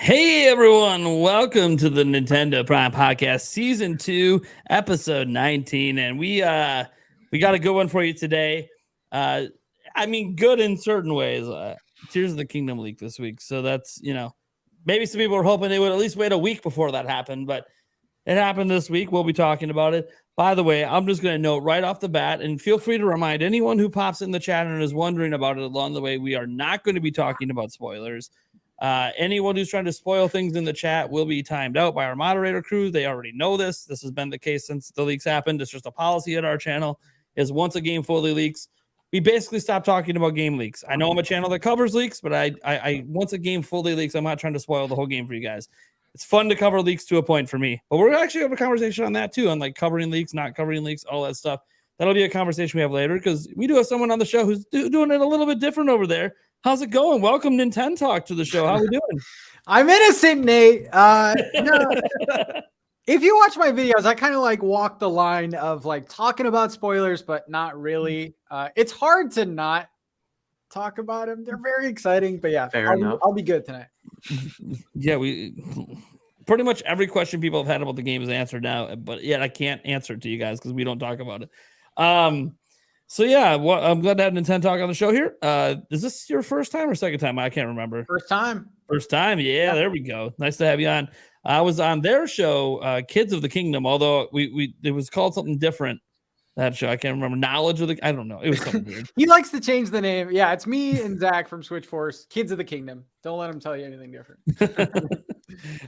Hey everyone, welcome to the Nintendo Prime Podcast Season 2, Episode 19. And we got a good one for you today. Good in certain ways. Tears of the Kingdom leak this week. So that's, maybe some people were hoping they would at least wait a week before that happened, but it happened this week. We'll be talking about it. By the way, I'm just going to note right off the bat, and feel free to remind anyone who pops in the chat and is wondering about it along the way, we are not going to be talking about spoilers. Anyone who's trying to spoil things in the chat will be timed out by our moderator crew. They already know this. This has been the case since the leaks happened. It's just a policy at our channel is once a game fully leaks, we basically stop talking about game leaks. I know I'm a channel that covers leaks, but I once a game fully leaks, I'm not trying to spoil the whole game for you guys. It's fun to cover leaks to a point for me, but we're actually have a conversation on that too, on like covering leaks, not covering leaks, all that stuff. That'll be a conversation we have later because we do have someone on the show who's doing it a little bit different over there. How's it going? Welcome Nintendo Talk to the show. How are we doing? I'm innocent, Nate. If you watch my videos, I kind of like walk the line of like talking about spoilers, but not really. It's hard to not talk about them. They're very exciting, but yeah, I'll be good tonight. Yeah, we pretty much every question people have had about the game is answered now, but yet I can't answer it to you guys because we don't talk about it. So yeah, I'm glad to have Nintendo Talk on the show here. Is this your first time or second time? I can't remember. First time. First time. Yeah, there we go. Nice to have you on. I was on their show, Kids of the Kingdom, although it was called something different. That show, I can't remember. Knowledge of the, I don't know. It was something weird. He likes to change the name. Yeah, it's me and Zach from Switch Force, Kids of the Kingdom. Don't let him tell you anything different.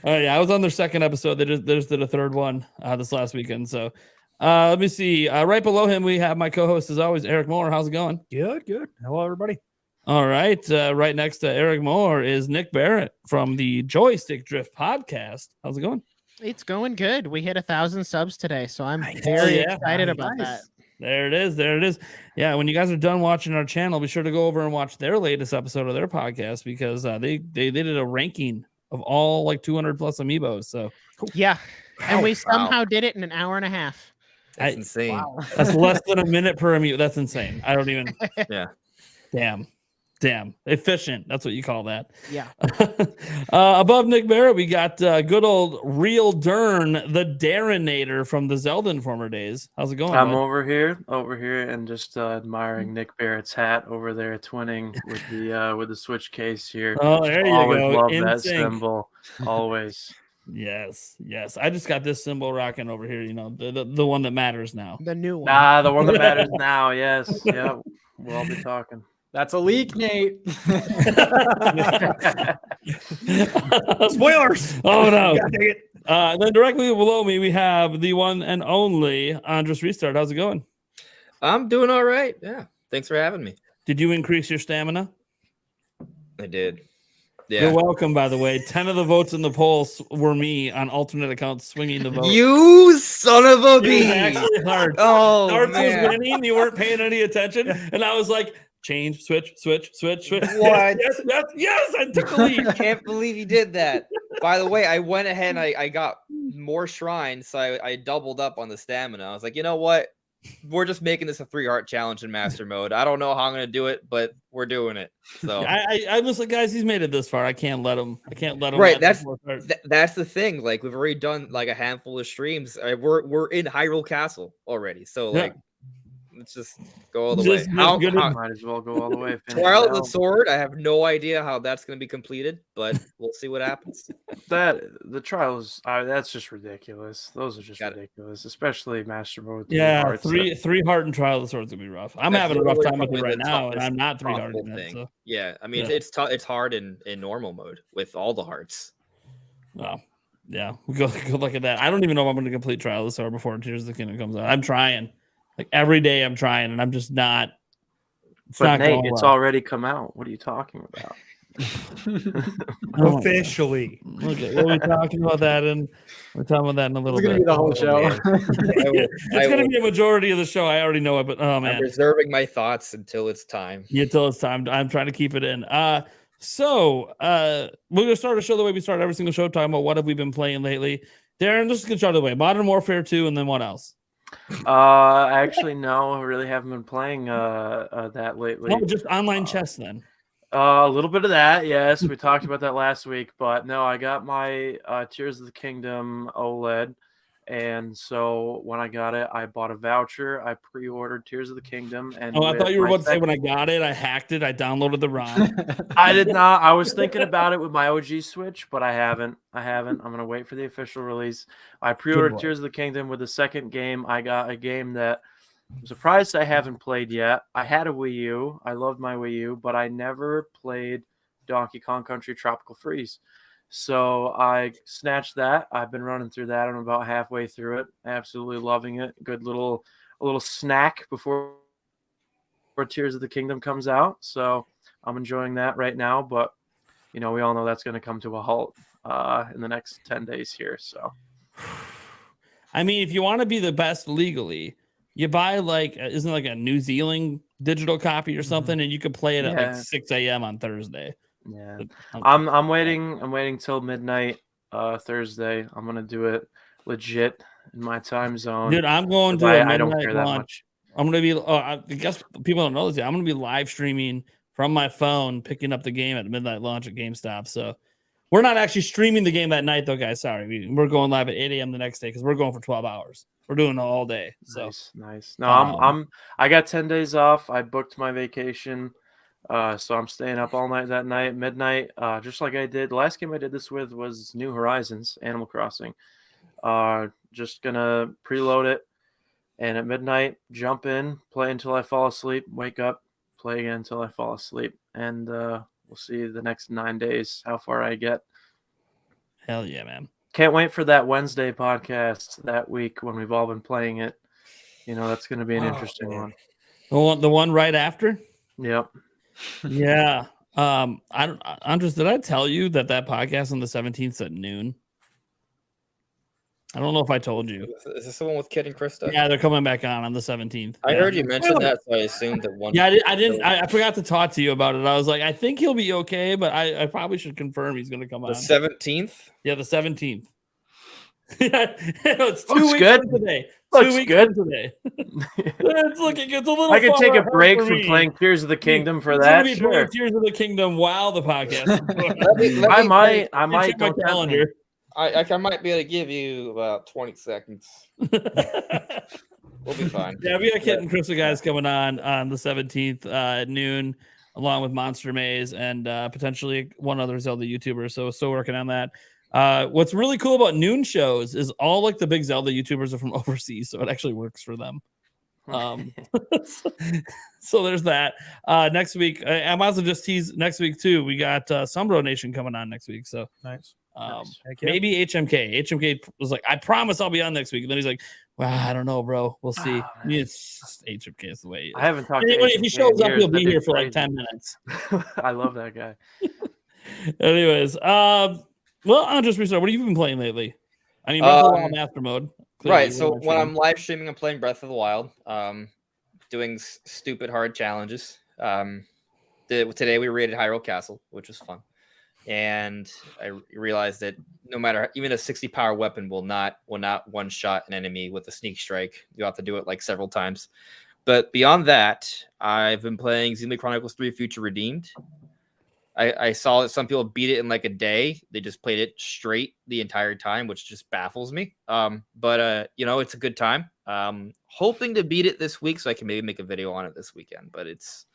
Yeah, I was on their second episode. They just did a third one this last weekend. So let me see. Right below him, we have my co-host, as always, Eric Moore. How's it going? Good. Hello, everybody. All right. Right next to Eric Moore is Nick Barrett from the Joystick Drift podcast. How's it going? It's going good. We hit 1,000 subs today, so I'm very excited about that. There it is. Yeah, when you guys are done watching our channel, be sure to go over and watch their latest episode of their podcast because they did a ranking of all like 200 plus amiibos. So yeah, and we somehow did it in an hour and a half. That's insane. Wow. That's less than a minute per amiibo. That's insane. I don't even. Yeah. Damn. Efficient. That's what you call that. Yeah. Above Nick Barrett, we got good old Real Dern, the Darrenator from the Zelda Informer days. How's it going? I'm over here, and just admiring Nick Barrett's hat over there, twinning with the Switch case here. Oh, there you always go. Love In that sync. symbol. Always. Yes. I just got this symbol rocking over here. The one that matters now. The new one. The one that matters now. Yes. Yeah. We'll all be talking. That's a leak, Nate. Spoilers. Oh no. Then directly below me, we have the one and only Andres Restart. How's it going? I'm doing all right. Yeah. Thanks for having me. Did you increase your stamina? I did. Yeah. You're welcome, by the way. 10 of the votes in the polls were me on alternate accounts swinging the vote. You son of a It was bee. actually hard. Oh, Darts was man. winning. You weren't paying any attention. And I was like, change, switch. What? Yes, I took the lead. I can't believe you did that. By the way, I went ahead and I got more shrines, so I doubled up on the stamina. I was like, you know what? We're just making this a 3-heart challenge in master mode. I don't know how I'm gonna do it, but we're doing it. So I was like, guys, he's made it this far. I can't let him. Right, that's the thing. Like we've already done like a handful of streams. We're in Hyrule Castle already. So like, let's just go all the way. Might as well go all the way. Trial of the Sword. I have no idea how that's going to be completed, but we'll see what happens. The trials, that's just ridiculous. Those are just ridiculous, especially master mode. Yeah, three heart and Trial of the Sword's gonna be rough. I'm having a rough time with it right now, and I'm not 3 heart in it. So. Yeah, I mean it's hard in normal mode with all the hearts. Well, yeah, go look at that. I don't even know if I'm going to complete Trial of the Sword before Tears of the Kingdom comes out. I'm trying. Like every day I'm trying, and I'm just not. But Nate, it's already come out. What are you talking about? Officially. Okay, we'll be talking about that, and we're talking about that in a little bit. It's gonna be the whole show. It's gonna be a majority of the show. I already know it, but oh man, I'm reserving my thoughts until it's time. Yeah, until it's time. I'm trying to keep it in. So we're gonna start a show the way we start every single show, talking about what have we been playing lately. Darren, just gonna start the way. Modern Warfare 2, and then what else? Actually, no, I really haven't been playing that lately. No, just online chess then. A little bit of that, yes. We talked about that last week, but no, I got my Tears of the Kingdom OLED, and so when I got it, I bought a voucher. I pre-ordered Tears of the Kingdom, and I thought you were about to say when I got it, I hacked it, I downloaded the ROM. I did not. I was thinking about it with my OG Switch, but I haven't. I'm gonna wait for the official release. I pre-ordered Tears of the Kingdom. With the second game, I got a game that I'm surprised I haven't played yet. I had a Wii U. I loved my Wii U, but I never played Donkey Kong Country Tropical Freeze. So I snatched that. I've been running through that. I'm about halfway through it. Absolutely loving it. A little snack before Tears of the Kingdom comes out. So I'm enjoying that right now. But we all know that's going to come to a halt in the next 10 days here. So, I mean, if you want to be the best legally, you buy isn't it like a New Zealand digital copy or something, and you could play it at like 6 a.m. on Thursday. Yeah, I'm waiting. I'm waiting till midnight Thursday. I'm gonna do it legit in my time zone. Dude, I'm going to I don't care that much. I'm gonna be. I guess people don't know this yet. I'm gonna be live streaming from my phone, picking up the game at midnight launch at GameStop. So we're not actually streaming the game that night, though, guys. Sorry, we're going live at 8 a.m. the next day because we're going for 12 hours. We're doing it all day. So nice. No, I got 10 days off. I booked my vacation. So I'm staying up all night that night, midnight, just like I did. The last game I did this with was New Horizons, Animal Crossing. Just gonna preload it, and at midnight, jump in, play until I fall asleep, wake up, play again until I fall asleep, and we'll see the next 9 days how far I get. Hell yeah, man! Can't wait for that Wednesday podcast that week when we've all been playing it. That's going to be an interesting one. The one right after. Yep. Yeah. Andres, did I tell you that podcast on the 17th at noon? I don't know if I told you. Is this the one with Kid and Krista? Yeah, they're coming back on the 17th. I heard you mention that, so I assumed that one. Yeah, I didn't. I forgot to talk to you about it. I was like, I think he'll be okay, but I probably should confirm he's going to come on. The 17th? Yeah, the 17th. It's 2 Looks weeks good. from today. Looks 2 weeks good from today. It's a little. I could take a break for from me. playing Tears of the Kingdom for He's that. Be sure. Tears of the Kingdom while the podcast. I might. Check my calendar. I might be able to give you about 20 seconds. We'll be fine. Yeah, we got Kit and Krista guys coming on the 17th at noon, along with Monster Maze and potentially one other Zelda YouTuber. So still working on that. What's really cool about noon shows is all like the big Zelda YouTubers are from overseas, so it actually works for them. So there's that. Next week, I might as well just tease next week too. We got Sombro Nation coming on next week. So nice. Maybe HMK. HMK was like, I promise I'll be on next week. And then he's like, well, I don't know, bro. We'll see. It's just HMK is the way. I haven't talked anyway, to if he shows up, he'll be here for like 10 minutes. I love that guy. Anyways, well, I'll just restart. What have you been playing lately? I mean, Breath of the Wild Master Mode. Clearly, right. So when I'm live streaming, I'm playing Breath of the Wild, doing stupid hard challenges. Today we raided Hyrule Castle, which was fun. And I realized that no matter, even a 60 power weapon will not one shot an enemy with a sneak strike. You have to do it like several times. But beyond that, I've been playing Xenoblade Chronicles 3 Future Redeemed. I saw that some people beat it in like a day. They just played it straight the entire time, which just baffles me. But it's a good time. Hoping to beat it this week so I can maybe make a video on it this weekend. But it's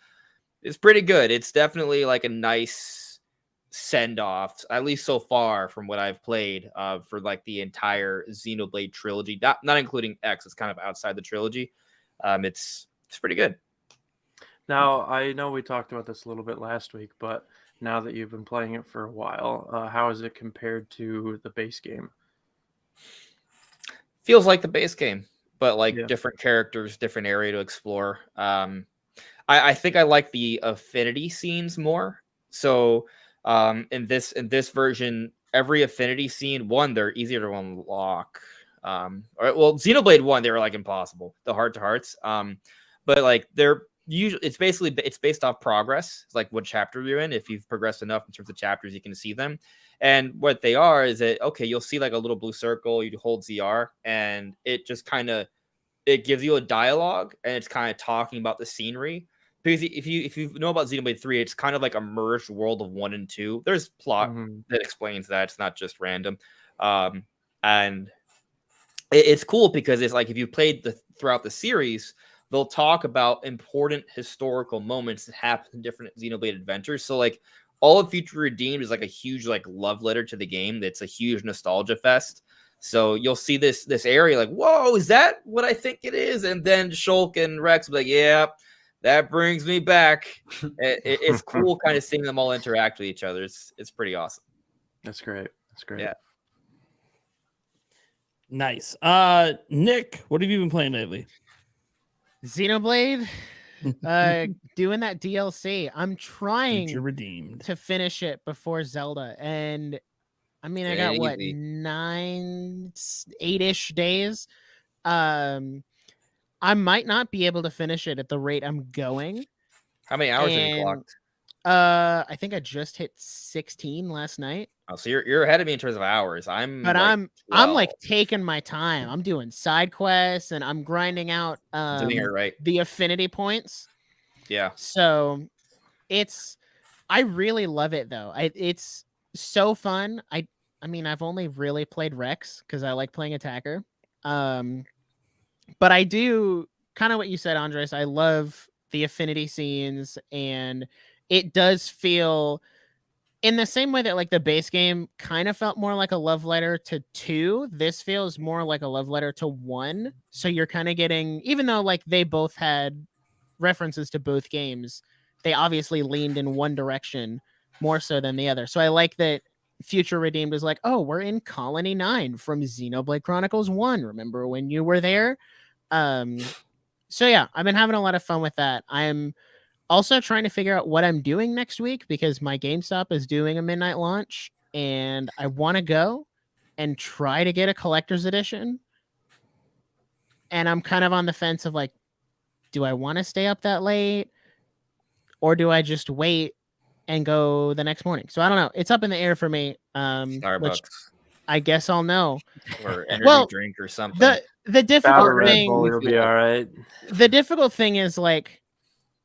pretty good. It's definitely like a nice send off, at least so far from what I've played for like the entire Xenoblade trilogy, not including X. It's kind of outside the trilogy. It's pretty good. Now, I know we talked about this a little bit last week, but now that you've been playing it for a while, how is it compared to the base game? Feels like the base game, but like different characters, different area to explore. I think I like the affinity scenes more. So in this version, every affinity scene, they're easier to unlock. Xenoblade 1, they were like impossible, the heart to hearts. But like they're usually, it's based off progress. It's like what chapter you're in. If you've progressed enough in terms of chapters, you can see them. And what they are is that, okay, you'll see like a little blue circle, you hold ZR, and it just kind of, it gives you a dialogue, and it's kind of talking about the scenery. because if you know about Xenoblade 3, it's kind of like a merged world of 1 and 2. There's plot that explains that. It's not just random. And it's cool because it's like if you've played throughout the series, they'll talk about important historical moments that happen in different Xenoblade adventures. So like all of Future Redeemed is like a huge like love letter to the game. That's a huge nostalgia fest. So you'll see this area like, whoa, is that what I think it is? And then Shulk and Rex will be like, yeah, that brings me back. It's cool kind of seeing them all interact with each other. It's pretty awesome. That's great. That's great. Yeah. Nice. Nick, what have you been playing lately? Xenoblade, doing that DLC. I'm trying Future Redeemed to finish it before Zelda, and I mean, I got what 8-ish days. I might not be able to finish it at the rate I'm going. How many hours have you clocked? I think I just hit 16 last night. Oh, so you're ahead of me in terms of hours. I'm like taking my time. I'm doing side quests and I'm grinding out doing it right. the affinity points. Yeah. So I really love it though. It's so fun. I mean, I've only really played Rex because I like playing attacker. But I do kind of what you said, Andres. I love the affinity scenes, and it does feel in the same way that like the base game kind of felt more like a love letter to 2. This feels more like a love letter to 1. So you're kind of getting, even though like they both had references to both games, they obviously leaned in one direction more so than the other. So I like that Future Redeemed is like, oh, we're in Colony 9 from Xenoblade Chronicles 1. Remember when you were there? So yeah, I've been having a lot of fun with that. I'm also trying to figure out what I'm doing next week because my GameStop is doing a midnight launch and I want to go and try to get a collector's edition. And I'm kind of on the fence of like, do I want to stay up that late or do I just wait and go the next morning? So I don't know. It's up in the air for me. Starbucks. Which I guess I'll know. Or energy drink or something. The difficult thing will be all right. The difficult thing is like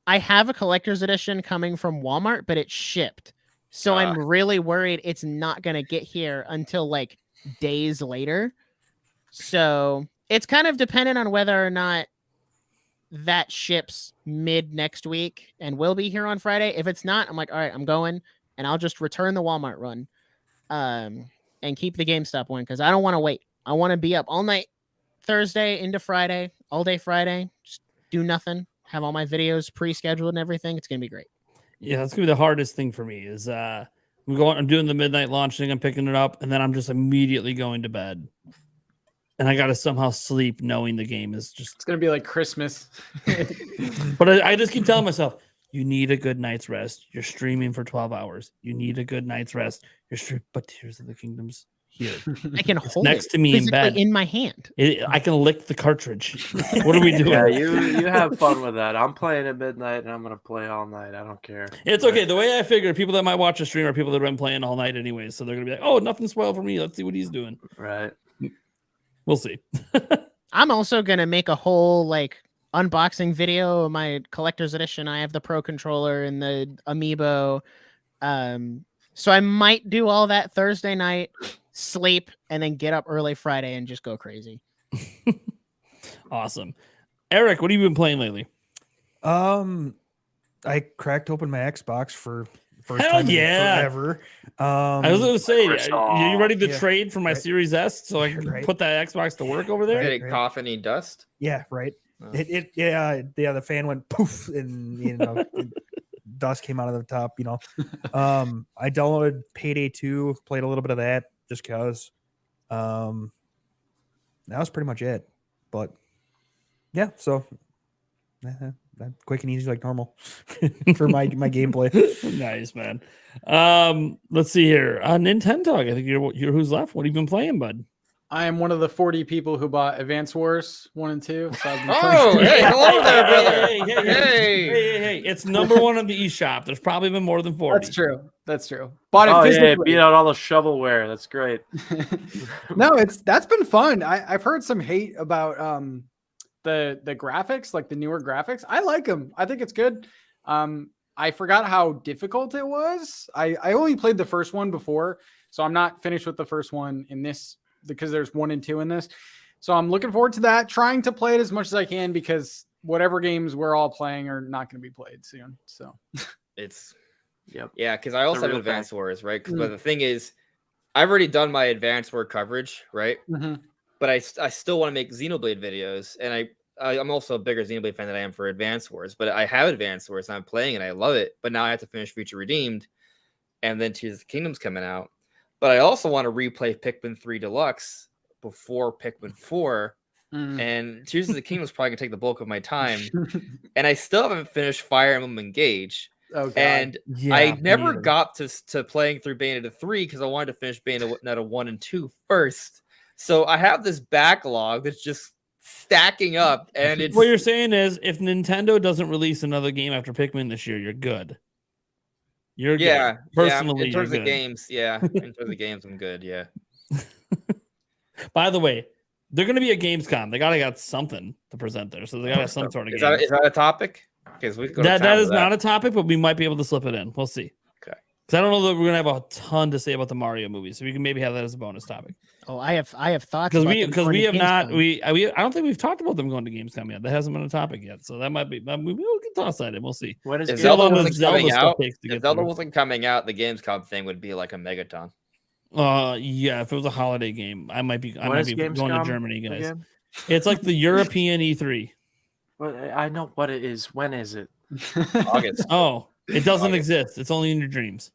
I have a collector's edition coming from Walmart, but it's shipped. So I'm really worried it's not going to get here until like days later. So it's kind of dependent on whether or not that ships mid next week and will be here on Friday. If it's not, I'm like, all right, I'm going and I'll just return the Walmart run and keep the GameStop one because I don't want to wait. I want to be up all night Thursday into Friday, all day Friday, just do nothing, have all my videos pre-scheduled and everything. It's going to be great. Yeah, that's going to be the hardest thing for me is I'm doing the midnight launch thing, I'm picking it up, and then I'm just immediately going to bed. And I got to somehow sleep knowing the game is just... It's going to be like Christmas. But I just keep telling myself, you need a good night's rest. You're streaming for 12 hours. You need a good night's rest. But Tears of the Kingdom's here. I can hold next to me in bed. In my hand. I can lick the cartridge. What are we doing? Yeah, you have fun with that. I'm playing at midnight and I'm going to play all night. I don't care. It's okay. The way I figure, people that might watch a stream are people that have been playing all night anyway. So they're going to be like, oh, nothing spoiled for me. Let's see what he's doing. Right. We'll see. I'm also going to make a whole like unboxing video of my collector's edition. I have the Pro Controller and the Amiibo. So I might do all that Thursday night, sleep, and then get up early Friday and just go crazy. Awesome. Eric, what have you been playing lately? I cracked open my Xbox for first Hell time yeah. in forever. I was going to say, are you ready to trade for my Series S so I can put that Xbox to work over there? Did it cough any dust? Yeah, right. The fan went poof, and dust came out of the top. I downloaded Payday 2, played a little bit of that just because. That was pretty much it. But yeah, so quick and easy like normal for my gameplay. Nice, man. Let's see here. Nintendo, I think you're who's left. What have you been playing, bud? I am one of the 40 people who bought Advance Wars 1 and 2. So I've been hey, hello there, brother. Hey. It's number 1 on the eShop. There's probably been more than 40. That's true. Bought it physically. Yeah, beat out all the shovelware. That's great. No, that's been fun. I've heard some hate about the graphics, like the newer graphics. I like them. I think it's good. I forgot how difficult it was. I only played the first one before, so I'm not finished with the first one in this because there's 1 and 2 in this. So I'm looking forward to that, trying to play it as much as I can because whatever games we're all playing are not going to be played soon. So It's Yep. yeah, because I also have real Advanced Wars, right? Mm. But the thing is, I've already done my Advanced War coverage, right? Mhm. But I still want to make Xenoblade videos, and I'm also a bigger Xenoblade fan than I am for Advanced Wars. But I have Advanced Wars, and I'm playing, and I love it. But now I have to finish Future Redeemed, and then Tears of the Kingdom's coming out. But I also want to replay Pikmin 3 Deluxe before Pikmin 4. And Tears of the Kingdom is probably gonna take the bulk of my time, and I still haven't finished Fire Emblem Engage. Oh, God. And Yeah, I me never either. got to playing through Bayonetta 3 because I wanted to finish Bayonetta 1 and 2 first. So I have this backlog that's just stacking up, and it's What you're saying is, if Nintendo doesn't release another game after Pikmin this year, you're good. You're yeah, good. Personally, in terms you're of good. games, yeah. In terms of games, I'm good. Yeah. By the way, they're going to be at Gamescom. They gotta got something to present there, so they gotta have some sort of Is game. that a topic? Because we That is not a topic, but we might be able to slip it in. We'll see. Okay. Because I don't know that we're gonna have a ton to say about the Mario movies, so we can maybe have that as a bonus topic. Oh, I have thoughts Because about we them because going we to have not Gamescom. we I don't think we've talked about them going to Gamescom yet. That hasn't been a topic yet, so that might be. We can toss that in. We'll see. What is If See how Zelda long wasn't this Zelda coming stuff out, takes to if get Zelda through. wasn't coming out, the Gamescom thing would be like a megaton. Yeah, if it was a holiday game, I might be When is going to Gamescom Germany, guys. again? It's like the European E3. Well, I know what it is. When is it? August, Oh, it doesn't August. exist. It's only in your dreams.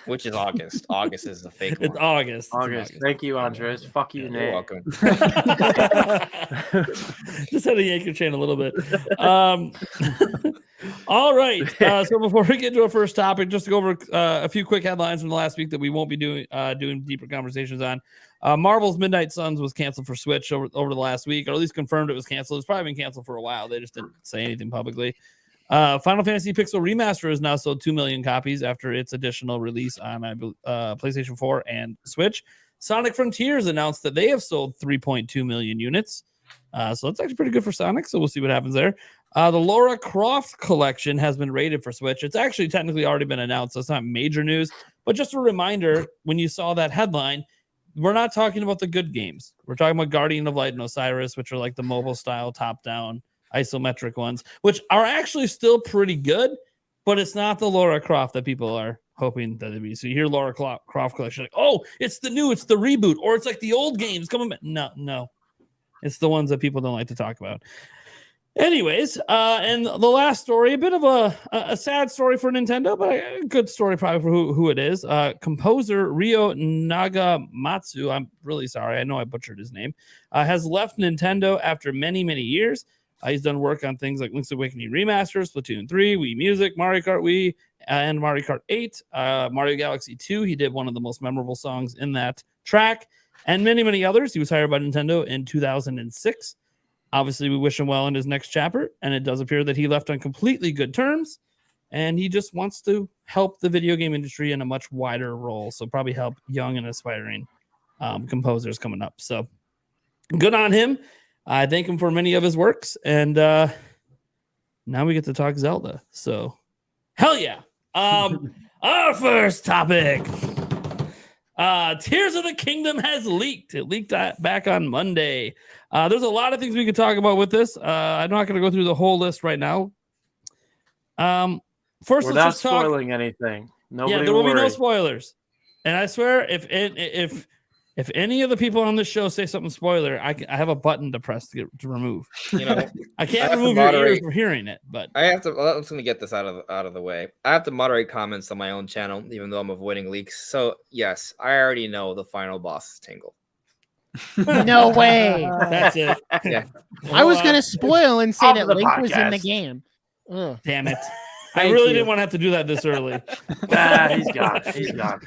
which is August. August is the fake It's one. August. It's in August. Thank you, Andres. Fuck you, You're Nate. welcome. Just had to yank your chain a little bit. All right. So before we get to our first topic, just to go over a few quick headlines from the last week that we won't be doing deeper conversations on. Marvel's Midnight Suns was canceled for Switch over the last week, or at least confirmed it was canceled. It's probably been canceled for a while. They just didn't say anything publicly. Final Fantasy Pixel Remaster has now sold 2 million copies after its additional release on PlayStation 4 and Switch. Sonic Frontiers announced that they have sold 3.2 million units. So that's actually pretty good for Sonic. So we'll see what happens there. The Lara Croft collection has been rated for Switch. It's actually technically already been announced, so it's not major news. But just a reminder, when you saw that headline, we're not talking about the good games. We're talking about Guardian of Light and Osiris, which are like the mobile style top-down isometric ones, which are actually still pretty good, but it's not the Lara Croft that people are hoping that it'd be. So you hear Lara Croft collection, like, oh, it's the new, it's the reboot, or it's like the old games coming back. No. It's the ones that people don't like to talk about. Anyways, and the last story, a bit of a sad story for Nintendo, but a good story probably for who it is. Composer Ryo Nagamatsu, I'm really sorry, I know I butchered his name, has left Nintendo after many, many years. He's done work on things like Link's Awakening Remasters, Splatoon 3, Wii Music, Mario Kart Wii, and Mario Kart 8, Mario Galaxy 2. He did one of the most memorable songs in that track, and many, many others. He was hired by Nintendo in 2006. Obviously, we wish him well in his next chapter, and it does appear that he left on completely good terms, and he just wants to help the video game industry in a much wider role, so probably help young and aspiring composers coming up. So good on him. I thank him for many of his works, and now we get to talk Zelda. So hell yeah. Our first topic. Tears of the Kingdom has leaked. It leaked back on Monday. There's a lot of things we could talk about with this. I'm not going to go through the whole list right now. First, We're let's not just talk. spoiling anything. Nobody Yeah, there will be no worry. spoilers. And I swear, if any of the people on this show say something spoiler, I have a button to press to remove. You know, I can't have to remove your ears moderate. from hearing it, but I have to. I'm just gonna get this out of the way. I have to moderate comments on my own channel, even though I'm avoiding leaks. So yes, I already know the final boss is Tingle. No way. that's it. Yeah. I was going to spoil and say Off that the Link was in the podcast. game. Ugh. Damn it. I Thank really you. didn't want to have to do that this early. He's gone. He's gone.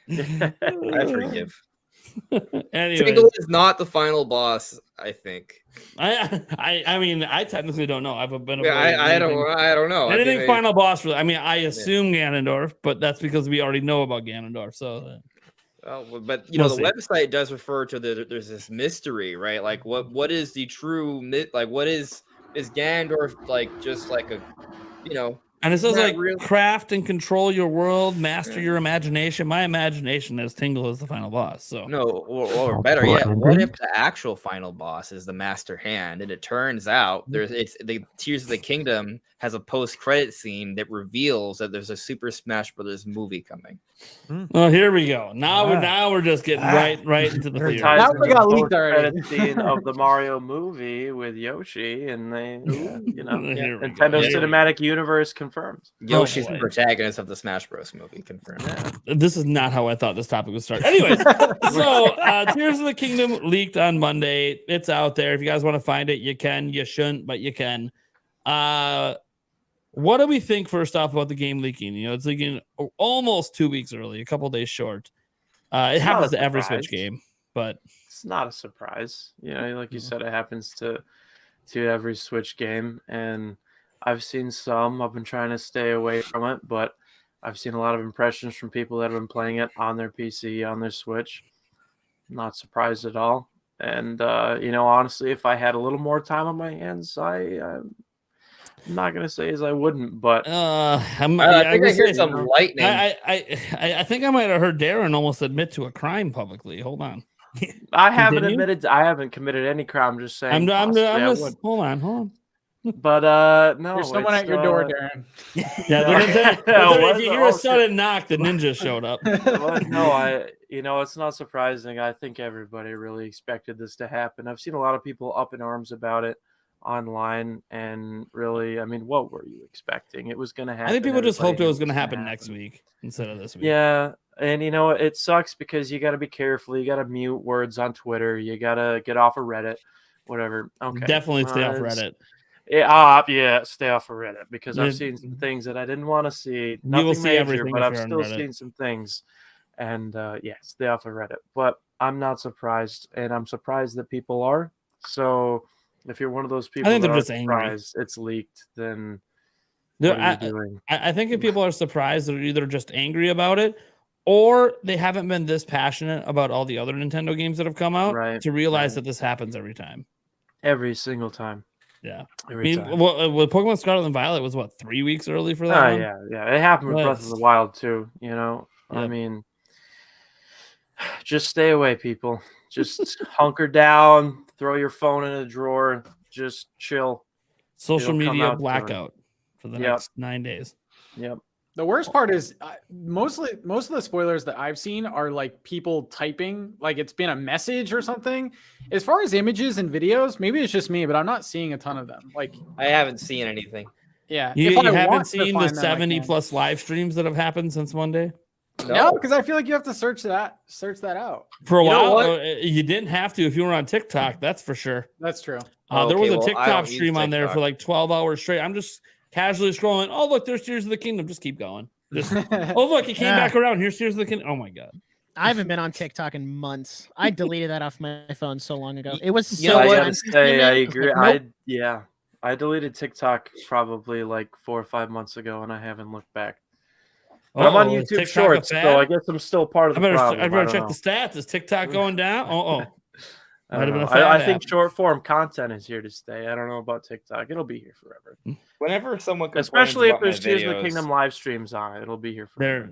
I forgive. Anyways, Tingle is not the final boss. I think. I mean, I technically don't know. I've been Yeah, I don't know. I anything think final boss. I mean, I assume Ganondorf, but that's because we already know about Ganondorf. So Well, but We'll the see. website does refer to there's this mystery, right? Like what is the true what is is Ganondorf like just like a, you know? And it says not like real- craft and control your world, master your imagination. My imagination is Tingle as the final boss. So No, or better yet, what if the actual final boss is the Master Hand, and it turns out it's the Tears of the Kingdom has a post-credit scene that reveals that there's a Super Smash Brothers movie coming. Oh, here we go. Now we're just getting right into the theory. Now we got leaked already. Post-credit scene of the Mario movie with Yoshi, and they, you know, Here we go. Nintendo Here we go. Cinematic Universe confirmed. Yoshi's boy. the protagonist of the Smash Bros. Movie, confirmed. This is not how I thought this topic would start. Anyways, so Tears of the Kingdom leaked on Monday. It's out there. If you guys want to find it, you can. You shouldn't, but you can. What do we think first off about the game leaking? You know, it's leaking almost 2 weeks early, a couple days short. It happens to every Switch game, but it's not a surprise. You know, like you said, it happens to every Switch game, and I've seen some. I've been trying to stay away from it, but I've seen a lot of impressions from people that have been playing it on their PC, on their Switch. Not surprised at all. And you know, honestly, if I had a little more time on my hands, I'm not gonna say as I wouldn't, but I think I heard some lightning. I think I might have heard Darren almost admit to a crime publicly. Hold on. I haven't committed any crime. I'm just saying. I'm possibly I just would. hold on. But no, There's someone it's, at your door, Darren. If you hear a sudden knock, the ninja showed up. Well, no, it's not surprising. I think everybody really expected this to happen. I've seen a lot of people up in arms about it online, and really, I mean, what were you expecting? It was going to happen. I think people just hoped it was going to happen happen next week instead of this week. Yeah, and you know, it sucks because you got to be careful. You got to mute words on Twitter. You got to get off of Reddit, whatever. Okay, Definitely stay off Reddit. Yeah, stay off of Reddit because I've seen some things that I didn't want to see. You will Nothing see major, everything but if I've you're on still Reddit. seen some things. And yeah, stay off of Reddit. But I'm not surprised, and I'm surprised that people are. So if you're one of those people think that they're are just angry. surprised it's leaked, then what are you doing? I think if people are surprised, they're either just angry about it, or they haven't been this passionate about all the other Nintendo games that have come out to realize that this happens every time. Every single time. Yeah. Every time. Well, with Pokemon Scarlet and Violet was 3 weeks early for that one? Yeah. It happened with Breath of the Wild too, you know. Yep. I mean, just stay away, people. Just hunker down, throw your phone in a drawer, just chill. Social It'll come media out soon. blackout for the next 9 days. Yep. The worst part is most of the spoilers that I've seen are like people typing, like it's been a message or something. As far as images and videos, maybe it's just me, but I'm not seeing a ton of them. Like I haven't seen anything. Yeah, You if I haven't want to seen the find them, I 70 can. plus live streams that have happened since Monday? No, because I feel like you have to search that out. For a You know while, what? you didn't have to if you were on TikTok. That's for sure. That's true. There was Okay, a well, I TikTok don't use stream on there for TikTok. like 12 hours straight. I'm just casually scrolling. Oh, look, there's Tears of the Kingdom. Just keep going. Just, oh, look, it came back around. Here's Tears of the Kingdom. Oh, my God. I haven't been on TikTok in months. I deleted that off my phone so long ago. It was You so know I what? gotta time-consuming. say, I was agree. like, nope. I deleted TikTok probably like 4 or 5 months ago, and I haven't looked back. But I'm on is YouTube TikTok a Shorts, fad? so I guess I'm still part of I the better problem. check the stats. Is TikTok going down? I Might have don't been a know. fad I think app. short form content is here to stay. I don't know about TikTok. It'll be here forever. Whenever someone complains Especially if about my there's Tears of the videos- Kingdom live streams on it. It'll be here forever.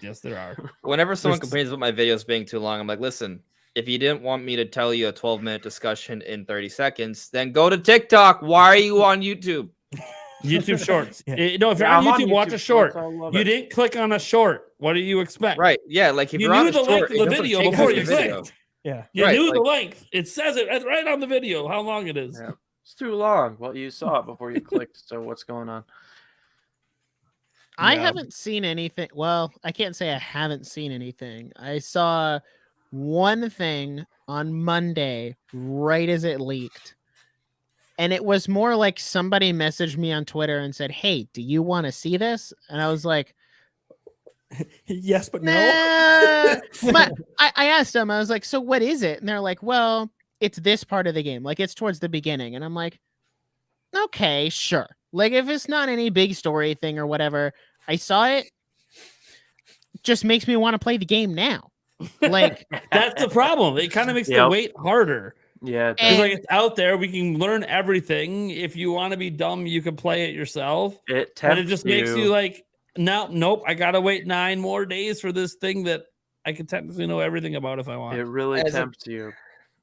There are. Whenever someone There's- complains about my videos being too long, I'm like, listen, if you didn't want me to tell you a 12-minute discussion in 30 seconds, then go to TikTok. Why are you on YouTube? YouTube Shorts. Yeah. No, if you're Yeah, on I'm YouTube, watch a short. Shorts. I love You it. didn't click on a short. What do you expect? Right. Yeah. Like if You you're on knew a the length short, of it the doesn't video take before us you the video. clicked. Yeah. You Right, knew the like- length. It says it right on the video how long it is. Yeah. It's too long. Well, you saw it before you clicked. So what's going on? I Yeah. haven't seen anything. Well, I can't say I haven't seen anything. I saw one thing on Monday right as it leaked. And it was more like somebody messaged me on Twitter and said, "Hey, do you want to see this?" And I was like, Yes, but no. nah. But I asked them, I was like, "So what is it?" And they're like, "Well, it's this part of the game. Like it's towards the beginning." And I'm like, "Okay, sure. Like if it's not any big story thing or whatever, I saw it. Just makes me want to play the game now." Like That's the problem. It kind of makes the Yep. wait harder. Yeah, It's like it's out there. We can learn everything. If you want to be dumb, you can play it yourself. And it just makes you like, nope. I gotta wait 9 more days for this thing that I can technically know everything about if I want. It really tempts you.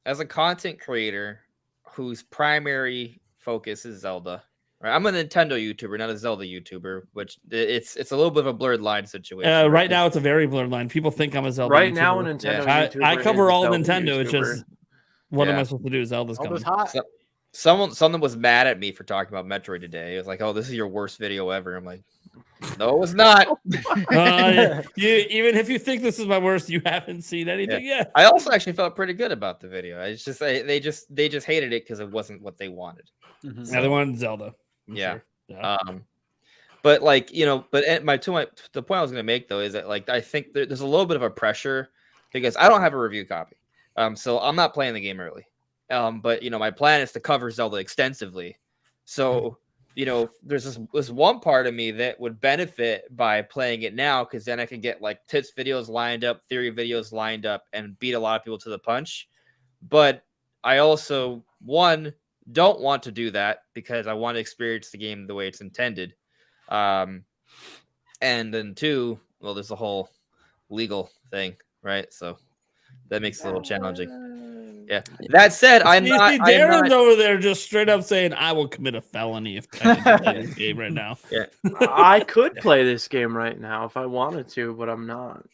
As a content creator whose primary focus is Zelda, right? I'm a Nintendo YouTuber, not a Zelda YouTuber, which it's a little bit of a blurred line situation. Right now, it's a very blurred line. People think I'm a Zelda. Right YouTuber. now, a Nintendo YouTuber. I cover all Zelda Nintendo. YouTuber. It's just what am I supposed to do? Zelda's coming. hot. Someone was mad at me for talking about Metroid today. It was like, "Oh, this is your worst video ever." I'm like, "No, it's not." Even if you think this is my worst, you haven't seen anything yet. I also actually felt pretty good about the video. It's just they just hated it because it wasn't what they wanted. Mhm. Yeah, they wanted Zelda. I'm Yeah. sure. Yeah. But like the point I was gonna make though is that like I think there's a little bit of a pressure because I don't have a review copy. So I'm not playing the game early. But my plan is to cover Zelda extensively. So, there's this one part of me that would benefit by playing it now, because then I can get like tips videos lined up, theory videos lined up, and beat a lot of people to the punch. But I also, one, don't want to do that because I want to experience the game the way it's intended. And then two, well, there's the whole legal thing, right? So that makes it a little challenging. Yeah. That said, Darren's over there just straight up saying, "I will commit a felony if I didn't play this game right now." Yeah, I could play this game right now if I wanted to, but I'm not.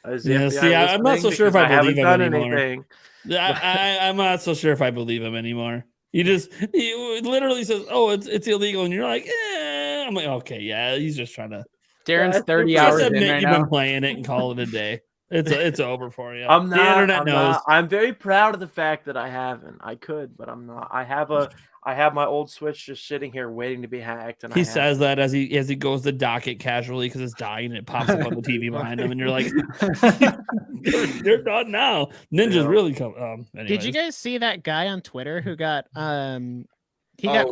I'm not so sure if I believe him anymore. Anything. I'm not so sure if I believe him anymore. He literally says, "Oh, it's illegal," and you're like, "Eh." I'm like, "Okay, yeah." He's just trying to. Darren's 30 hours in right you've now. been playing it and call it a day. It's over for you. I'm not. The internet knows. I'm very proud of the fact that I haven't. I could, but I'm not. I have my old Switch just sitting here waiting to be hacked. And he says that as he goes to dock it casually because it's dying and it pops up on the TV behind him, and you're like, "You're done now." Ninja's really coming. Did you guys see that guy on Twitter who got quote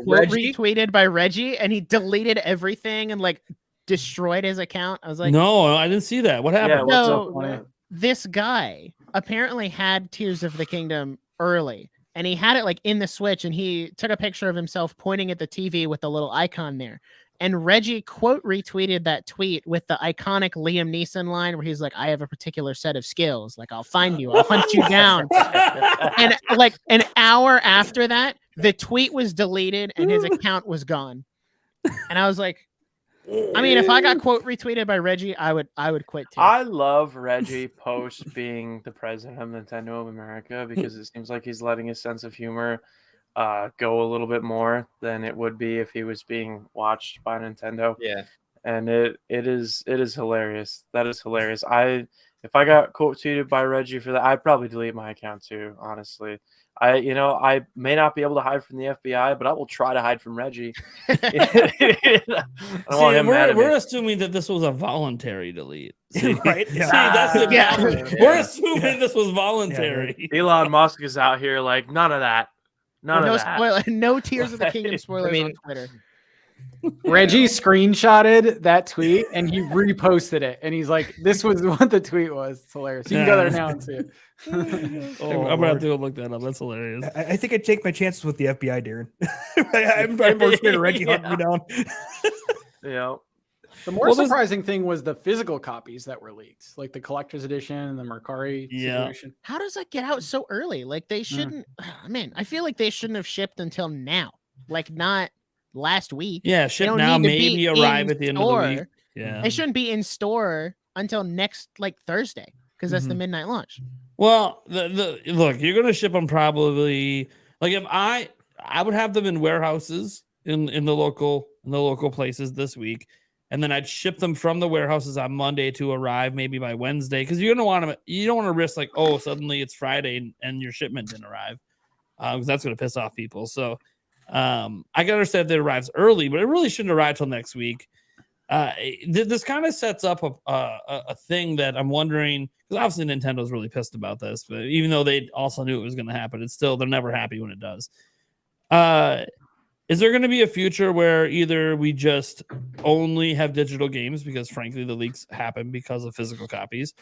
Reggie? retweeted by Reggie, and he deleted everything and like destroyed his account? I was like, "No, I didn't see that. What happened?" Yeah, so this guy apparently had Tears of the Kingdom early, and he had it like in the Switch, and he took a picture of himself pointing at the TV with the little icon there. And Reggie quote retweeted that tweet with the iconic Liam Neeson line where he's like, "I have a particular set of skills. Like, I'll find you. I'll hunt you down." And like an hour after that, the tweet was deleted and his account was gone. And I was like, I mean, if I got quote retweeted by Reggie, I would quit too. I love Reggie post being the president of Nintendo of America because it seems like he's letting his sense of humor go a little bit more than it would be if he was being watched by Nintendo. Yeah. And it is hilarious. That is hilarious. If I got quote tweeted by Reggie for that, I'd probably delete my account too, honestly. I may not be able to hide from the FBI, but I will try to hide from Reggie. We're assuming that this was a voluntary delete. See, Right? Yeah. See, that's the Yeah. We're assuming this was voluntary. Elon Musk is out here like none of that. None of that. No Tears of the Kingdom spoilers on Twitter. Reggie screenshotted that tweet and he reposted it, and he's like, "This was what the tweet was." It's hilarious. You can go there now and see it. I'm gonna have to go look that up. That's hilarious. I think I'd take my chances with the FBI, Darren. I'm more scared of Reggie hunting me down. Yeah. The more surprising thing was the physical copies that were leaked, like the collector's edition and the Mercari situation. How does that get out so early? Like they shouldn't. Man, I feel like they shouldn't have shipped until now. Like not last week. Yeah, ship now, maybe arrive at the end of the week. Yeah, they shouldn't be in store until next like Thursday because that's the midnight launch. Well, look, you're gonna ship them probably like if I would have them in warehouses in the local places this week, and then I'd ship them from the warehouses on Monday to arrive maybe by Wednesday because you're gonna want them. You don't want to risk like suddenly it's Friday and your shipment didn't arrive because that's gonna piss off people. So. I can understand that it arrives early, but it really shouldn't arrive till next week. This kind of sets up a thing that I'm wondering because obviously Nintendo's really pissed about this, but even though they also knew it was going to happen, they're never happy when it does. Is there going to be a future where either we just only have digital games because frankly the leaks happen because of physical copies,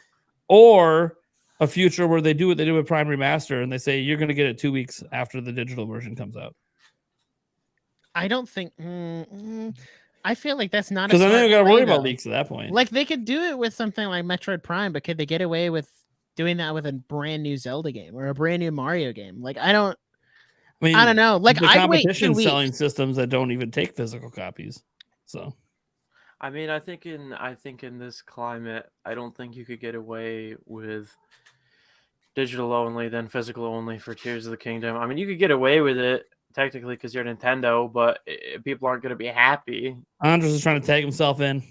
or a future where they do what they do with Prime Remaster and they say you're going to get it 2 weeks after the digital version comes out. I don't think. I feel like that's not because then they don't got to worry about though. leaks at that point. Like they could do it with something like Metroid Prime, but could they get away with doing that with a brand new Zelda game or a brand new Mario game? Like I don't know. Like the I'd wait 2 competition weeks. selling systems that don't even take physical copies. So, I mean, I think in this climate, I don't think you could get away with digital only than physical only for Tears of the Kingdom. I mean, you could get away with it technically because you're Nintendo, but people aren't going to be happy. Andres is trying to tag himself in.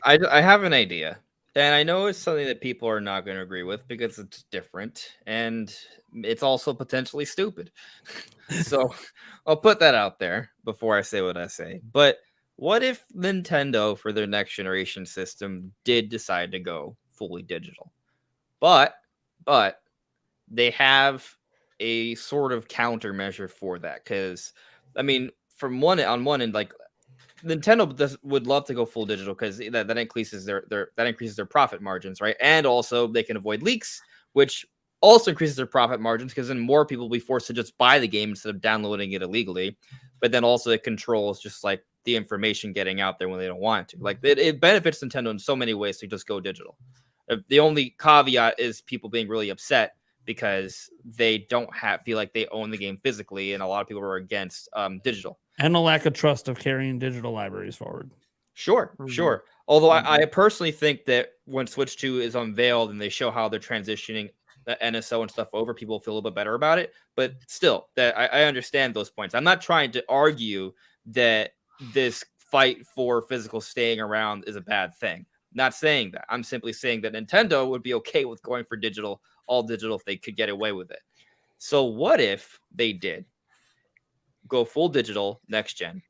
I have an idea, and I know it's something that people are not going to agree with because it's different and it's also potentially stupid. So I'll put that out there before I say what I say. But what if Nintendo, for their next generation system, did decide to go fully digital, but they have a sort of countermeasure for that? Because I mean, on one end, like Nintendo would love to go full digital because that increases their profit margins, right? And also they can avoid leaks, which also increases their profit margins because then more people will be forced to just buy the game instead of downloading it illegally. But then also it controls just like the information getting out there when they don't want to. Like it benefits Nintendo in so many ways to just go digital. The only caveat is people being really upset because they don't feel like they own the game physically, and a lot of people are against digital. And a lack of trust of carrying digital libraries forward. Sure. Although I personally think that when Switch 2 is unveiled and they show how they're transitioning the NSO and stuff over, people will feel a little bit better about it. But still, that I understand those points. I'm not trying to argue that this fight for physical staying around is a bad thing. Not saying that. I'm simply saying that Nintendo would be okay with going for all digital, if they could get away with it. So what if they did go full digital next gen,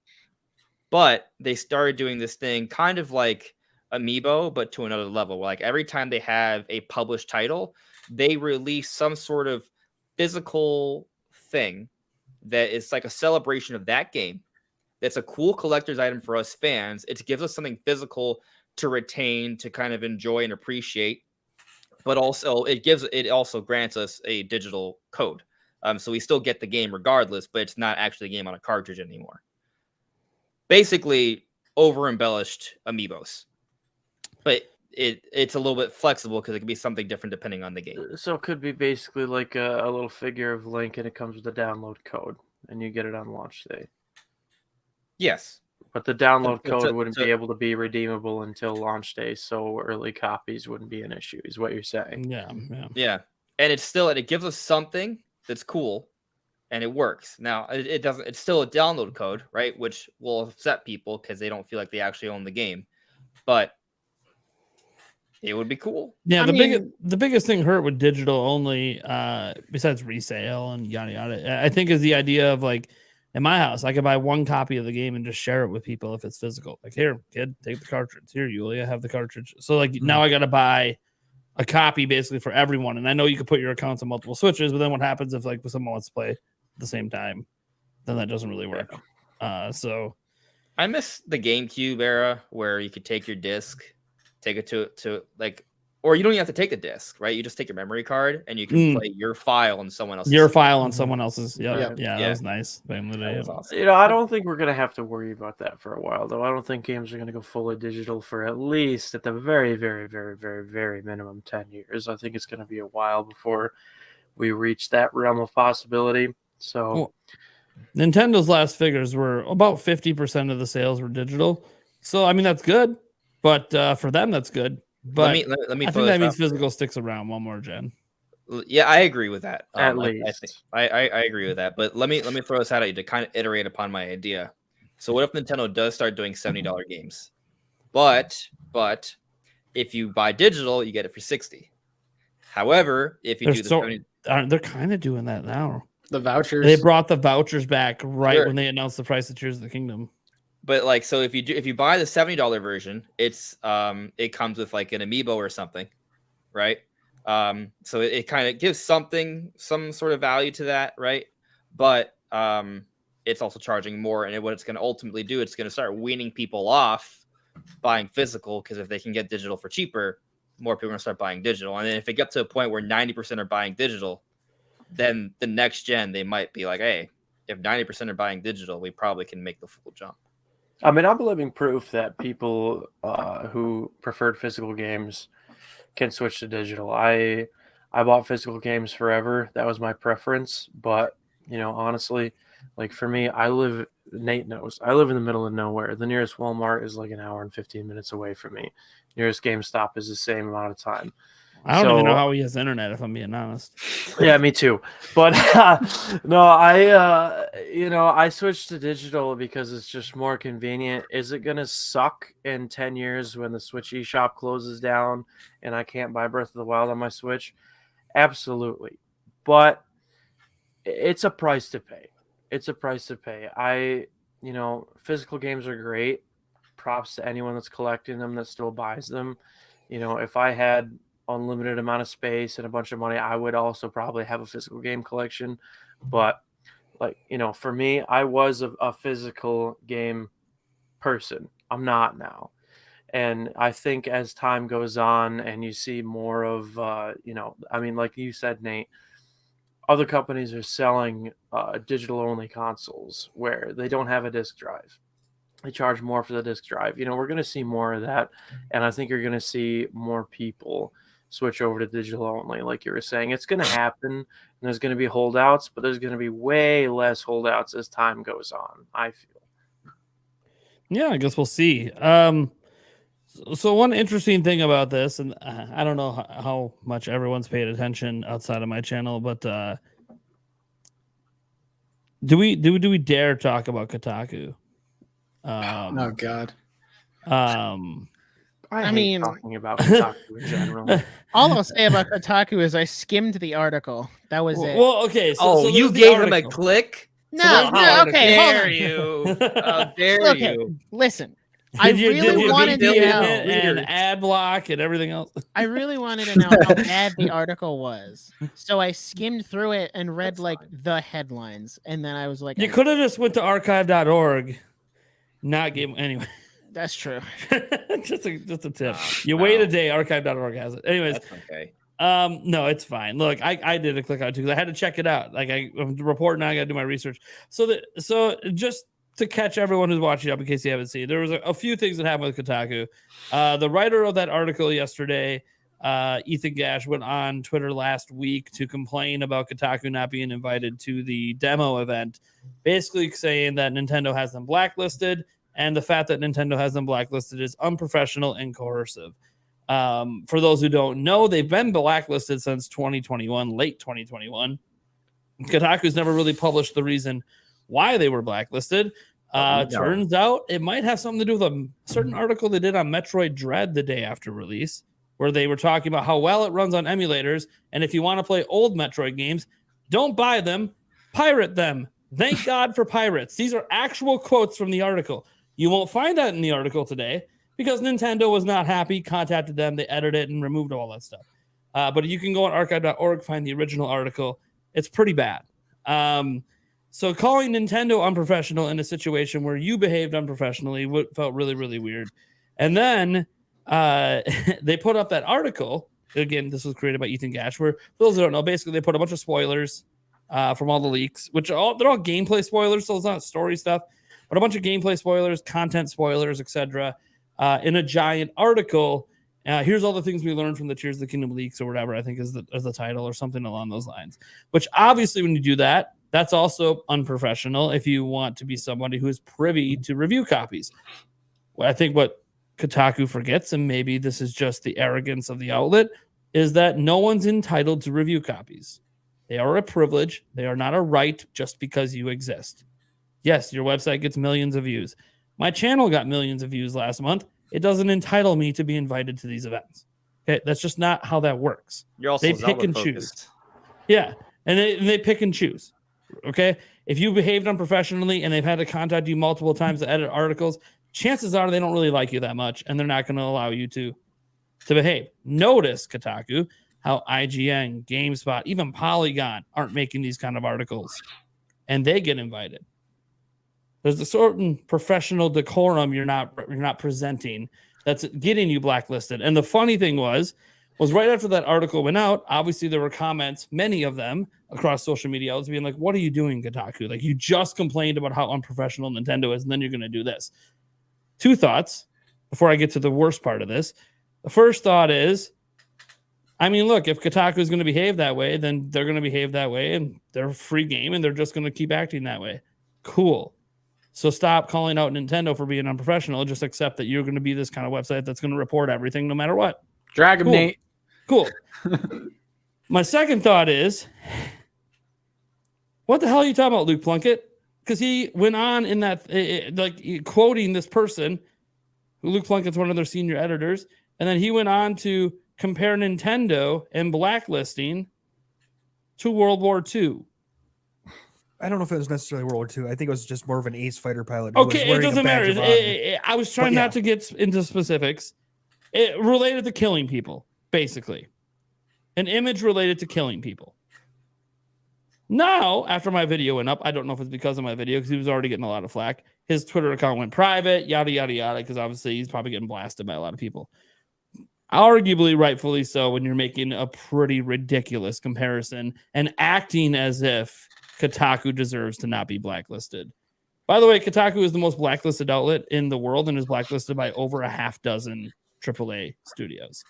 but they started doing this thing kind of like Amiibo, but to another level, where like every time they have a published title, they release some sort of physical thing that is like a celebration of that game. That's a cool collector's item for us fans. It gives us something physical to retain, to kind of enjoy and appreciate, but also it also grants us a digital code. So we still get the game regardless, but it's not actually a game on a cartridge anymore. Basically, over-embellished Amiibos. But it's a little bit flexible because it can be something different depending on the game. So it could be basically like a little figure of Link, and it comes with a download code, and you get it on launch day. Yes. But the download code wouldn't be able to be redeemable until launch day, so early copies wouldn't be an issue, is what you're saying. Yeah. And it gives us something that's cool, and it works. Now, it doesn't. It's still a download code, right? Which will upset people because they don't feel like they actually own the game. But it would be cool. Yeah, the biggest thing hurt with digital only, besides resale and yada yada, I think is the idea of like, in my house, I could buy one copy of the game and just share it with people if it's physical. Like, here, kid, take the cartridge. Here, Yulia, have the cartridge. So like now I got to buy a copy basically for everyone. And I know you could put your accounts on multiple Switches, but then what happens if like someone wants to play at the same time? Then that doesn't really work. So I miss the GameCube era where you could take your disc, take it to like, or you don't even have to take the disc, right? You just take your memory card and you can play your file on someone else's. Your file on someone else's. Yeah, that was nice. That was awesome. I don't think we're gonna have to worry about that for a while, though. I don't think games are gonna go fully digital for at least, at the very, very, very, very, very minimum, 10 years. I think it's gonna be a while before we reach that realm of possibility. So, Nintendo's last figures were about 50% of the sales were digital. So I mean that's good, but for them that's good. But let me I think that means physical sticks around one more gen. Yeah, I agree with that. At least I agree with that. But let me throw this out at you to kind of iterate upon my idea. So what if Nintendo does start doing $70 games? But if you buy digital, you get it for $60. However, if you they're kind of doing that now. The vouchers. They brought the vouchers back when they announced the price of Tears of the Kingdom. But like, so if you buy the $70 version, it comes with like an amiibo or something, right? So it kind of gives some sort of value to that, right? But it's also charging more, and what it's going to ultimately do, it's going to start weaning people off buying physical, because if they can get digital for cheaper, more people are going to start buying digital. And then if it gets to a point where 90% are buying digital, then the next gen, they might be like, hey, if 90% are buying digital, we probably can make the full jump. I mean, I'm living proof that people who preferred physical games can switch to digital. I bought physical games forever. That was my preference. But, honestly, like for me, Nate knows, I live in the middle of nowhere. The nearest Walmart is like an hour and 15 minutes away from me. Nearest GameStop is the same amount of time. I don't even know how he has internet, if I'm being honest. Yeah, me too. But no, I switched to digital because it's just more convenient. Is it going to suck in 10 years when the Switch eShop closes down and I can't buy Breath of the Wild on my Switch? Absolutely. But it's a price to pay. It's a price to pay. Physical games are great. Props to anyone that's collecting them, that still buys them. If I had unlimited amount of space and a bunch of money, I would also probably have a physical game collection. But for me, I was a physical game person. I'm not now. And I think as time goes on and you see more of, like you said, Nate, other companies are selling digital only consoles where they don't have a disc drive. They charge more for the disc drive. We're going to see more of that. And I think you're going to see more people switch over to digital only. Like you were saying, it's going to happen, and there's going to be holdouts, but there's going to be way less holdouts as time goes on, I feel. Yeah, I guess we'll see. So one interesting thing about this, and I don't know how much everyone's paid attention outside of my channel, but do we dare talk about Kotaku? Oh God. I mean, talking about Kotaku in general. All I'll say about Kotaku is I skimmed the article. That was it. Well, okay. So you gave him a click? No, okay, hold dare on. you? How dare you? Listen, I really wanted to know and ad block and everything else. I really wanted to know how bad the article was, so I skimmed through it and read the headlines, and then I was like, you could have just went to archive.org, not give anyway. That's true. just a tip. Wait a day. Archive.org has it. Anyways, that's okay. No, it's fine. Look, I did a click out too because I had to check it out. Like I'm reporting now, I got to do my research. So just to catch everyone who's watching up in case you haven't seen, there was a few things that happened with Kotaku. The writer of that article yesterday, Ethan Gash, went on Twitter last week to complain about Kotaku not being invited to the demo event, basically saying that Nintendo has them blacklisted. And the fact that Nintendo has them blacklisted is unprofessional and coercive. For those who don't know, they've been blacklisted since 2021, late 2021. Kotaku's never really published the reason why they were blacklisted. Turns out it might have something to do with a certain article they did on Metroid Dread the day after release, where they were talking about how well it runs on emulators. And if you want to play old Metroid games, don't buy them, pirate them. Thank God for pirates. These are actual quotes from the article. You won't find that in the article today because Nintendo was not happy, contacted them, they edited it and removed all that stuff. But you can go on archive.org, find the original article. It's pretty bad. So calling Nintendo unprofessional in a situation where you behaved unprofessionally felt really, really weird. And then they put up that article. Again, this was created by Ethan Gash, where, for those who don't know, basically they put a bunch of spoilers from all the leaks, which they're all gameplay spoilers, so it's not story stuff. But a bunch of gameplay spoilers, content spoilers, etc. In a giant article. Here's all the things we learned from the Tears of the Kingdom leaks or whatever, I think is the title or something along those lines. Which obviously when you do that, that's also unprofessional if you want to be somebody who is privy to review copies. Well, I think what Kotaku forgets, and maybe this is just the arrogance of the outlet, is that no one's entitled to review copies. They are a privilege. They are not a right just because you exist. Yes, your website gets millions of views. My channel got millions of views last month. It doesn't entitle me to be invited to these events. Okay, that's just not how that works. You're also they pick and choose. Yeah, and they pick and choose. Okay, if you behaved unprofessionally and they've had to contact you multiple times to edit articles, chances are they don't really like you that much, and they're not going to allow you to behave. Notice, Kotaku, how IGN, GameSpot, even Polygon aren't making these kind of articles, and they get There's a certain professional decorum you're not presenting that's getting you blacklisted. And the funny thing was right after that article went out, obviously there were comments, many of them across social media outlets being like, what are you doing, Kotaku? Like, you just complained about how unprofessional Nintendo is, and then you're going to do this. Two thoughts before I get to the worst part of this. The first thought is, I mean, look, if Kotaku is going to behave that way, then they're going to behave that way, and they're a free game, and they're just going to keep acting that way. Cool. So stop calling out Nintendo for being unprofessional. Just accept that you're going to be this kind of website that's going to report everything no matter what. Drag him, Nate. Cool. My second thought is, what the hell are you talking about, Luke Plunkett? Because he went on in that, quoting this person, Luke Plunkett's one of their senior editors, and then he went on to compare Nintendo and blacklisting to World War II. I don't know if it was necessarily World War II. I think it was just more of an ace fighter pilot. Okay, it doesn't matter. I was trying not to get into specifics. It related to killing people, basically. An image related to killing people. Now, after my video went up, I don't know if it's because of my video, because he was already getting a lot of flack. His Twitter account went private, yada, yada, yada, because obviously he's probably getting blasted by a lot of people. Arguably, rightfully so, when you're making a pretty ridiculous comparison and acting as if Kotaku deserves to not be blacklisted. By the way, Kotaku is the most blacklisted outlet in the world and is blacklisted by over a half dozen AAA studios.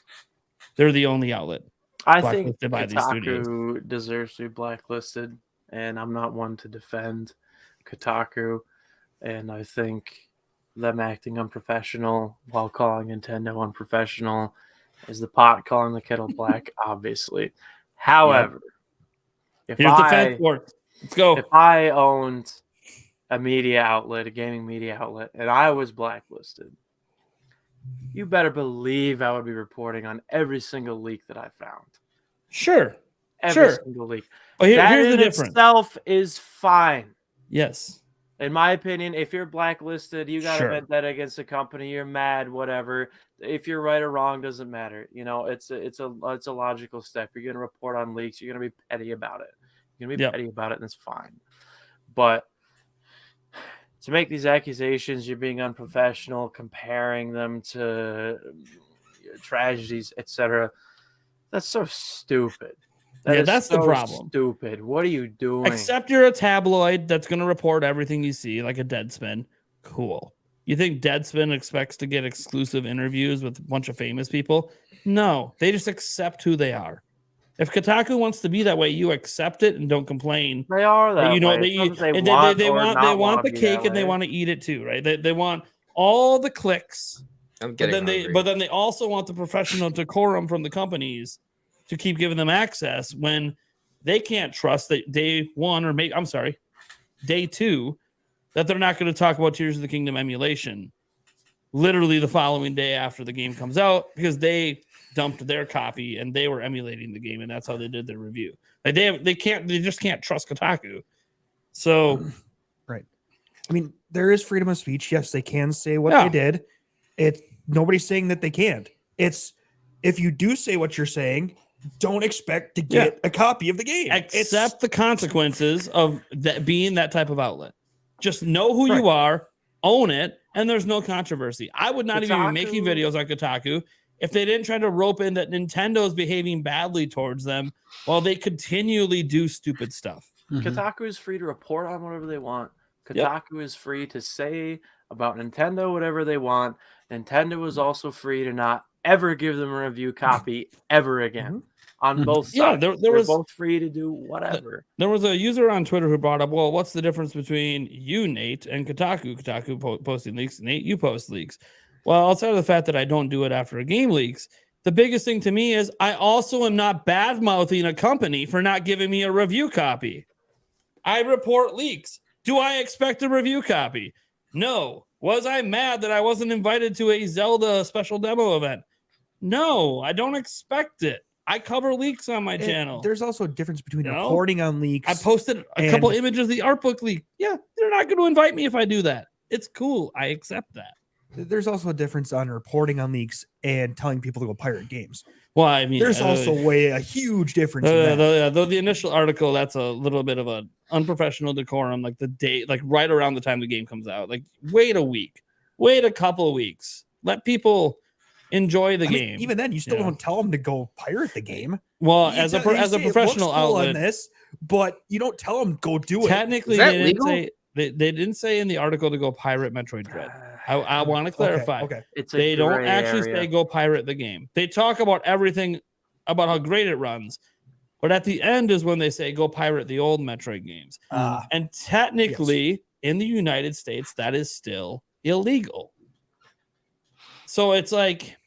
They're the only outlet. I think Kotaku deserves to be blacklisted, and I'm not one to defend Kotaku. And I think them acting unprofessional while calling Nintendo unprofessional is the pot calling the kettle black, obviously. However, if I owned a media outlet, a gaming media outlet, and I was blacklisted, you better believe I would be reporting on every single leak that I found. Sure. Every single leak. But here's the difference. Itself is fine. Yes. In my opinion, if you're blacklisted, you got a vendetta against the company, you're mad, whatever. If you're right or wrong, doesn't matter. You know, it's a logical step. You're going to report on leaks. You're going to be petty about it. You're going to be petty about it, and it's fine. But to make these accusations, you're being unprofessional, comparing them to tragedies, etc. That's so stupid. That's the problem. Stupid. What are you doing? Except you're a tabloid that's going to report everything you see, like a Deadspin. Cool. You think Deadspin expects to get exclusive interviews with a bunch of famous people? No, they just accept who they are. If Kotaku wants to be that way, you accept it and don't complain. They are that way. They want the cake and they want to eat it too, right? They want all the clicks. But then they also want the professional decorum from the companies to keep giving them access when they can't trust that day two, that they're not going to talk about Tears of the Kingdom emulation literally the following day after the game comes out, because they dumped their copy and they were emulating the game, and that's how they did their review. Like they just can't trust Kotaku. So, right. I mean, there is freedom of speech. Yes, they can say what they did. Nobody's saying that they can't. It's if you do say what you're saying, don't expect to get a copy of the game. Accept the consequences of that being that type of outlet. Just know who you are, own it, and there's no controversy. I would not even be making videos on Kotaku if they didn't try to rope in that Nintendo is behaving badly towards them while they continually do stupid stuff. Mm-hmm. Kotaku is free to report on whatever they want. Kotaku is free to say about Nintendo whatever they want. Nintendo is also free to not ever give them a review copy ever again on both sides. Yeah, they're both free to do whatever. There was a user on Twitter who brought up, well, what's the difference between you, Nate, and Kotaku? Kotaku posting leaks. Nate, you post leaks. Well, outside of the fact that I don't do it after a game leaks, the biggest thing to me is I also am not bad-mouthing a company for not giving me a review copy. I report leaks. Do I expect a review copy? No. Was I mad that I wasn't invited to a Zelda special demo event? No, I don't expect it. I cover leaks on my channel. There's also a difference between reporting on leaks. I posted a couple images of the art book leak. Yeah, they're not going to invite me if I do that. It's cool. I accept that. There's also a difference on reporting on leaks and telling people to go pirate games. Well, I mean, there's also a huge difference. Though the initial article, that's a little bit of an unprofessional decorum. Like the day, like right around the time the game comes out, like wait a week, wait a couple of weeks, let people enjoy the I mean, game. even then, you still don't tell them to go pirate the game. Well, You as a tell- you say it professional looks cool on outlet, this, but you don't tell them go do it. technically Is that they didn't legal? say they didn't say in the article to go pirate Metroid Dread. I want to clarify. Okay. It's a They don't gray actually area. say go pirate the game. They talk about everything about how great it runs, but at the end is when they say go pirate the old Metroid games. And technically, in the United States, that is still illegal. So it's like,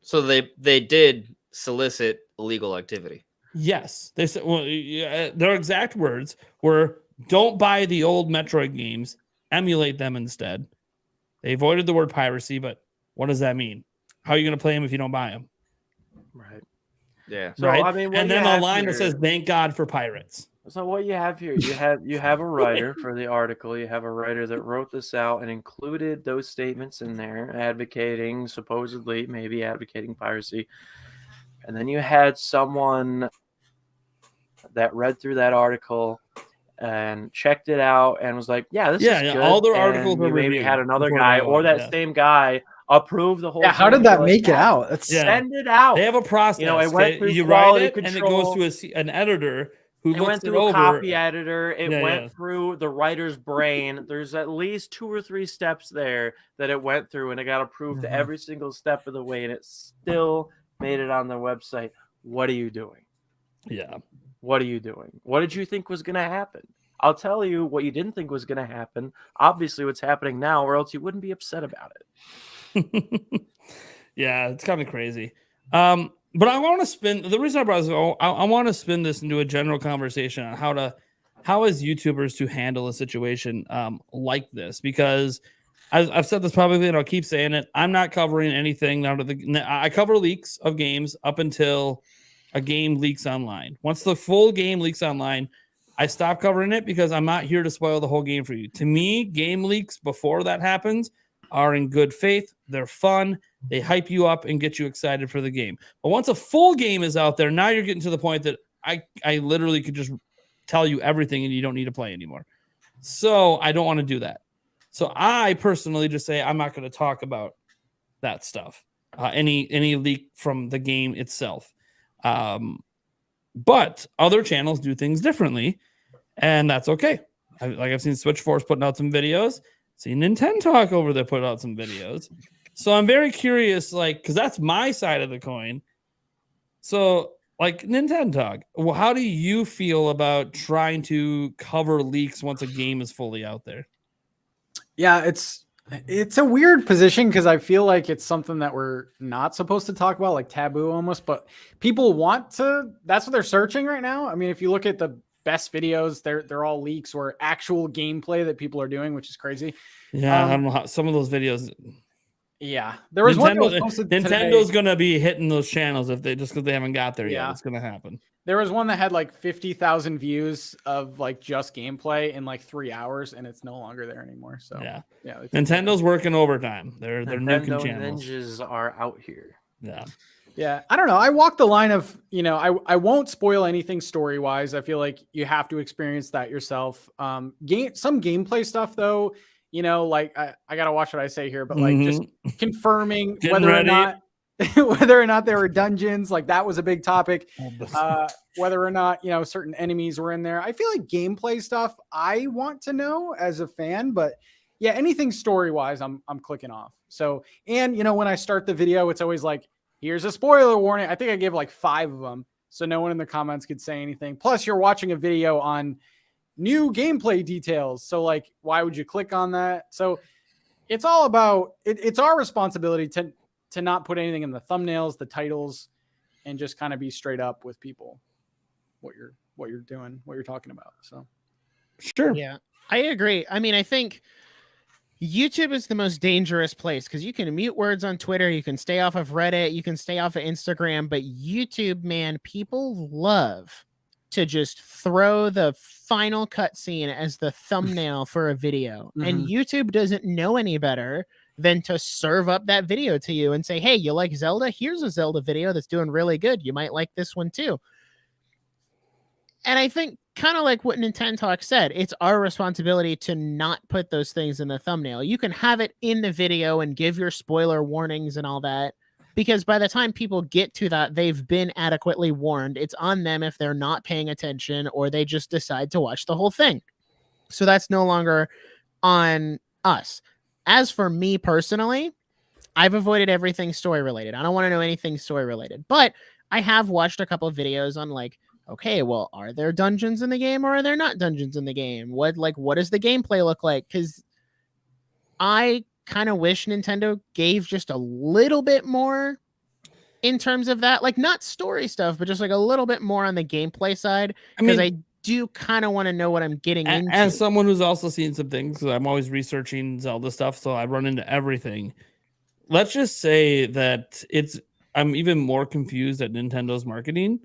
So they did solicit illegal activity. yes, they said. Well, yeah, their exact words were, "Don't buy the old Metroid games. Emulate them instead." They avoided the word piracy, but what does that mean? How are you going to play them if you don't buy them? Right. Yeah. So Right? I mean, what And you then a have line that here- says, "Thank God for pirates." So what you have here, you have a writer for the article. You have a writer that wrote this out and included those statements in there, advocating, supposedly, maybe advocating piracy. And then you had someone that read through that article and checked it out and was like, "Yeah, this is good." all their And articles were you maybe reviewed had another before guy they or went, that yeah. same guy approve the whole. Yeah, how thing. did that You're make it "Yeah, out? That's Yeah. Send it out. They have a process. You know, it went through you write quality it, and it control. goes to an editor who It looks went it through a over. copy editor. It Yeah, went yeah. through the writer's brain. There's at least 2 or 3 steps there that it went through, and it got approved to every single step of the way, and it still made it on their website. What are you doing? Yeah. What are you doing? What did you think was going to happen? I'll tell you what you didn't think was going to happen. Obviously, what's happening now, or else you wouldn't be upset about it. Yeah, it's kind of crazy. But I want to spin the reason I brought this. I want to spin this into a general conversation on how as YouTubers to handle a situation like this, because I've said this publicly and I'll keep saying it. I'm not covering anything out of I cover leaks of games up until a game leaks online. Once the full game leaks online, I stop covering it because I'm not here to spoil the whole game for you. To me, game leaks before that happens are in good faith. They're fun. They hype you up and get you excited for the game. But once a full game is out there, now you're getting to the point that I literally could just tell you everything and you don't need to play anymore. So I don't want to do that. So I personally just say I'm not going to talk about that stuff, any leak from the game itself. But other channels do things differently, and that's okay. I've seen Switch Force putting out some videos. Seen Nintendo Talk over there put out some videos. So I'm very curious, because that's my side of the coin. So, Nintendo Talk, well, how do you feel about trying to cover leaks once a game is fully out there? Yeah, it's a weird position because I feel like it's something that we're not supposed to talk about, like taboo almost, but people want to. That's what they're searching right now. I mean, if you look at the best videos, they're all leaks or actual gameplay that people are doing, which is crazy. Yeah, I don't know how some of those videos. Yeah, there was one that was posted Nintendo's today. gonna be hitting those channels if because they haven't got there Yeah. yet. It's gonna happen. There was one that had 50,000 views of just gameplay in 3 hours, and it's no longer there anymore. So yeah, yeah, Nintendo's working overtime. They're nuking Nintendo channels. ninjas are out here. Yeah. Yeah, I don't know. I walk the line of, I won't spoil anything story wise. I feel like you have to experience that yourself. Some gameplay stuff though, I gotta watch what I say here, but just confirming whether or not there were dungeons, that was a big topic. Whether or not certain enemies were in there. I feel like gameplay stuff I want to know as a fan, but yeah, anything story wise, I'm clicking off. So, and when I start the video, it's always here's a spoiler warning. I think I gave 5 of them, so no one in the comments could say anything. Plus, you're watching a video on new gameplay details, so why would you click on that? So it's all about it's our responsibility to not put anything in the thumbnails, the titles, and just kind of be straight up with people what you're doing, what you're talking about. So sure, yeah, I agree. I mean, I think YouTube is the most dangerous place because you can mute words on Twitter, you can stay off of Reddit, you can stay off of Instagram, but YouTube, man, people love to just throw the final cutscene as the thumbnail for a video. And YouTube doesn't know any better than to serve up that video to you and say, hey, you like Zelda? Here's a Zelda video that's doing really good. You might like this one too. And I think kind of like what Nintendo Talk said, it's our responsibility to not put those things in the thumbnail. You can have it in the video and give your spoiler warnings and all that, because by the time people get to that, they've been adequately warned. It's on them if they're not paying attention or they just decide to watch the whole thing. So that's no longer on us. As for me personally, I've avoided everything story related. I don't want to know anything story related, but I have watched a couple of videos on like, okay, well, are there dungeons in the game or are there not dungeons in the game? What does the gameplay look like? Because I kind of wish Nintendo gave just a little bit more in terms of that, like not story stuff, but just like a little bit more on the gameplay side. Because I do kind of want to know what I'm getting into. As someone who's also seen some things, because I'm always researching Zelda stuff, so I run into everything. Let's just say that I'm even more confused at Nintendo's marketing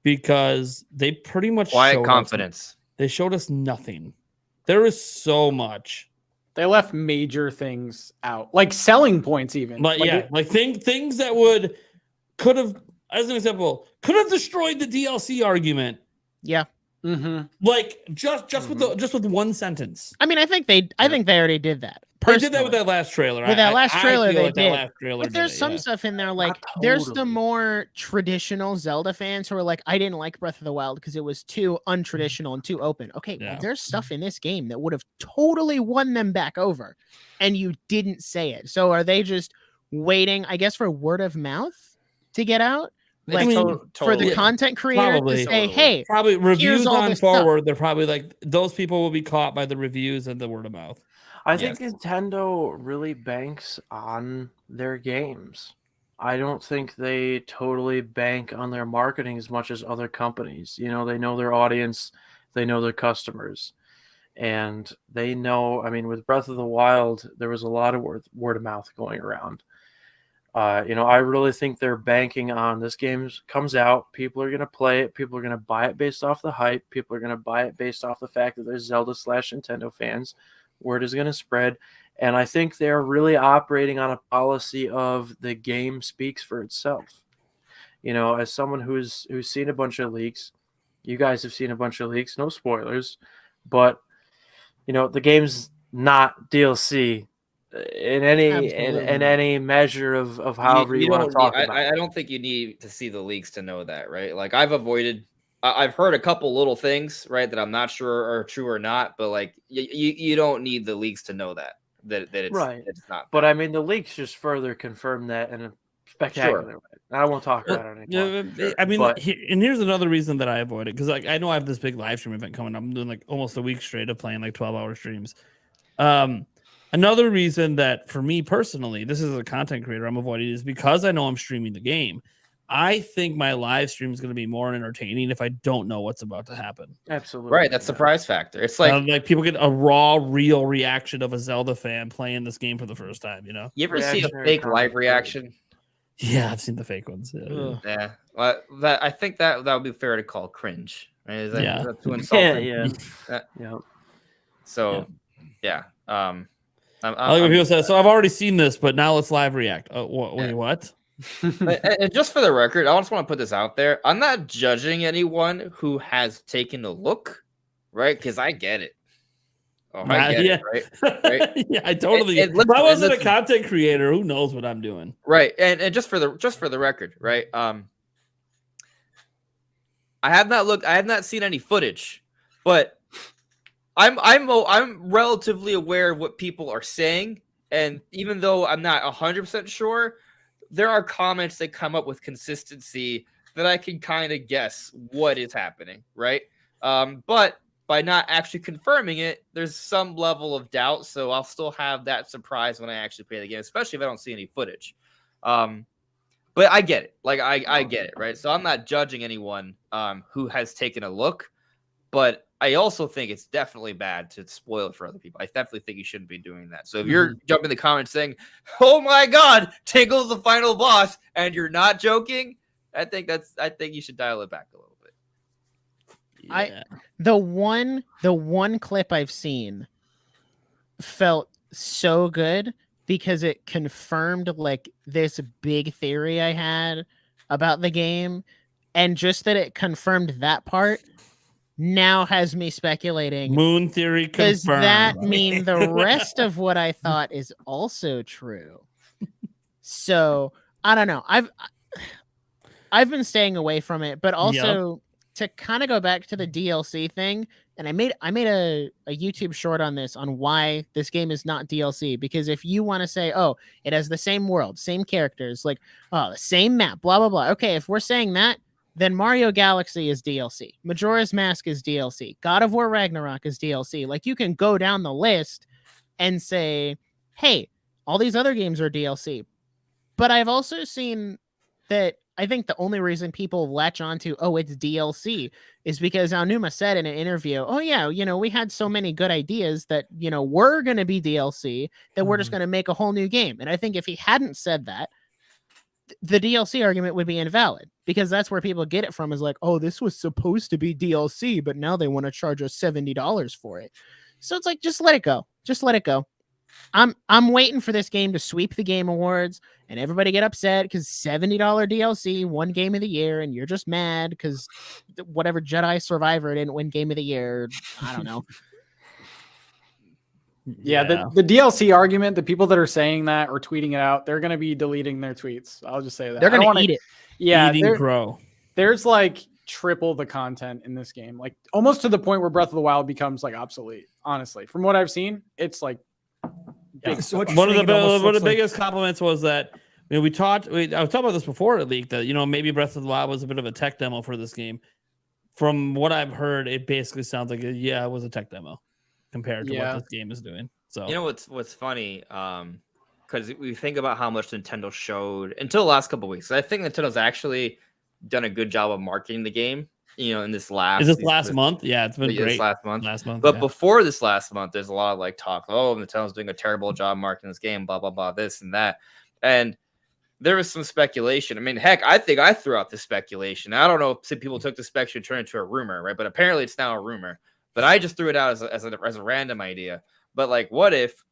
because they pretty much they showed us nothing. There is so much. They left major things out, like selling points, even. But things that could have, as an example, could have destroyed the DLC argument. Yeah. Mm-hmm. Like just with one sentence. I mean, I think they already did that. They did that with that last trailer. With that last trailer, they did. That last trailer but there's some stuff in there, like there's the more traditional Zelda fans who are like, I didn't like Breath of the Wild because it was too untraditional and too open. Okay, well, there's stuff in this game that would have totally won them back over, and you didn't say it. So are they just waiting, I guess, for word of mouth to get out? Like for the content creator to say, hey, probably reviews on forward, stuff. They're probably like, those people will be caught by the reviews and the word of mouth. I think Nintendo really banks on their games. I don't think they totally bank on their marketing as much as other companies. You know, they know their audience, they know their customers, and they know, I mean, with Breath of the Wild, there was a lot of word of mouth going around. I really think they're banking on this game comes out, people are going to play it, people are going to buy it based off the hype, people are going to buy it based off the fact that there's Zelda/Nintendo fans. Word is going to spread, and I think they're really operating on a policy of the game speaks for itself. You know, as someone who's seen a bunch of leaks, you guys have seen a bunch of leaks, no spoilers, but the game's not DLC in any measure of however you want to talk about it. I don't think you need to see the leaks to know that, right? Like I've heard a couple little things, right, that I'm not sure are true or not, but like you don't need the leaks to know that it's right. It's not. But I mean, the leaks just further confirm that in a spectacular way. I won't talk about it anymore. I mean, and here's another reason that I avoid it, because like I know I have this big live stream event coming up. I'm doing like almost a week straight of playing like 12-hour streams. Another reason that for me personally, this is a content creator I'm avoiding, is because I know I'm streaming the game. I think my live stream is going to be more entertaining if I don't know what's about to happen. Absolutely. Right. That's surprise factor. It's like people get a raw, real reaction of a Zelda fan playing this game for the first time, You ever see a fake live reaction? Yeah, I've seen the fake ones. Yeah. I think that would be fair to call cringe. Right? Is that too insulting? Yeah. So, yeah. I like when people say, so I've already seen this, but now let's live react. Wait, what? And just for the record, I just want to put this out there. I'm not judging anyone who has taken a look, right? Because I get it. I get it, right? Yeah, I totally get it. If I wasn't a content creator, who knows what I'm doing? Right. And just for the record, right? I have not seen any footage, but I'm relatively aware of what people are saying, and even though I'm not 100% sure, there are comments that come up with consistency that I can kind of guess what is happening, right? But by not actually confirming it, there's some level of doubt, so I'll still have that surprise when I actually play the game, especially if I don't see any footage. But I get it. Like, I get it, right? So I'm not judging anyone who has taken a look, but I also think it's definitely bad to spoil it for other people. I definitely think you shouldn't be doing that. So if you're jumping in the comments saying, "Oh my God, Tingle's the final boss," and you're not joking, I think you should dial it back a little bit. Yeah. The one clip I've seen felt so good because it confirmed like this big theory I had about the game, and just that it confirmed that part now has me speculating. Moon theory confirmed. Does that mean the rest of what I thought is also true? So I don't know. I've been staying away from it, but also to kind of go back to the DLC thing, and I made a YouTube short on this, on why this game is not DLC. Because if you want to say, oh, it has the same world, same characters, like, oh, the same map, blah blah blah. Okay, if we're saying that, then Mario Galaxy is DLC, Majora's Mask is DLC, God of War Ragnarok is DLC. Like, you can go down the list and say, hey, all these other games are DLC. But I've also seen that I think the only reason people latch on to, oh, it's DLC, is because Aonuma said in an interview, oh, yeah, we had so many good ideas that, were going to be DLC that we're just going to make a whole new game. And I think if he hadn't said that, the DLC argument would be invalid, because that's where people get it from, is like, oh, this was supposed to be DLC, but now they want to charge us $70 for it. So it's like, just let it go. Just let it go. I'm waiting for this game to sweep the Game Awards and everybody get upset because $70 DLC won Game of the Year, and you're just mad because whatever Jedi Survivor didn't win Game of the Year. I don't know. Yeah, the DLC argument, the people that are saying that or tweeting it out, they're going to be deleting their tweets. I'll just say that. They're going to eat it. Yeah, eating crow. There's like triple the content in this game, like almost to the point where Breath of the Wild becomes like obsolete. Honestly, from what I've seen, it's like big. So one of the biggest compliments was that I was talking about this before it leaked, that maybe Breath of the Wild was a bit of a tech demo for this game. From what I've heard, it basically sounds like it was a tech demo compared to what this game is doing. So what's funny, because we think about how much Nintendo showed until the last couple of weeks. I think Nintendo's actually done a good job of marketing the game. In this last month? Yeah, it's been great. Last month. But before this last month, there's a lot of like talk. Oh, Nintendo's doing a terrible job marketing this game. Blah blah blah. This and that. And there was some speculation. I mean, heck, I think I threw out the speculation. I don't know if some people took the speculation and turned it into a rumor, right? But apparently, it's now a rumor. But I just threw it out as a random idea. But like, what if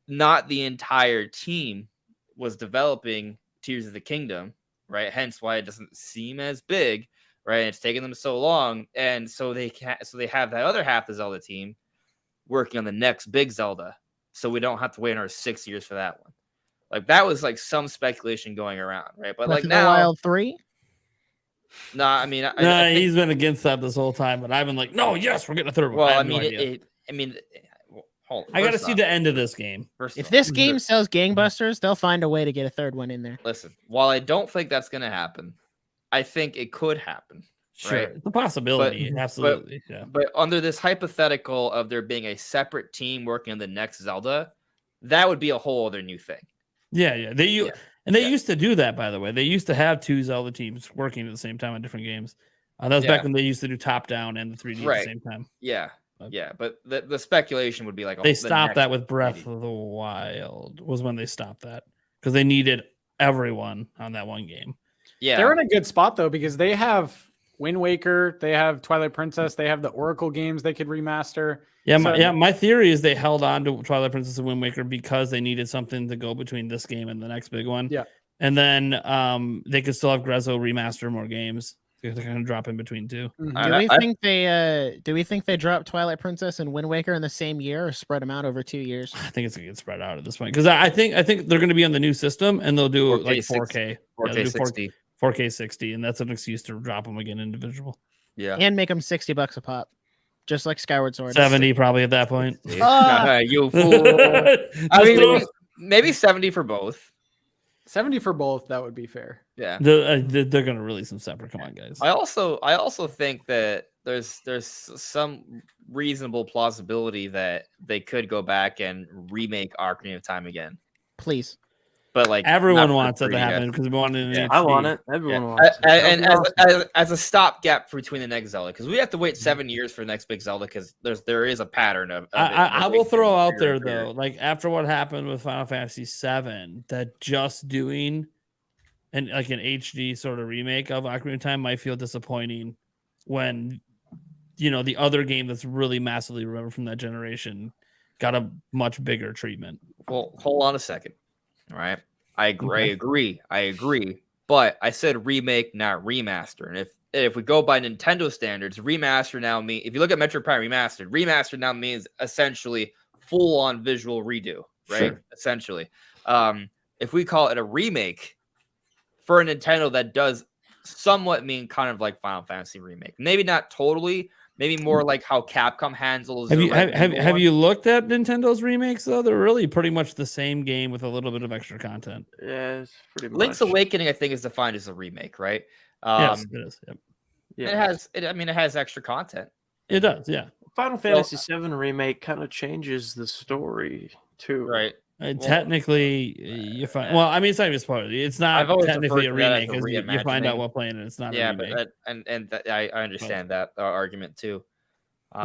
not the entire team was developing Tears of the Kingdom, right? Hence why it doesn't seem as big. Right, it's taken them so long, and so they have that other half of the Zelda team working on the next big Zelda, so we don't have to wait another 6 years for that one. Like, that was like some speculation going around, right? But like now, Wild 3. No, I mean, I think, he's been against that this whole time, but I've been like, no, yes, we're getting a third one. Well, hold on. I got to see the end of this game. If this game sells gangbusters, they'll find a way to get a third one in there. Listen, while I don't think that's going to happen, I think it could happen. Sure, right? It's a possibility. Absolutely. But under this hypothetical of there being a separate team working on the next Zelda, that would be a whole other new thing. Yeah. They used to do that, by the way. They used to have two Zelda teams working at the same time on different games. That was back when they used to do top down and the 3D at the same time. Yeah. Yeah, but the speculation would be like they stopped that with Breath of the Wild was when they stopped that, because they needed everyone on that one game. Yeah, they're in a good spot though, because they have Wind Waker, they have Twilight Princess, they have the Oracle games they could remaster. My theory is they held on to Twilight Princess and Wind Waker because they needed something to go between this game and the next big one. Yeah, and then they could still have Grezzo remaster more games. They're going to drop in between too. Mm-hmm. Do we think they dropped Twilight Princess and Wind Waker in the same year, or spread them out over 2 years? I think it's going to get spread out at this point, because I think they're going to be on the new system and they'll do 4K, like 4K, 4K 60. 4K 60, and that's an excuse to drop them again individual. Yeah, and make them $60 a pop, just like Skyward Sword. 70 probably at that point. You fool! I mean, maybe 70 for both. 70 for both. That would be fair. Yeah, they're going to release them separate. Come on, guys. I also think that there's some reasonable plausibility that they could go back and remake Ocarina of Time again. Please. But like everyone wants it to happen because we want it in HD. I want it. Everyone wants it. And as a stopgap between the next Zelda, because we have to wait 7 years for the next big Zelda, because there is a pattern of I will throw out there though, like after what happened with Final Fantasy VII, that just doing an HD sort of remake of Ocarina of Time might feel disappointing when the other game that's really massively remembered from that generation got a much bigger treatment. Well, hold on a second. All right. I agree. But I said remake, not remaster. And if we go by Nintendo standards, remaster now means, if you look at Metroid Prime remaster now means essentially full on visual redo, right? Sure. Essentially. if we call it a remake for a Nintendo that does somewhat mean kind of like Final Fantasy remake. Maybe not totally, maybe more like how Capcom handles. Have you looked at Nintendo's remakes though? They're really pretty much the same game with a little bit of extra content. Yeah, it's pretty much. Link's Awakening, I think, is defined as a remake, right? Yes, it is. Yep. Yeah. It has extra content. It does, yeah. Final Fantasy VII remake kind of changes the story too, right? Technically, you find. Well, I mean, it's not even spoiler. It's not technically a remake because you find out while playing it. It's not. Yeah, a remake. but I understand that argument too.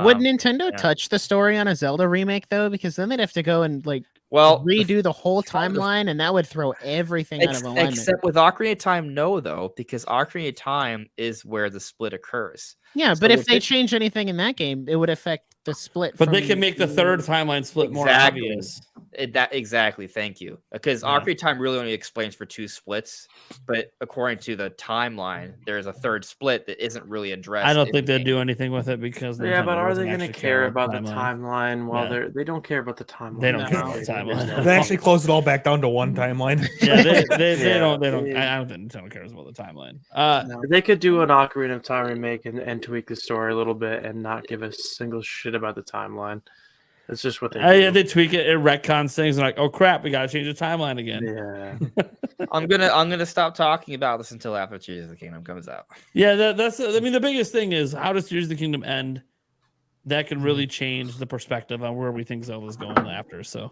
Would Nintendo touch the story on a Zelda remake though? Because then they'd have to go and redo the whole timeline, and that would throw everything out of alignment. Except with Ocarina of Time, no, though, because Ocarina of Time is where the split occurs. Yeah, but if they change anything in that game, it would affect the split. But they can make the third timeline split more obvious. Exactly. Thank you. Because Ocarina of Time really only explains for 2 splits, but according to the timeline, there's a third split that isn't really addressed. I don't think they'll do anything with it because Nintendo but are they going to care about the timeline? While they don't care about the timeline. They don't care about the timeline. They actually closed it all back down to one timeline. Yeah, they don't. I don't think Nintendo cares about the timeline. They could do an Ocarina of Time remake and tweak the story a little bit and not give a single shit about the timeline. That's just what they do. Yeah, they tweak it. It retcons things and like, oh crap, we gotta change the timeline again. Yeah. I'm gonna stop talking about this until after Tears of the Kingdom comes out. Yeah, that's. I mean, the biggest thing is how does Tears of the Kingdom end? That can really change the perspective on where we think Zelda's going after. So,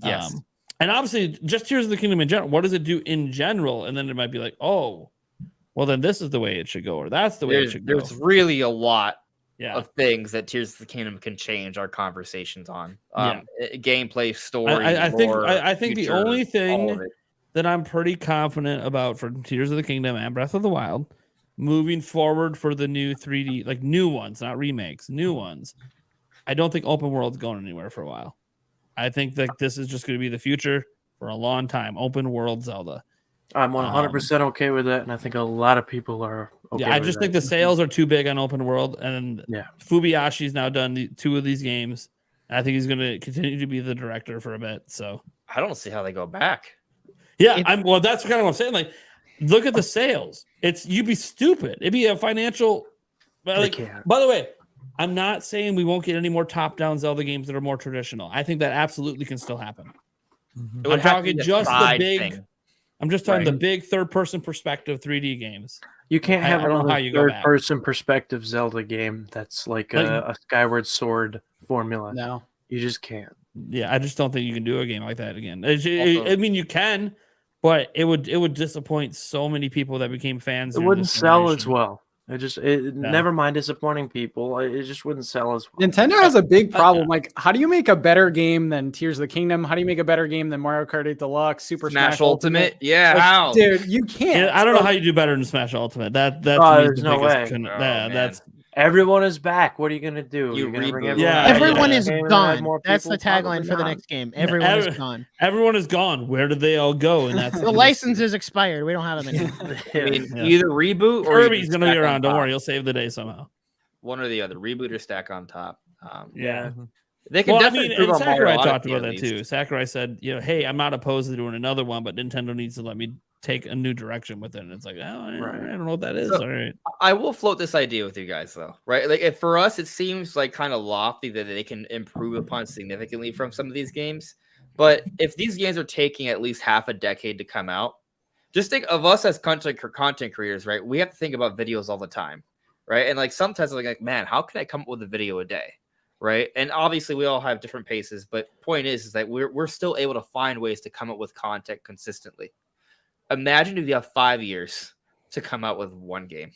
yes, and obviously, just Tears of the Kingdom in general. What does it do in general? And then it might be like, oh, well, then this is the way it should go, or that's the way it should go. There's really a lot. Yeah. Of things that Tears of the Kingdom can change our conversations on. Gameplay, story. I think the only thing that I'm pretty confident about for Tears of the Kingdom and Breath of the Wild moving forward for the new 3D, like new ones, not remakes, new ones. I don't think open world's going anywhere for a while. I think that this is just going to be the future for a long time. Open world Zelda. I'm 100% okay with that, and I think a lot of people are okay I just think the sales are too big on open world, and Fubiyashi's now done 2 of these games. I think he's going to continue to be the director for a bit. So I don't see how they go back. Yeah, that's kind of what I'm saying. Like, look at the sales. You'd be stupid. It'd be a financial. By the way, I'm not saying we won't get any more top-down Zelda games that are more traditional. I think that absolutely can still happen. Mm-hmm. I'm talking just the big. Thing. I'm just talking the big third-person perspective 3D games. You can't have a third-person perspective Zelda game that's like a Skyward Sword formula. No, you just can't. Yeah, I just don't think you can do a game like that again. I mean, you can, but it would disappoint so many people that became fans. It wouldn't sell as well. Never mind disappointing people. It just wouldn't sell as well. Nintendo has a big problem. Like, how do you make a better game than Tears of the Kingdom? How do you make a better game than Mario Kart 8 Deluxe, Super Smash Ultimate? Yeah, how? Dude, you can't. I don't know how you do better than Smash Ultimate. There's no way. That's everyone is back. What are you gonna do? Everyone is gone. That's the tagline for the next game. Everyone is gone. Everyone is gone. Where did they all go? And that's the license is expired. We don't have them anymore. Either reboot or Kirby's gonna be around. Don't worry, he'll save the day somehow. One or the other. Reboot or stack on top. They can definitely. And Sakurai talked about that too. Sakurai said, hey, I'm not opposed to doing another one, but Nintendo needs to let me take a new direction with it. And it's like, I don't know what that is. So, all right. I will float this idea with you guys though, right? Like for us, it seems like kind of lofty that they can improve upon significantly from some of these games. But if these games are taking at least half a decade to come out, just think of us as content creators, right? We have to think about videos all the time, right? And like sometimes I'm like, man, how can I come up with a video a day? Right. And obviously we all have different paces, but point is that we're still able to find ways to come up with content consistently. Imagine if you have 5 years to come out with one game.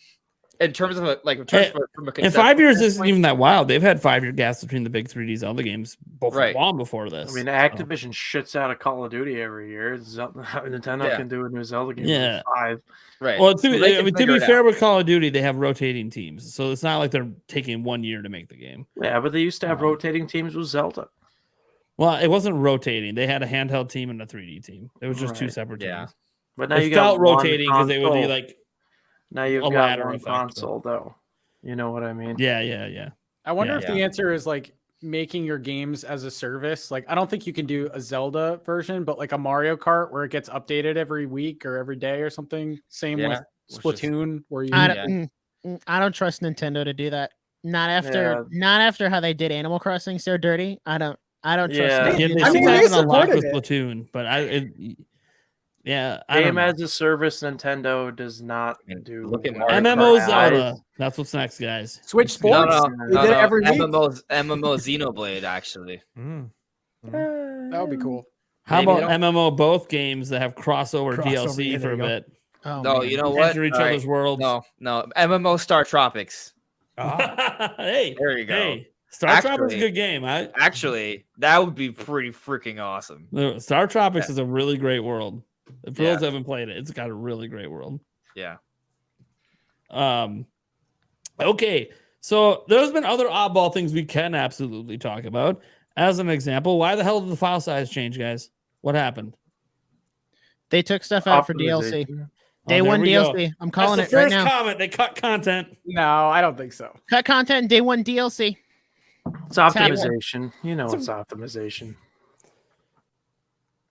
In terms of from a and 5 years isn't even that wild. They've had 5-year gaps between the big 3D Zelda games long before this. I mean, Activision shits out a Call of Duty every year. Nintendo can do a new Zelda game in 5. Right. Well, to be fair with Call of Duty, they have rotating teams, so it's not like they're taking 1 year to make the game. Yeah, but they used to have rotating teams with Zelda. Well, it wasn't rotating. They had a handheld team and a 3D team. It was just 2 separate teams. Yeah. But now it felt rotating because they would be like. Now you've got one console, though. You know what I mean? Yeah. I wonder if the answer is like making your games as a service. Like, I don't think you can do a Zelda version, but like a Mario Kart where it gets updated every week or every day or something. Same with Splatoon, where you. I don't trust Nintendo to do that. Not after how they did Animal Crossing so dirty. I don't trust. Yeah, they I mean, seem to they have a lot with supported it. Splatoon, but I don't Game know. as a service, Nintendo does not do. Look at Mario MMO Kart. Zelda. That's what's next, guys. Switch Sports. They did it every week. MMO Xenoblade, actually. That would be cool. How about MMO both games that have crossover DLC for a bit? Oh, no, man. you know what? Enter each other's worlds. No, MMO Star Tropics. Hey, there you go. Hey, Star Tropics is a good game. Actually, that would be pretty freaking awesome. Star Tropics is a really great world. If those haven't played it, it's got a really great world. Yeah. Okay, so there's been other oddball things we can absolutely talk about. As an example, why the hell did the file size change, guys? What happened? They took stuff out for DLC. Day one DLC. I'm calling it right now. First comment. They cut content. No, I don't think so. Cut content. Day one DLC. It's optimization. You know, it's optimization.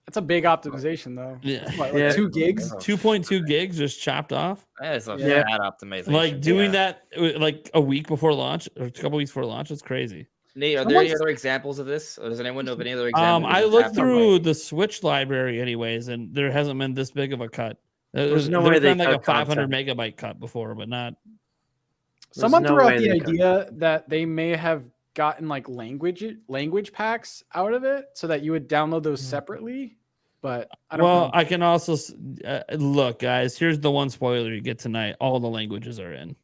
That's a big optimization, though. Yeah. What, like 2 gigs? 2.2 gigs just chopped off. That is a fat optimization. Like doing that like a week before launch or a couple weeks before launch is crazy. Nate, are there any other examples of this? Or does anyone know of any other examples? I looked through the Switch library anyways, and there hasn't been this big of a cut. There's no way they been like a cut 500 content. megabyte cut before, but not. Someone threw out the idea that they may have gotten like language packs out of it so that you would download those separately. But I don't know. I can also look, guys. Here's the one spoiler you get tonight. All the languages are in.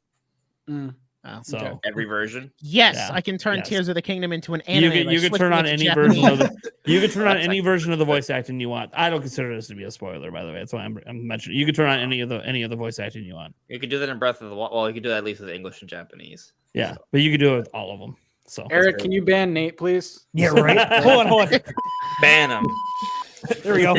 So okay. Every version. Yes, I can turn Tears of the Kingdom into an anime. You can turn on any version of you can turn on any version of the voice acting you want. I don't consider this to be a spoiler, by the way. That's why I'm mentioning. You can turn on any of the voice acting you want. You could do that in Breath of the Wild. Well, you could do that at least with English and Japanese. Yeah, but you can do it with all of them. So Eric, can you ban Nate, please? Yeah, right. hold on. Ban him. There we go.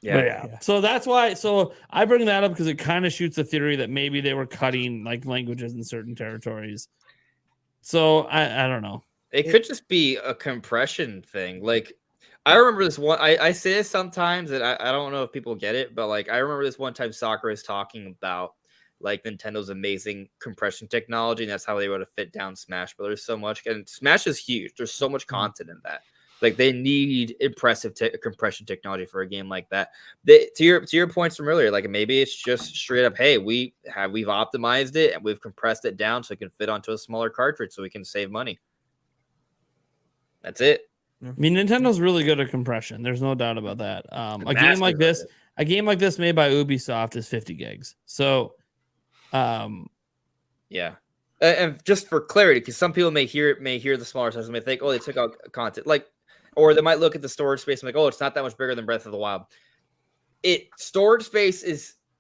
Yeah. So that's why. So I bring that up because it kind of shoots the theory that maybe they were cutting like languages in certain territories. So I don't know. It could just be a compression thing. Like I remember this one. I say this sometimes, and I don't know if people get it, but like I remember this one time Sakura is talking about like Nintendo's amazing compression technology, and that's how they were able to fit down Smash Brothers so much. And Smash is huge. There's so much content in that. Like they need impressive compression technology for a game like that. To your points from earlier, like maybe it's just straight up, hey, we've optimized it and we've compressed it down so it can fit onto a smaller cartridge, so we can save money. That's it. I mean, Nintendo's really good at compression. There's no doubt about that. A game like this made by Ubisoft is 50 gigs. So, yeah. And just for clarity, because some people may hear the smaller size and may think, oh, they took out content, like, or they might look at the storage space and like, oh, it's not that much bigger than Breath of the Wild. Storage space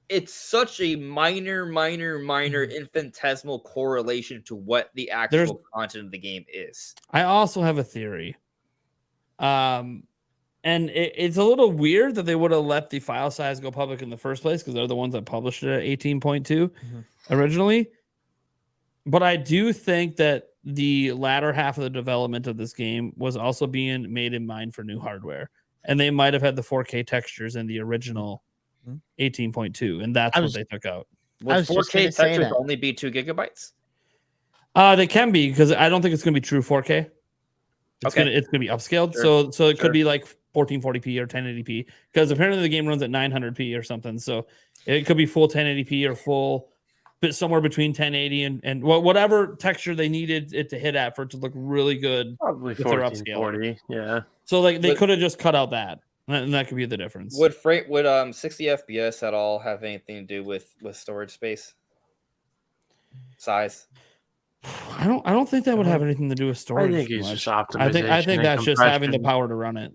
it's such a minor, infinitesimal correlation to what the actual content of the game is. I also have a theory. And it's a little weird that they would have let the file size go public in the first place because they're the ones that published it at 18.2 originally. But I do think that the latter half of the development of this game was also being made in mind for new hardware. And they might have had the 4K textures in the original 18.2, and that's what they took out. Would 4K textures only be 2 gigabytes? They can be, because I don't think it's going to be true 4K. It's going to be upscaled. Sure. So it could be like 1440p or 1080p, because apparently the game runs at 900p or something. So it could be full 1080p or full, but somewhere between 1080 and whatever texture they needed it to hit at for it to look really good. Probably 1440. Yeah. So like they could have just cut out that, and that could be the difference. Would 60 FPS at all have anything to do with storage space size? I don't think that would have anything to do with storage. I think it's just optimization. I think that's just having the power to run it.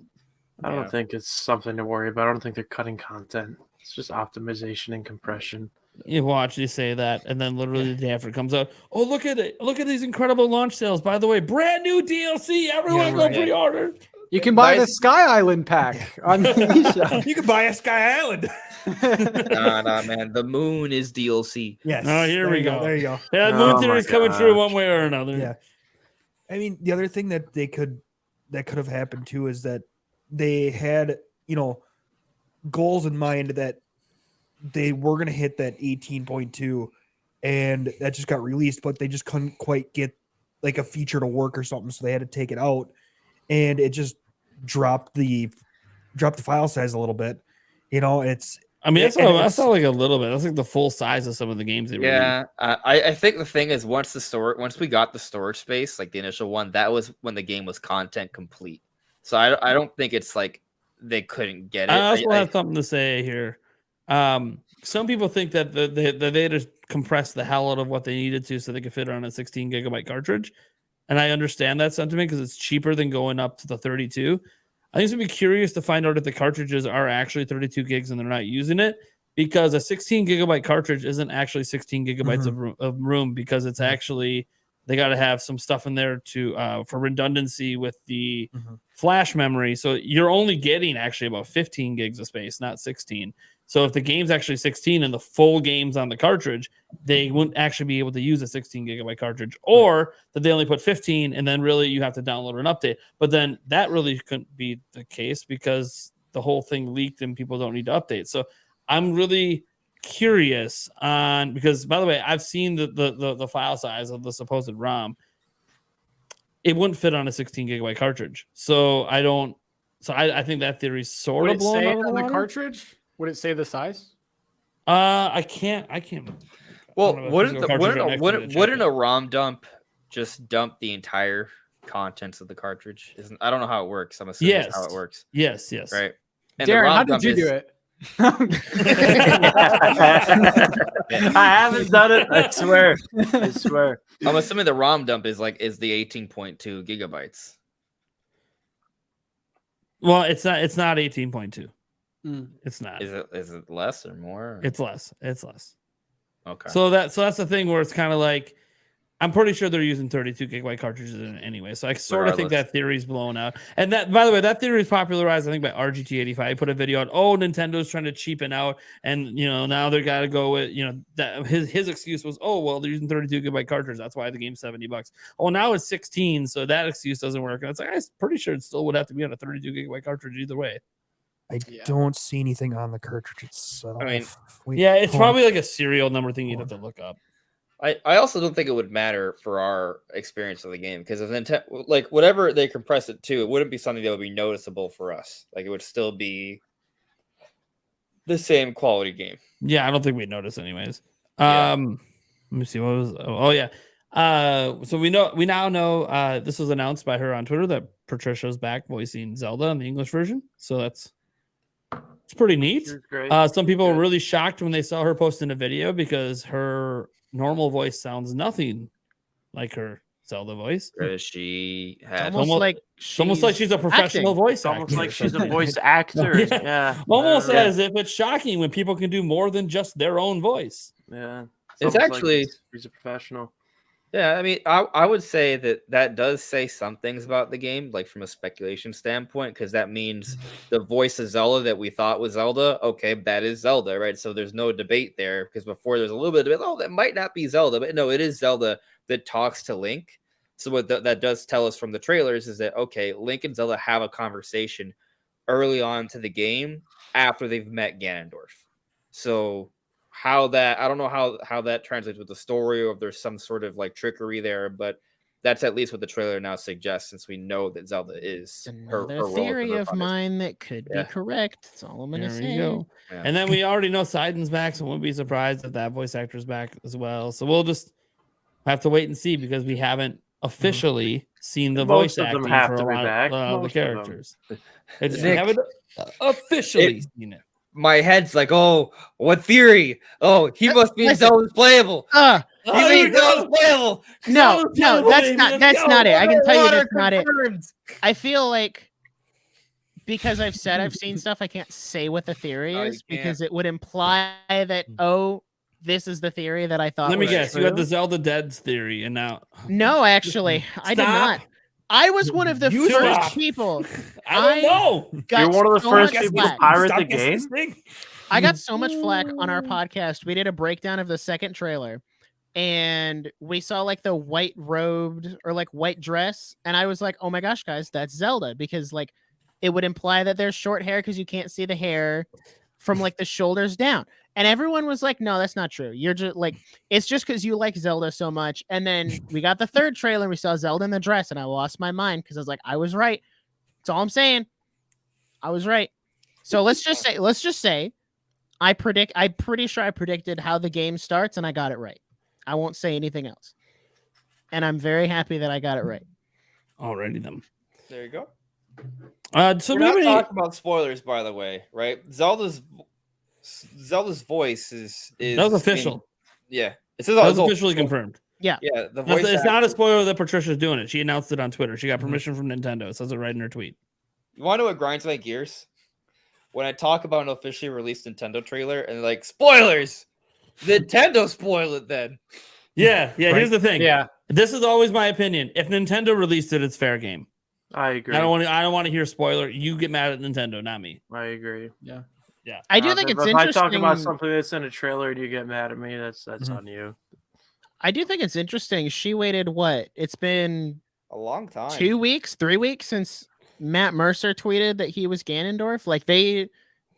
I don't think it's something to worry about. I don't think they're cutting content. It's just optimization and compression. You watch, you say that, and then literally the day after it comes out, oh, look at it. Look at these incredible launch sales. By the way, brand new DLC. Everyone go pre-order. You can buy the Sky Island pack on the eShop. You can buy a Sky Island. Nah, man. The moon is DLC. Yes. Oh, here we go. There you go. Yeah, Moon Theory is coming true one way or another. Yeah. I mean, the other thing that could have happened too is that they had, goals in mind that they were going to hit that 18.2 and that just got released, but they just couldn't quite get like a feature to work or something. So they had to take it out and it just dropped the file size a little bit. That's not like a little bit. That's like the full size of some of the games they released. I think the thing is once we got the storage space, like the initial one, that was when the game was content complete. So I don't think it's like they couldn't get it. I also have something to say here. Some people think that they just compressed the hell out of what they needed to so they could fit it on a 16 gigabyte cartridge. And I understand that sentiment because it's cheaper than going up to the 32. I think it's going to be curious to find out if the cartridges are actually 32 gigs and they're not using it, because a 16 gigabyte cartridge isn't actually 16 gigabytes of room because it's actually, they got to have some stuff in there to for redundancy with the flash memory. So you're only getting actually about 15 gigs of space, not 16. So if the game's actually 16 and the full game's on the cartridge, they wouldn't actually be able to use a 16 gigabyte cartridge, or that they only put 15 and then really you have to download an update. But then that really couldn't be the case because the whole thing leaked and people don't need to update. So I'm really curious on, because by the way, I've seen the file size of the supposed ROM. It wouldn't fit on a 16 gigabyte cartridge. So I think that theory's sort of blown up on the cartridge. Would it say the size? I can't. Well, wouldn't a ROM dump just dump the entire contents of the cartridge? I don't know how it works. I'm assuming that's how it works. Yes. Right. And Darren, how did you do it? I haven't done it. I swear. I'm assuming the ROM dump is the 18.2 gigabytes. Well, it's not 18.2. It's not. Is it less or more? It's less. Okay. So that's the thing where it's kind of like, I'm pretty sure they're using 32 gigabyte cartridges in it anyway. So I sort of think that theory's blown out. And that, by the way, that theory is popularized, I think, by RGT85. He put a video out, Nintendo's trying to cheapen out. And, now they got to go with, that his excuse was, they're using 32 gigabyte cartridges. That's why the game's $70. Oh, now it's 16. So that excuse doesn't work. And it's like, I'm pretty sure it still would have to be on a 32 gigabyte cartridge either way. I don't see anything on the cartridge itself. I mean, it's probably like a serial number thing you'd have to look up. I also don't think it would matter for our experience of the game, because if Nintendo, like whatever they compress it to, it wouldn't be something that would be noticeable for us. Like it would still be the same quality game. Yeah, I don't think we'd notice anyways. Yeah. Let me see what was. So we now know this was announced by her on Twitter that Patricia's back voicing Zelda in the English version. So it's pretty neat. Some people were really shocked when they saw her posting a video because her normal voice sounds nothing like her Zelda voice. She had almost like she's a professional voice actor. Almost like she's a voice actor. Yeah. Almost as if it's shocking when people can do more than just their own voice. Yeah. It's actually like he's a professional. Yeah, I mean, I would say that does say some things about the game, like from a speculation standpoint, because that means the voice of Zelda that we thought was Zelda, okay, that is Zelda, right? So there's no debate there, because before there's a little bit of debate, that might not be Zelda, but no, it is Zelda that talks to Link. So what that does tell us from the trailers is that, okay, Link and Zelda have a conversation early on to the game after they've met Ganondorf. So I don't know how that translates with the story, or if there's some sort of like trickery there, but that's at least what the trailer now suggests, since we know that Zelda is her theory of mine that could be correct. That's all I'm gonna say. Yeah. And then we already know Sidon's back, so wouldn't be surprised if that voice actor's back as well. So we'll just have to wait and see, because we haven't officially seen the voice acting for a lot of the characters. We haven't officially seen it. My head's like, what theory? He must be Zelda's playable. He means Zelda's playable. No, that's not it. I can tell you that's not it. I feel like, because I've said I've seen stuff, I can't say what the theory is, because it would imply that, this is the theory that I thought. Let me guess. True. You had the Zelda Dead's theory, and now no, actually, I did not. I was one of the first people. I don't know. You're one of the first people to pirate the game. I got so much flack on our podcast. We did a breakdown of the second trailer. and we saw like the white robed or like white dress, and I was like, oh my gosh, guys, that's Zelda, because like it would imply that there's short hair because you can't see the hair from like the shoulders down. And everyone was like, no, that's not true. You're just like, it's just because you like Zelda so much. And then we got the third trailer and we saw Zelda in the dress, and I lost my mind because I was like, I was right. That's all I'm saying. I was right. So let's just say I'm pretty sure I predicted how the game starts and I got it right. I won't say anything else. And I'm very happy that I got it right. Alrighty then. There you go. So We're not talking about spoilers, by the way, right? Zelda's voice is that was official. Yeah, it says that was officially confirmed. Yeah, the voice. It's not a spoiler that Patricia's doing it. She announced it on Twitter. She got permission from Nintendo. It says it right in her tweet. You want to know what grinds my gears? When I talk about an officially released Nintendo trailer and like spoilers, Nintendo spoil it then. Yeah. Right? Here's the thing. Yeah, this is always my opinion. If Nintendo released it, it's fair game. I agree. I don't want to hear spoiler. You get mad at Nintendo, not me. I agree. Yeah. I do think it's if interesting. I talk about something that's in a trailer and you get mad at me, that's on you. I do think it's interesting. She waited what? It's been a long time. 2 weeks, 3 weeks since Matt Mercer tweeted that he was Ganondorf. Like they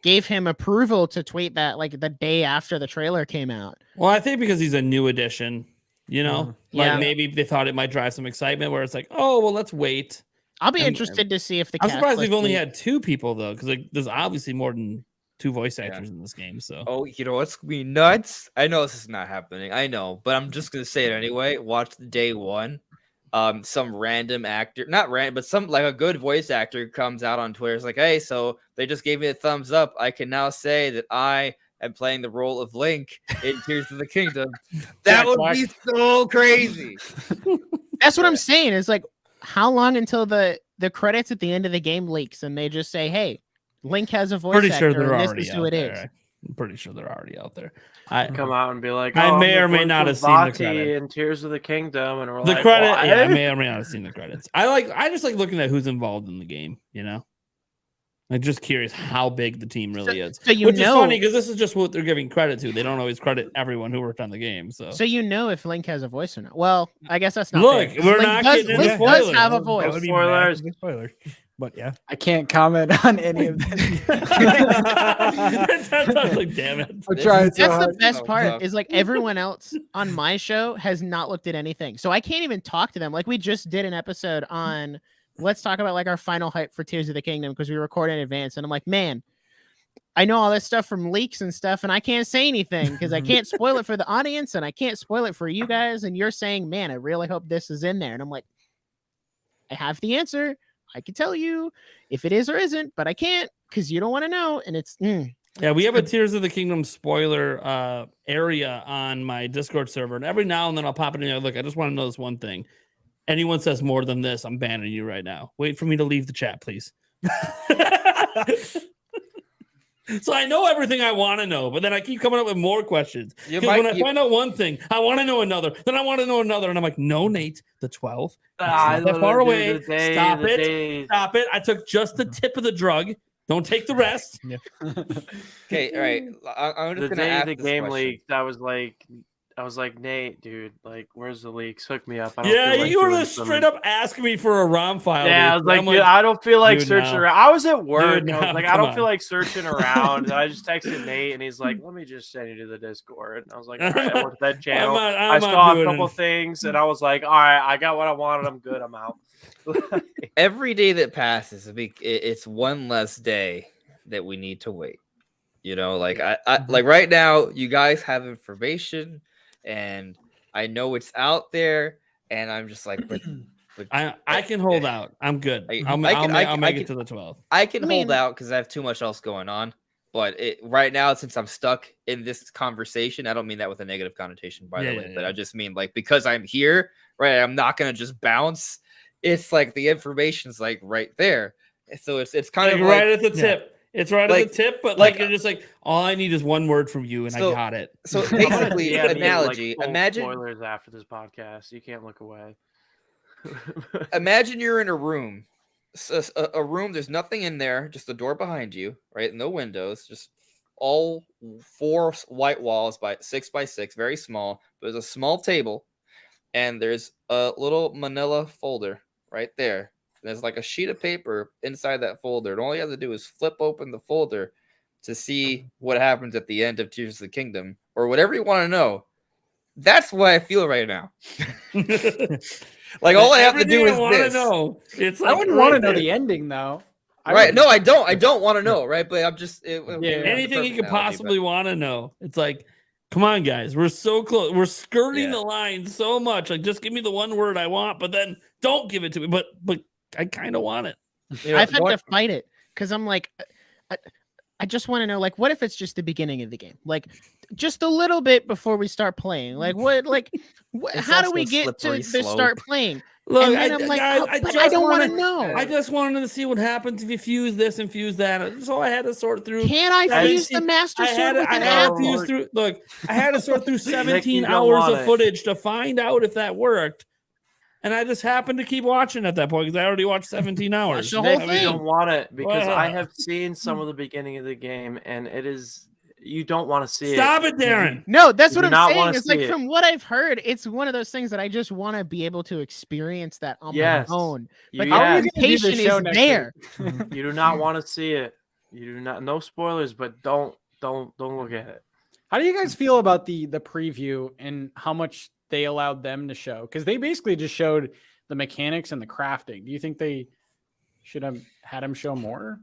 gave him approval to tweet that like the day after the trailer came out. Well, I think because he's a new addition, you know, Yeah. maybe they thought it might drive some excitement where it's like, oh, well, let's wait. I'll be interested to see if the I'm cast surprised list they've only will- had 2 people though, because like there's obviously more than 2 voice actors in this game. So Oh, you know what's gonna be nuts? I know this is not happening. I know, but I'm just gonna say it anyway. Watch the day one. Some random actor, not random, but some like a good voice actor comes out on Twitter. It's like, hey, so they just gave me a thumbs up. I can now say that I am playing the role of Link in Tears of the Kingdom. That would be so crazy. That's what I'm saying. Is like, how long until the credits at the end of the game leaks and they just say, hey, Link has a voice pretty actor, sure they're and already this is who out it there. is. I'm pretty sure they're already out there. Come out and be like, I may I'm or may the not voice have of seen the Vati credit. in Tears of the Kingdom, and we're The like, credit, what? yeah, I may or may not have seen the credits. I just like looking at who's involved in the game, you know? I'm just curious how big the team really is. So you Which is know- funny because this is just what they're giving credit to. They don't always credit everyone who worked on the game. So you know if Link has a voice or not. Well, I guess that's not Look, fair. we're Link not does, getting into Link does spoilers. have a That voice. would be Spoilers. massive spoilers. But yeah, I can't comment on any of this. That's like, damn it. I'm trying so That's the hard. best Oh, part tough. is like everyone else on my show has not looked at anything. So I can't even talk to them. Like we just did an episode on let's talk about like our final hype for Tears of the Kingdom because we recorded in advance. And I'm like, man, I know all this stuff from leaks and stuff, and I can't say anything because I can't spoil it for the audience and I can't spoil it for you guys. And you're saying, man, I really hope this is in there. And I'm like, I have the answer. I can tell you if it is or isn't, but I can't because you don't want to know. And it's Yeah, we have a Tears of the Kingdom spoiler area on my Discord server, and every now and then I'll pop it in there. Look, I just want to know this one thing. Anyone says more than this, I'm banning you right now. Wait for me to leave the chat, please. So I know everything I want to know, but then I keep coming up with more questions. Because when I find out one thing, I want to know another. Then I want to know another, and I'm like, no, Nate, the 12. Not that far away. Stop it. Stop it. I took just the tip of the drug. Don't take the rest. Okay, all right. I'm just The gonna day ask the this game question. leaked, I was like, Nate, dude, like, where's the leaks? Hook me up. I don't Yeah, feel like you were doing just some- straight up asking me for a ROM file. Yeah, I dude. was like, I'm dude, I don't feel like dude, searching no. around. I was at work. Dude, I was no, like, I come don't on. feel like searching around. And I just texted Nate, and he's like, let me just send you to the Discord. And I was like, all right, I went to that channel. I I'm not saw a doing couple it. things, and I was like, all right, I got what I wanted. I'm good. I'm out. Every day that passes, it's one less day that we need to wait. You know, like I like right now, you guys have information, and I know it's out there, and I'm just like, but I can hold out. I'm good. I'll make it to the 12. I can I hold mean- out because I have too much else going on. But right now, since I'm stuck in this conversation, I don't mean that with a negative connotation, by the way. But I just mean like because I'm here, right? I'm not gonna just bounce. It's like the information's like right there, so it's kind of right like, at the tip. It's right Like- at the tip, but like- you're just like, all I need is one word from you, and I So- got it. so I'm gonna basically DM you, like, analogy. full Imagine spoilers after this podcast. You can't look away. imagine you're in a room, a room. There's nothing in there, just the door behind you, right? No windows, just all 4 white walls by 6 by 6, very small. There's a small table, and there's a little manila folder right there. There's like a sheet of paper inside that folder. And all you have to do is flip open the folder to see what happens at the end of Tears of the Kingdom, or whatever you want to know. That's what I feel right now. Like, all I have to do is this. Know. It's like I wouldn't want to know the ending, though. Right? No, I don't. I don't want to know. Right? But I'm just anything you could possibly want to know. It's like, come on, guys, we're so close. We're skirting the line so much. Like, just give me the one word I want, but then don't give it to me. But I kind of want it. I've had to fight it because I'm like, I just want to know, like, what if it's just the beginning of the game? Like, just a little bit before we start playing. Like, how do we get to start playing? Look, and then I'm like, I don't want to know. I just wanted to see what happens if you fuse this and fuse that. So I had to sort through. Can I fuse the Master Sword with an apple? Look, I had to sort through 17 hours of footage to find out if that worked. And I just happened to keep watching at that point because I already watched 17 hours. The whole thing. You don't want it because I have seen some of the beginning of the game, and it is, you don't want to see it. Stop it, Darren. No, that's what I'm saying. It's like, from what I've heard, it's one of those things that I just want to be able to experience that on my own. But the patient is there. You do not want to see it. You do not. No spoilers, but don't look at it. How do you guys feel about the preview and how much they allowed them to show? Because they basically just showed the mechanics and the crafting. Do you think they should have had them show more?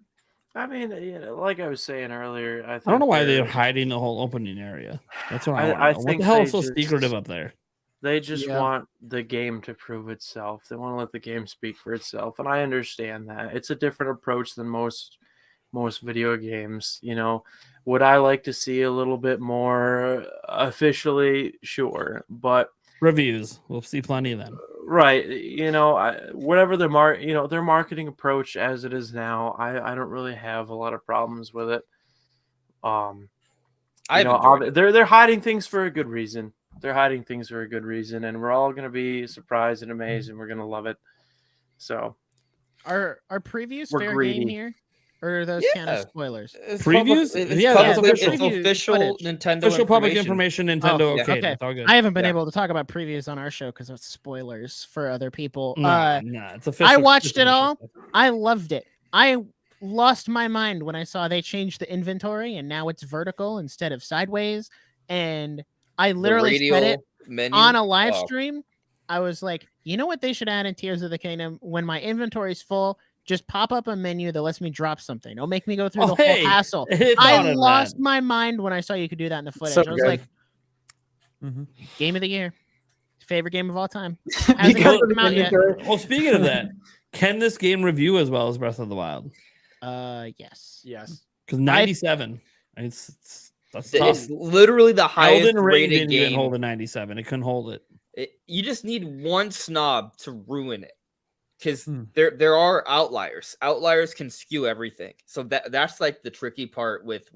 I mean, like I was saying earlier, I don't know why they're hiding the whole opening area. That's what I think. What the hell is so secretive up there? They just want the game to prove itself. They want to let the game speak for itself, and I understand that. It's a different approach than most video games. Would I like to see a little bit more officially? Sure, but reviews, we'll see plenty of them. Right, whatever their marketing approach as it is now, I don't really have a lot of problems with it. They're hiding things for a good reason. And we're all gonna be surprised and amazed, and we're gonna love it. So, are previews fair game here? Or are those kind of spoilers? Previews? It's official Nintendo. Official public information. Nintendo. Okay. It's all good. I haven't been able to talk about previews on our show because it's spoilers for other people. It's official. I watched it all. I loved it. I lost my mind when I saw they changed the inventory and now it's vertical instead of sideways. And I literally said it on a live stream. I was like, you know what they should add in Tears of the Kingdom? When my inventory's full, just pop up a menu that lets me drop something. Don't make me go through the whole hassle. I lost my mind when I saw you could do that in the footage. I was like, game of the year. Favorite game of all time. Hasn't come out yet. Well, speaking of that, can this game review as well as Breath of the Wild? Yes. Because 97. That's tough. It's literally the highest rated game. Didn't hold a 97. It couldn't hold it. You just need one snob to ruin it. Because there are outliers. Outliers can skew everything. So that's like the tricky part with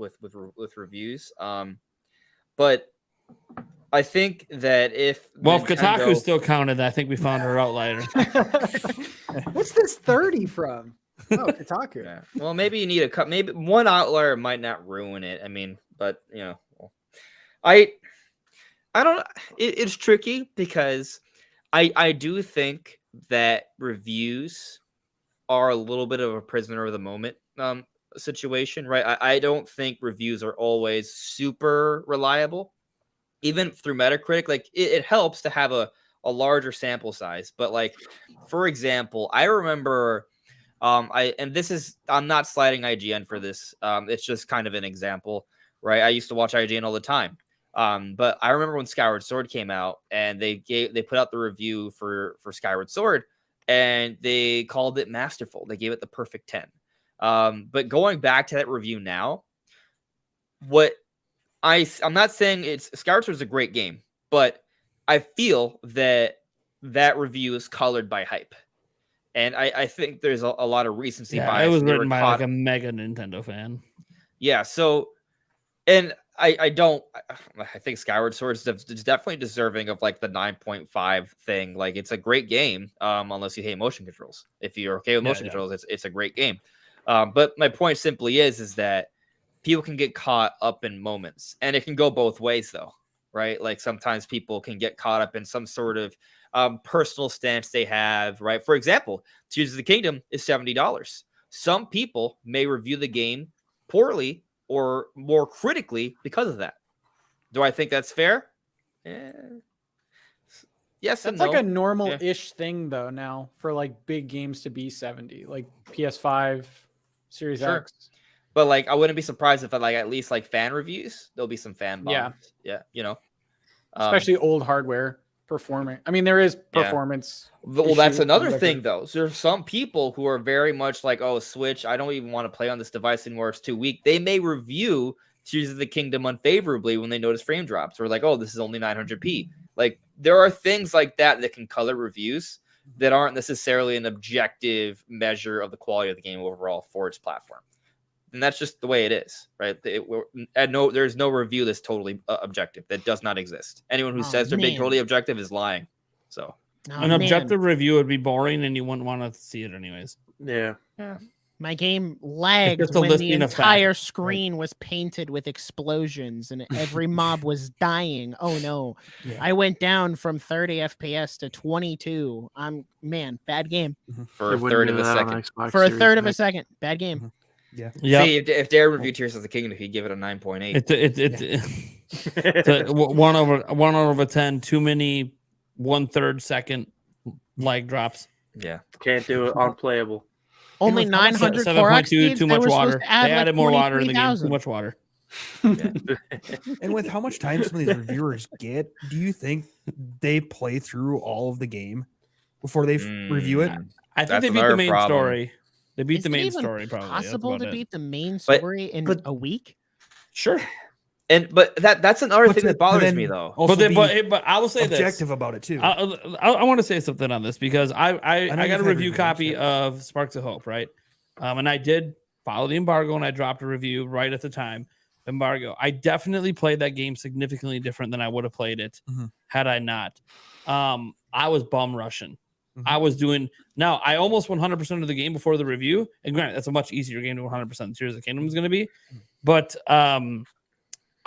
reviews. But I think that if Kotaku still counted, I think we found our outlier. What's this 30 from? Oh, Kotaku. Yeah. Well, maybe you need a cut. Maybe one outlier might not ruin it. I mean, but I don't. It's tricky because I do think that reviews are a little bit of a prisoner of the moment situation, right? I don't think reviews are always super reliable, even through Metacritic. Like it helps to have a larger sample size, but like, for example, I remember I'm not sliding IGN for this. It's just kind of an example, right? I used to watch IGN all the time. But I remember when Skyward Sword came out and they put out the review for Skyward Sword and they called it masterful. They gave it the perfect 10. But going back to that review now, I'm not saying Skyward Sword is a great game, but I feel that review is colored by hype. And I think there's a lot of recency bias. It was written by like a mega Nintendo fan. Yeah. So, and I think Skyward Sword is definitely deserving of like the 9.5 thing. Like it's a great game, unless you hate motion controls. If you're okay with motion controls, it's a great game. But my point simply is that people can get caught up in moments, and it can go both ways though, right? Like sometimes people can get caught up in some sort of personal stance they have, right? For example, Tears of the Kingdom is $70. Some people may review the game poorly or more critically because of that. Do I think that's fair? Yes, that's like a normal-ish thing though now for like big games to be 70, like PS5, Series X. But like, I wouldn't be surprised if like at least like fan reviews, there'll be some fan bombs. Yeah, you know, especially old hardware performing. I mean, there is performance. Well, that's another thing though. So there's some people who are very much like, oh, Switch, I don't even want to play on this device anymore. It's too weak. They may review Tears of the Kingdom unfavorably when they notice frame drops, or like, oh, this is only 900p. Like, there are things like that that can color reviews that aren't necessarily an objective measure of the quality of the game overall for its platform. And that's just the way it is, right? There's no review that's totally objective. That does not exist. Anyone who says they're being totally objective is lying. So an objective review would be boring, and you wouldn't want to see it anyways. Yeah. My game lagged when the entire screen was painted with explosions and every mob was dying. Oh no. Yeah. I went down from 30 FPS to 22. Bad game. For a third of a second. For a third of a second. Bad game. Yeah. See, if Dare reviewed Tears of the Kingdom, he'd give it a 9.8. It's 1 over 10. Too many 1/3 second lag drops. Yeah, can't do it. Unplayable. Only 900 Korok speeds. Too much water. They added more water in the game. Too much water. Yeah. And with how much time some of these reviewers get, do you think they play through all of the game before they review it? I think they beat the main story. They beat the main story. Probably possible to beat the main story in a week. Sure. But that's another thing that bothers me though. But I will say objective about it too. I want to say something on this because I got a review copy of Sparks of Hope, right? And I did follow the embargo and I dropped a review right at the time. Embargo. I definitely played that game significantly different than I would have played it had I not. I was bum rushing. I was doing I almost 100% of the game before the review. And granted, that's a much easier game to 100% Tears of the Kingdom is going to be. But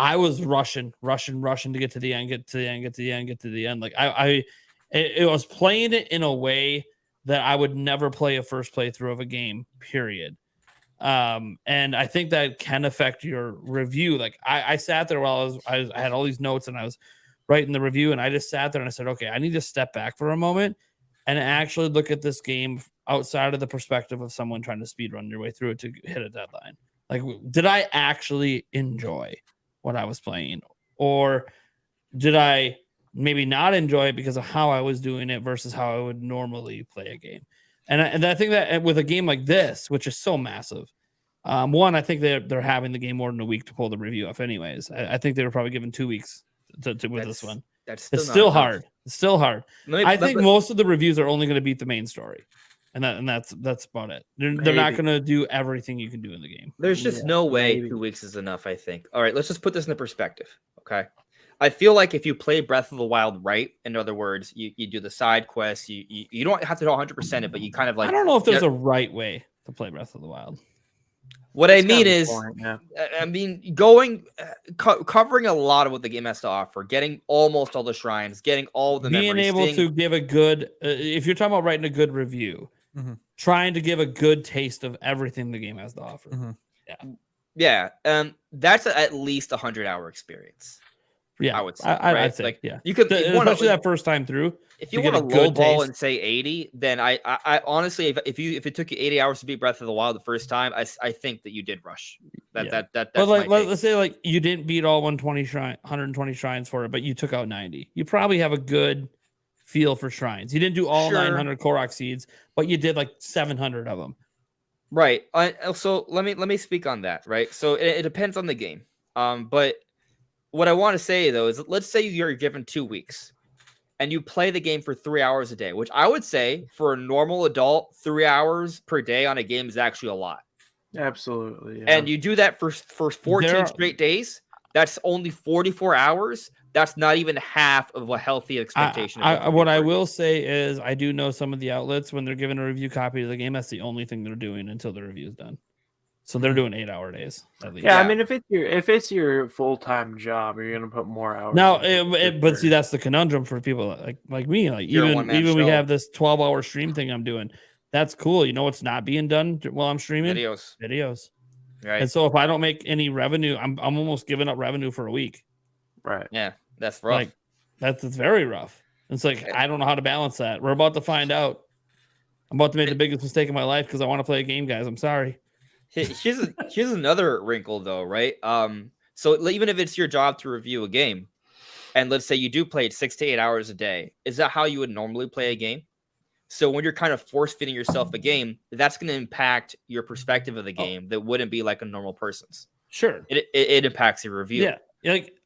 I was rushing to get to the end, get to the end. Like it was playing it in a way that I would never play a first playthrough of a game, period. And I think that can affect your review. Like I sat there while I had all these notes and I was writing the review, and I just sat there and I said, okay, I need to step back for a moment and actually look at this game outside of the perspective of someone trying to speedrun your way through it to hit a deadline. Like, did I actually enjoy what I was playing, or did I maybe not enjoy it because of how I was doing it versus how I would normally play a game? And I think that with a game like this, which is so massive, one, I think they're having the game more than a week to pull the review off anyways. I think they were probably given 2 weeks with this one. It's still hard. It's still hard. I think most of the reviews are only going to beat the main story. And that's about it. They're not going to do everything you can do in the game. There's just no way 2 weeks is enough, I think. All right, let's just put this into perspective, okay? I feel like if you play Breath of the Wild right, in other words, you do the side quests, you don't have to do 100% it, but you kind of like... I don't know if there's a right way to play Breath of the Wild. What I mean is, going, covering a lot of what the game has to offer, getting almost all the shrines, getting all the being able to give a good, if you're talking about writing a good review, trying to give a good taste of everything the game has to offer. Yeah. That's at least 100-hour experience. Yeah, I would say. I'd say, like, yeah. You could, especially that first time through. If you want to lowball and say 80, then I honestly, if it took you 80 hours to beat Breath of the Wild the first time, I think that you did rush. That's but like, let's say like you didn't beat all 120 shrines for it, but you took out 90. You probably have a good feel for shrines. You didn't do all 900 Korok seeds, but you did like 700 of them. Right. So let me speak on that. Right. So it depends on the game. But what I want to say though is, let's say you're given 2 weeks and you play the game for 3 hours a day, which I would say for a normal adult, 3 hours per day on a game is actually a lot. Absolutely. Yeah. And you do that for 14 straight days. That's only 44 hours. That's not even half of a healthy expectation. What I will say is, I do know some of the outlets, when they're giving a review copy of the game, that's the only thing they're doing until the review is done. So they're doing 8-hour days at least. Yeah, I mean, if it's your full-time job, you're gonna put more hours. Now, but see, that's the conundrum for people like me. Like even we have this 12-hour stream thing I'm doing. That's cool. You know what's not being done while I'm streaming? Videos. Right. And so if I don't make any revenue, I'm almost giving up revenue for a week. Right. Yeah, that's rough. Like that's very rough. It's like I don't know how to balance that. We're about to find out. I'm about to make the biggest mistake of my life because I want to play a game, guys. I'm sorry. Here's another wrinkle though, right? So even if it's your job to review a game, and let's say you do play it 6 to 8 hours a day, is that how you would normally play a game? So when you're kind of force feeding yourself a game, that's going to impact your perspective of the game. That wouldn't be like a normal person's. Sure, it impacts your review. Yeah, like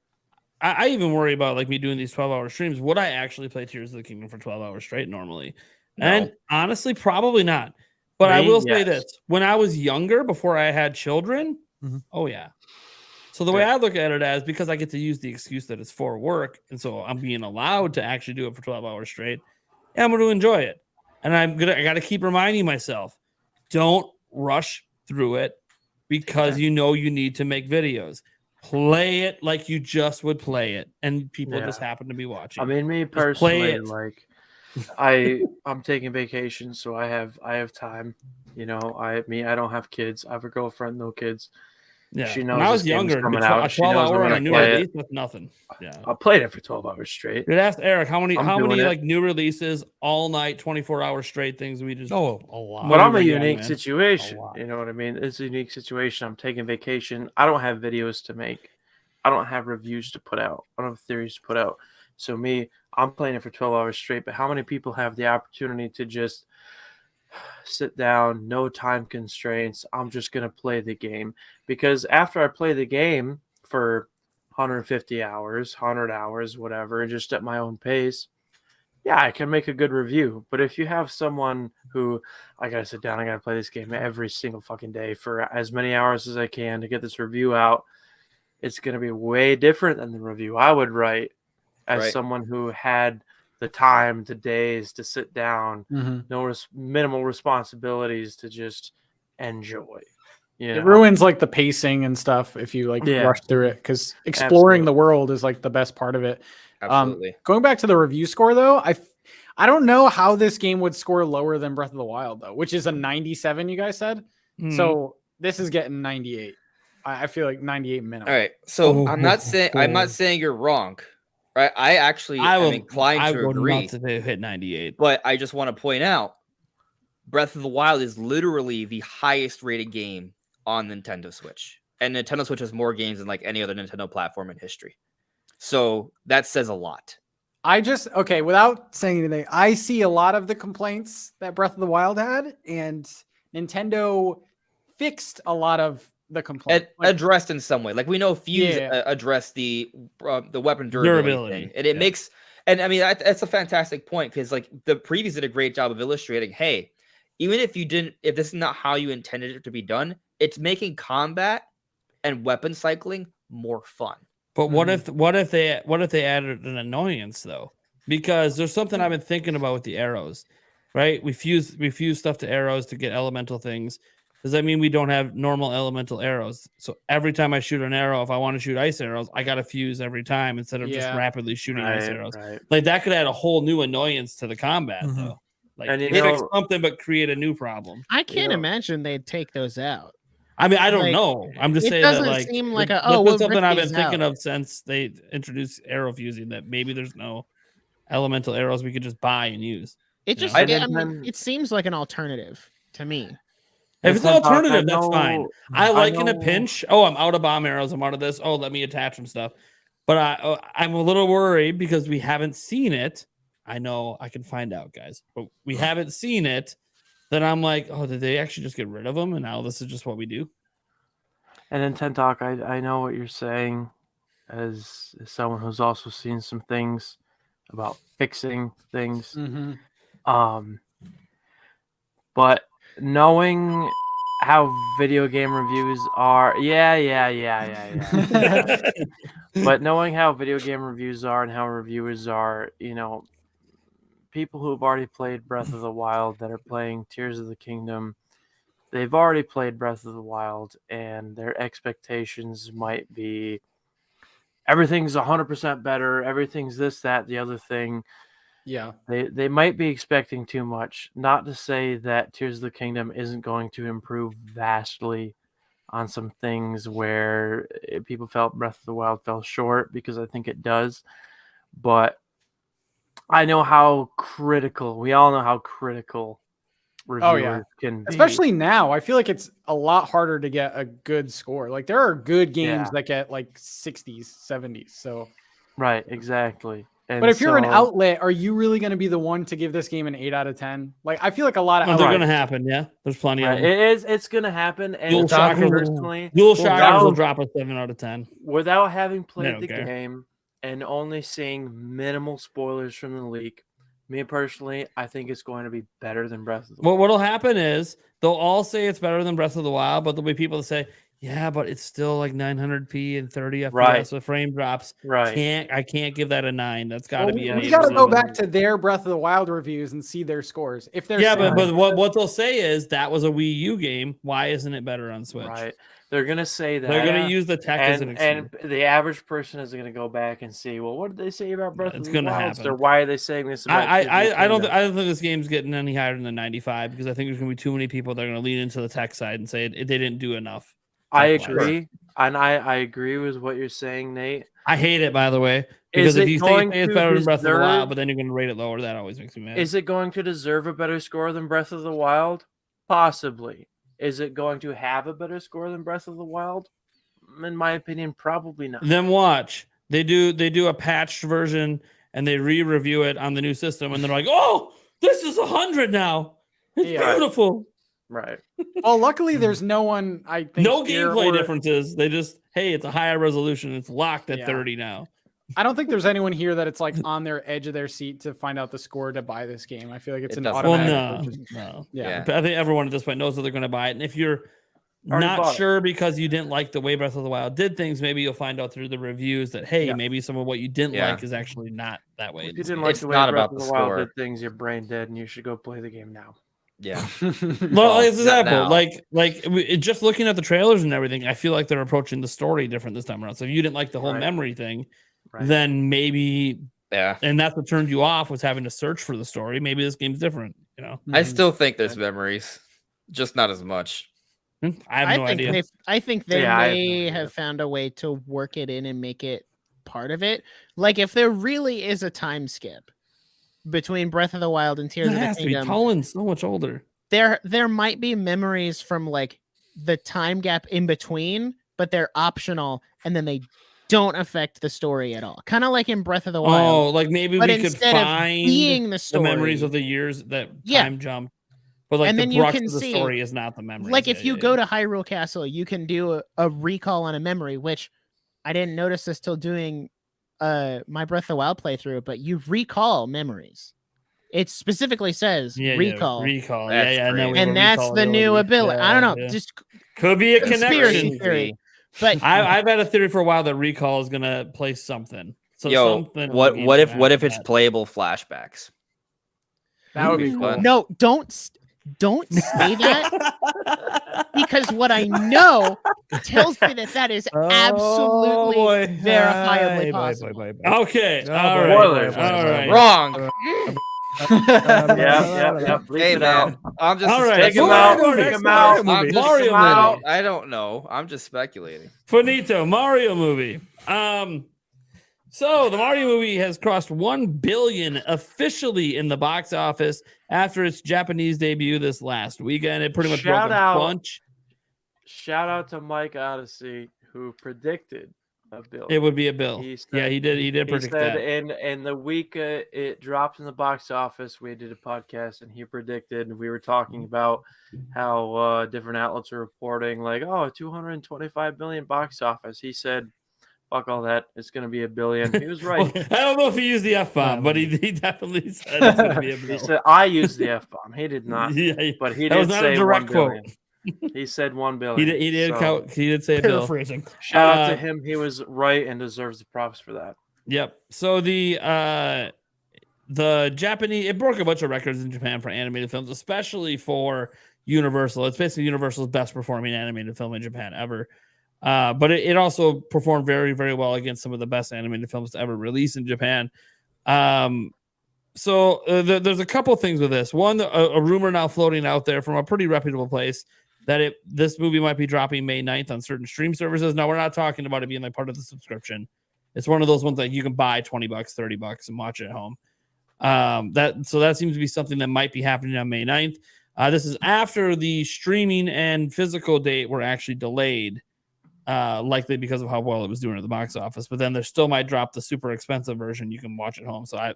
I even worry about like me doing these 12-hour streams. Would I actually play Tears of the Kingdom for 12 hours straight normally? No. And honestly, probably not. But I will say this: when I was younger, before I had children, oh yeah. So the way I look at it as, because I get to use the excuse that it's for work, and so I'm being allowed to actually do it for 12 hours straight, I'm going to enjoy it. And I got to keep reminding myself, don't rush through it because you know you need to make videos. Play it like you just would play it, and people just happen to be watching. I mean, me personally, like I'm taking vacation, so I have time. You know, I don't have kids. I have a girlfriend, no kids. Yeah, she knows when I was younger, coming out. A 12-hour on a new release, that's nothing. Yeah, I played it for 12 hours straight. Dude, ask Eric how many like new releases all night, 24 hours straight things we just a lot. But I'm a unique situation. You know what I mean? It's a unique situation. I'm taking vacation. I don't have videos to make. I don't have reviews to put out. I don't have theories to put out. So I'm playing it for 12 hours straight. But how many people have the opportunity to just sit down, no time constraints? I'm just going to play the game, because after I play the game for 150 hours, 100 hours, whatever, just at my own pace, I can make a good review. But if you have someone who, I got to sit down, I got to play this game every single fucking day for as many hours as I can to get this review out, it's going to be way different than the review I would write as someone who had the time, the days to sit down, minimal responsibilities to just enjoy. It ruins like the pacing and stuff if you like rush through it, because exploring the world is like the best part of it. Absolutely. Going back to the review score though, I don't know how this game would score lower than Breath of the Wild though, which is a 97. You guys said so. This is getting 98. I feel like 98 minimum. All right, so I'm not saying you're wrong. Right, I am inclined to agree. Not to hit 98, but I just want to point out, Breath of the Wild is literally the highest rated game on Nintendo Switch, and Nintendo Switch has more games than like any other Nintendo platform in history. So that says a lot. Without saying anything, I see a lot of the complaints that Breath of the Wild had, and Nintendo fixed a lot of the complaint addressed in some way. Like we know Fuse addressed the weapon durability thing. And it makes, and I mean that's a fantastic point, because like the previews did a great job of illustrating, hey, even if this is not how you intended it to be done, it's making combat and weapon cycling more fun. But what if they added an annoyance though? Because there's something I've been thinking about with the arrows, right? We fuse stuff to arrows to get elemental things. Does that mean we don't have normal elemental arrows? So every time I shoot an arrow, if I want to shoot ice arrows, I got to fuse every time instead of just rapidly shooting ice arrows. Right. Like that could add a whole new annoyance to the combat, though. Like fix something but create a new problem. I can't imagine they'd take those out. I mean, I don't know. I'm just saying that like seem like that's something I've been thinking of since they introduced arrow fusing, that maybe there's no elemental arrows we could just buy and use. It just it seems like an alternative to me. If it's an alternative, that's fine. I like in a pinch. Oh, I'm out of bomb arrows. I'm out of this. Oh, let me attach some stuff. But I'm a little worried because we haven't seen it. I know I can find out, guys, but we haven't seen it. Then I'm like, oh, did they actually just get rid of them? And now this is just what we do. And in Tentalk, I know what you're saying as someone who's also seen some things about fixing things. But knowing how video game reviews are, but knowing how video game reviews are and how reviewers are, people who have already played Breath of the Wild that are playing Tears of the Kingdom, they've already played Breath of the Wild, and their expectations might be everything's 100% better, everything's this, that, the other thing. Yeah. They might be expecting too much. Not to say that Tears of the Kingdom isn't going to improve vastly on some things where people felt Breath of the Wild fell short, because I think it does. But I know how critical, we all know how critical reviewers can be. Especially now. I feel like it's a lot harder to get a good score. Like there are good games that get like 60s, 70s. So right, exactly. And but if you're an outlet, are you really going to be the one to give this game an 8 out of 10? Like I feel like a lot of they're going to happen. Yeah, there's plenty of them. It's going to happen. And Dual Shockers will drop a 7 out of 10 without having played the game and only seeing minimal spoilers from the leak. Me personally, I think it's going to be better than Breath of the Wild. Well, what'll happen is they'll all say it's better than Breath of the Wild, but there'll be people that say, yeah, but it's still like 900p and 30 FPS with frame drops. Right. I can't give that a 9. That's got to be a. We got to go back to their Breath of the Wild reviews and see their scores. If they're but what they'll say is that was a Wii U game. Why isn't it better on Switch? Right. They're gonna say that. They're gonna use the tech as an excuse. And the average person is gonna go back and see, well, what did they say about Breath of the Wild? Happen. Or why are they saying this about I don't think this game's getting any higher than the 95, because I think there's gonna be too many people that are gonna lean into the tech side and say they didn't do enough. I agree. And I agree with what you're saying, Nate. I hate it, by the way, because if you say it's better than Breath of the Wild, but then you're going to rate it lower, that always makes me mad. Is it going to deserve a better score than Breath of the Wild? Possibly. Is it going to have a better score than Breath of the Wild? In my opinion, probably not. Then watch. They do a patched version and they re-review it on the new system, and they're like, "Oh, this is 100 now. It's beautiful." Right. Well, luckily there's no one. I think no gameplay differences. They just, hey, it's a higher resolution. It's locked at 30 now. I don't think there's anyone here that it's like on their edge of their seat to find out the score to buy this game. I feel like it's an automatic. No. Yeah. I think everyone at this point knows that they're going to buy it. And if you're not sure because you didn't like the way Breath of the Wild did things, maybe you'll find out through the reviews that, hey, maybe some of what you didn't like is actually not that way. If you didn't like the way Breath of the Wild did things, you're brain dead, and you should go play the game now. Yeah. Well, as an example, like just looking at the trailers and everything, I feel like they're approaching the story different this time around. So if you didn't like the whole memory thing, then maybe and that's what turned you off, was having to search for the story. Maybe this game's different, you know. I still think there's memories, just not as much. I have no idea. I think they may have found a way to work it in and make it part of it. Like if there really is a time skip between Breath of the Wild and Tears of the Kingdom, Colin's so much older. There might be memories from like the time gap in between, but they're optional, and then they don't affect the story at all. Kind of like in Breath of the Wild. Oh, like maybe we could find the memories of the years that time jumped. But like, and then you can see the story is not the memory. Like if you go to Hyrule Castle, you can do a recall on a memory, which I didn't notice this till doing my Breath of the Wild playthrough, but you recall memories. It specifically says recall. Recall. And that's the new ability. I don't know. Just could be a connection theory. But I've had a theory for a while that recall is gonna play something. So something what if it's playable flashbacks? That would be cool. No, don't say that, because what I know tells me that is absolutely verifiably possible. Okay, all right. Wrong. Yeah. Hey, man, I'm just take him out. Mario movie. I don't know. I'm just speculating. Finito, Mario movie. So the Mario movie has crossed 1 billion officially in the box office after its Japanese debut this last weekend. It pretty much broke a bunch. Shout out to Mike Odyssey, who predicted a bill. It would be a bill. He did predict that. In the week it dropped in the box office, we did a podcast and he predicted, and we were talking about how different outlets are reporting like, 225 million box office. He said, fuck all that. It's going to be $1 billion. He was right. Well, I don't know if he used the F-bomb, but he definitely said it's going to be $1 billion. He said, I used the F-bomb. He did not. But he did say a direct quote. He said $1 billion. He did say a bill. Shout out to him. He was right and deserves the props for that. Yep. So the Japanese, it broke a bunch of records in Japan for animated films, especially for Universal. It's basically Universal's best performing animated film in Japan ever. But it also performed very, very well against some of the best animated films to ever release in Japan. So there's a couple things with this. One, a rumor now floating out there from a pretty reputable place that this movie might be dropping May 9th on certain stream services. Now, we're not talking about it being like part of the subscription. It's one of those ones that you can buy $20, $30 and watch it at home. That seems to be something that might be happening on May 9th. This is after the streaming and physical date were actually delayed, likely because of how well it was doing at the box office. But then there still might drop the super expensive version you can watch at home. So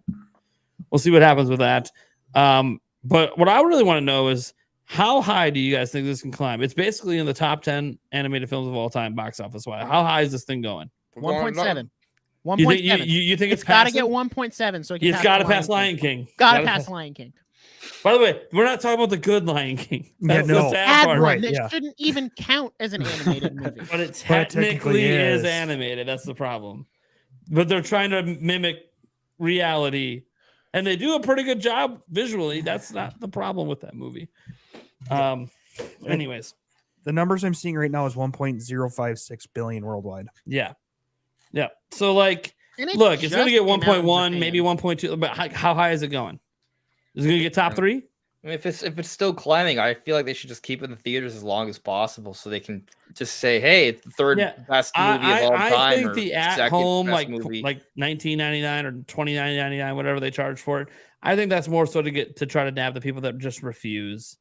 we'll see what happens with that. But what I really want to know is, how high do you guys think this can climb? It's basically in the top 10 animated films of all time, box office wise. How high is this thing going? 1.7. 1.7. You think it's got to get 1.7? So it's got to pass Lion King. Got to pass Lion King. By the way, we're not talking about the good Lion King. That's the sad part. Right, It shouldn't even count as an animated movie. But it technically is animated. That's the problem. But they're trying to mimic reality, and they do a pretty good job visually. That's not the problem with that movie. Anyways, the numbers I'm seeing right now is 1.056 billion worldwide. Yeah. So look, it's going to get 1.1, maybe 1.2. But how high is it going? Is it going to get top 3? I mean, if it's still climbing, I feel like they should just keep it in the theaters as long as possible, so they can just say, "Hey, it's the third best movie of all time." I think the at home, like $19.99 or $29.99, whatever they charge for it. I think that's more so to try to nab the people that just refuse.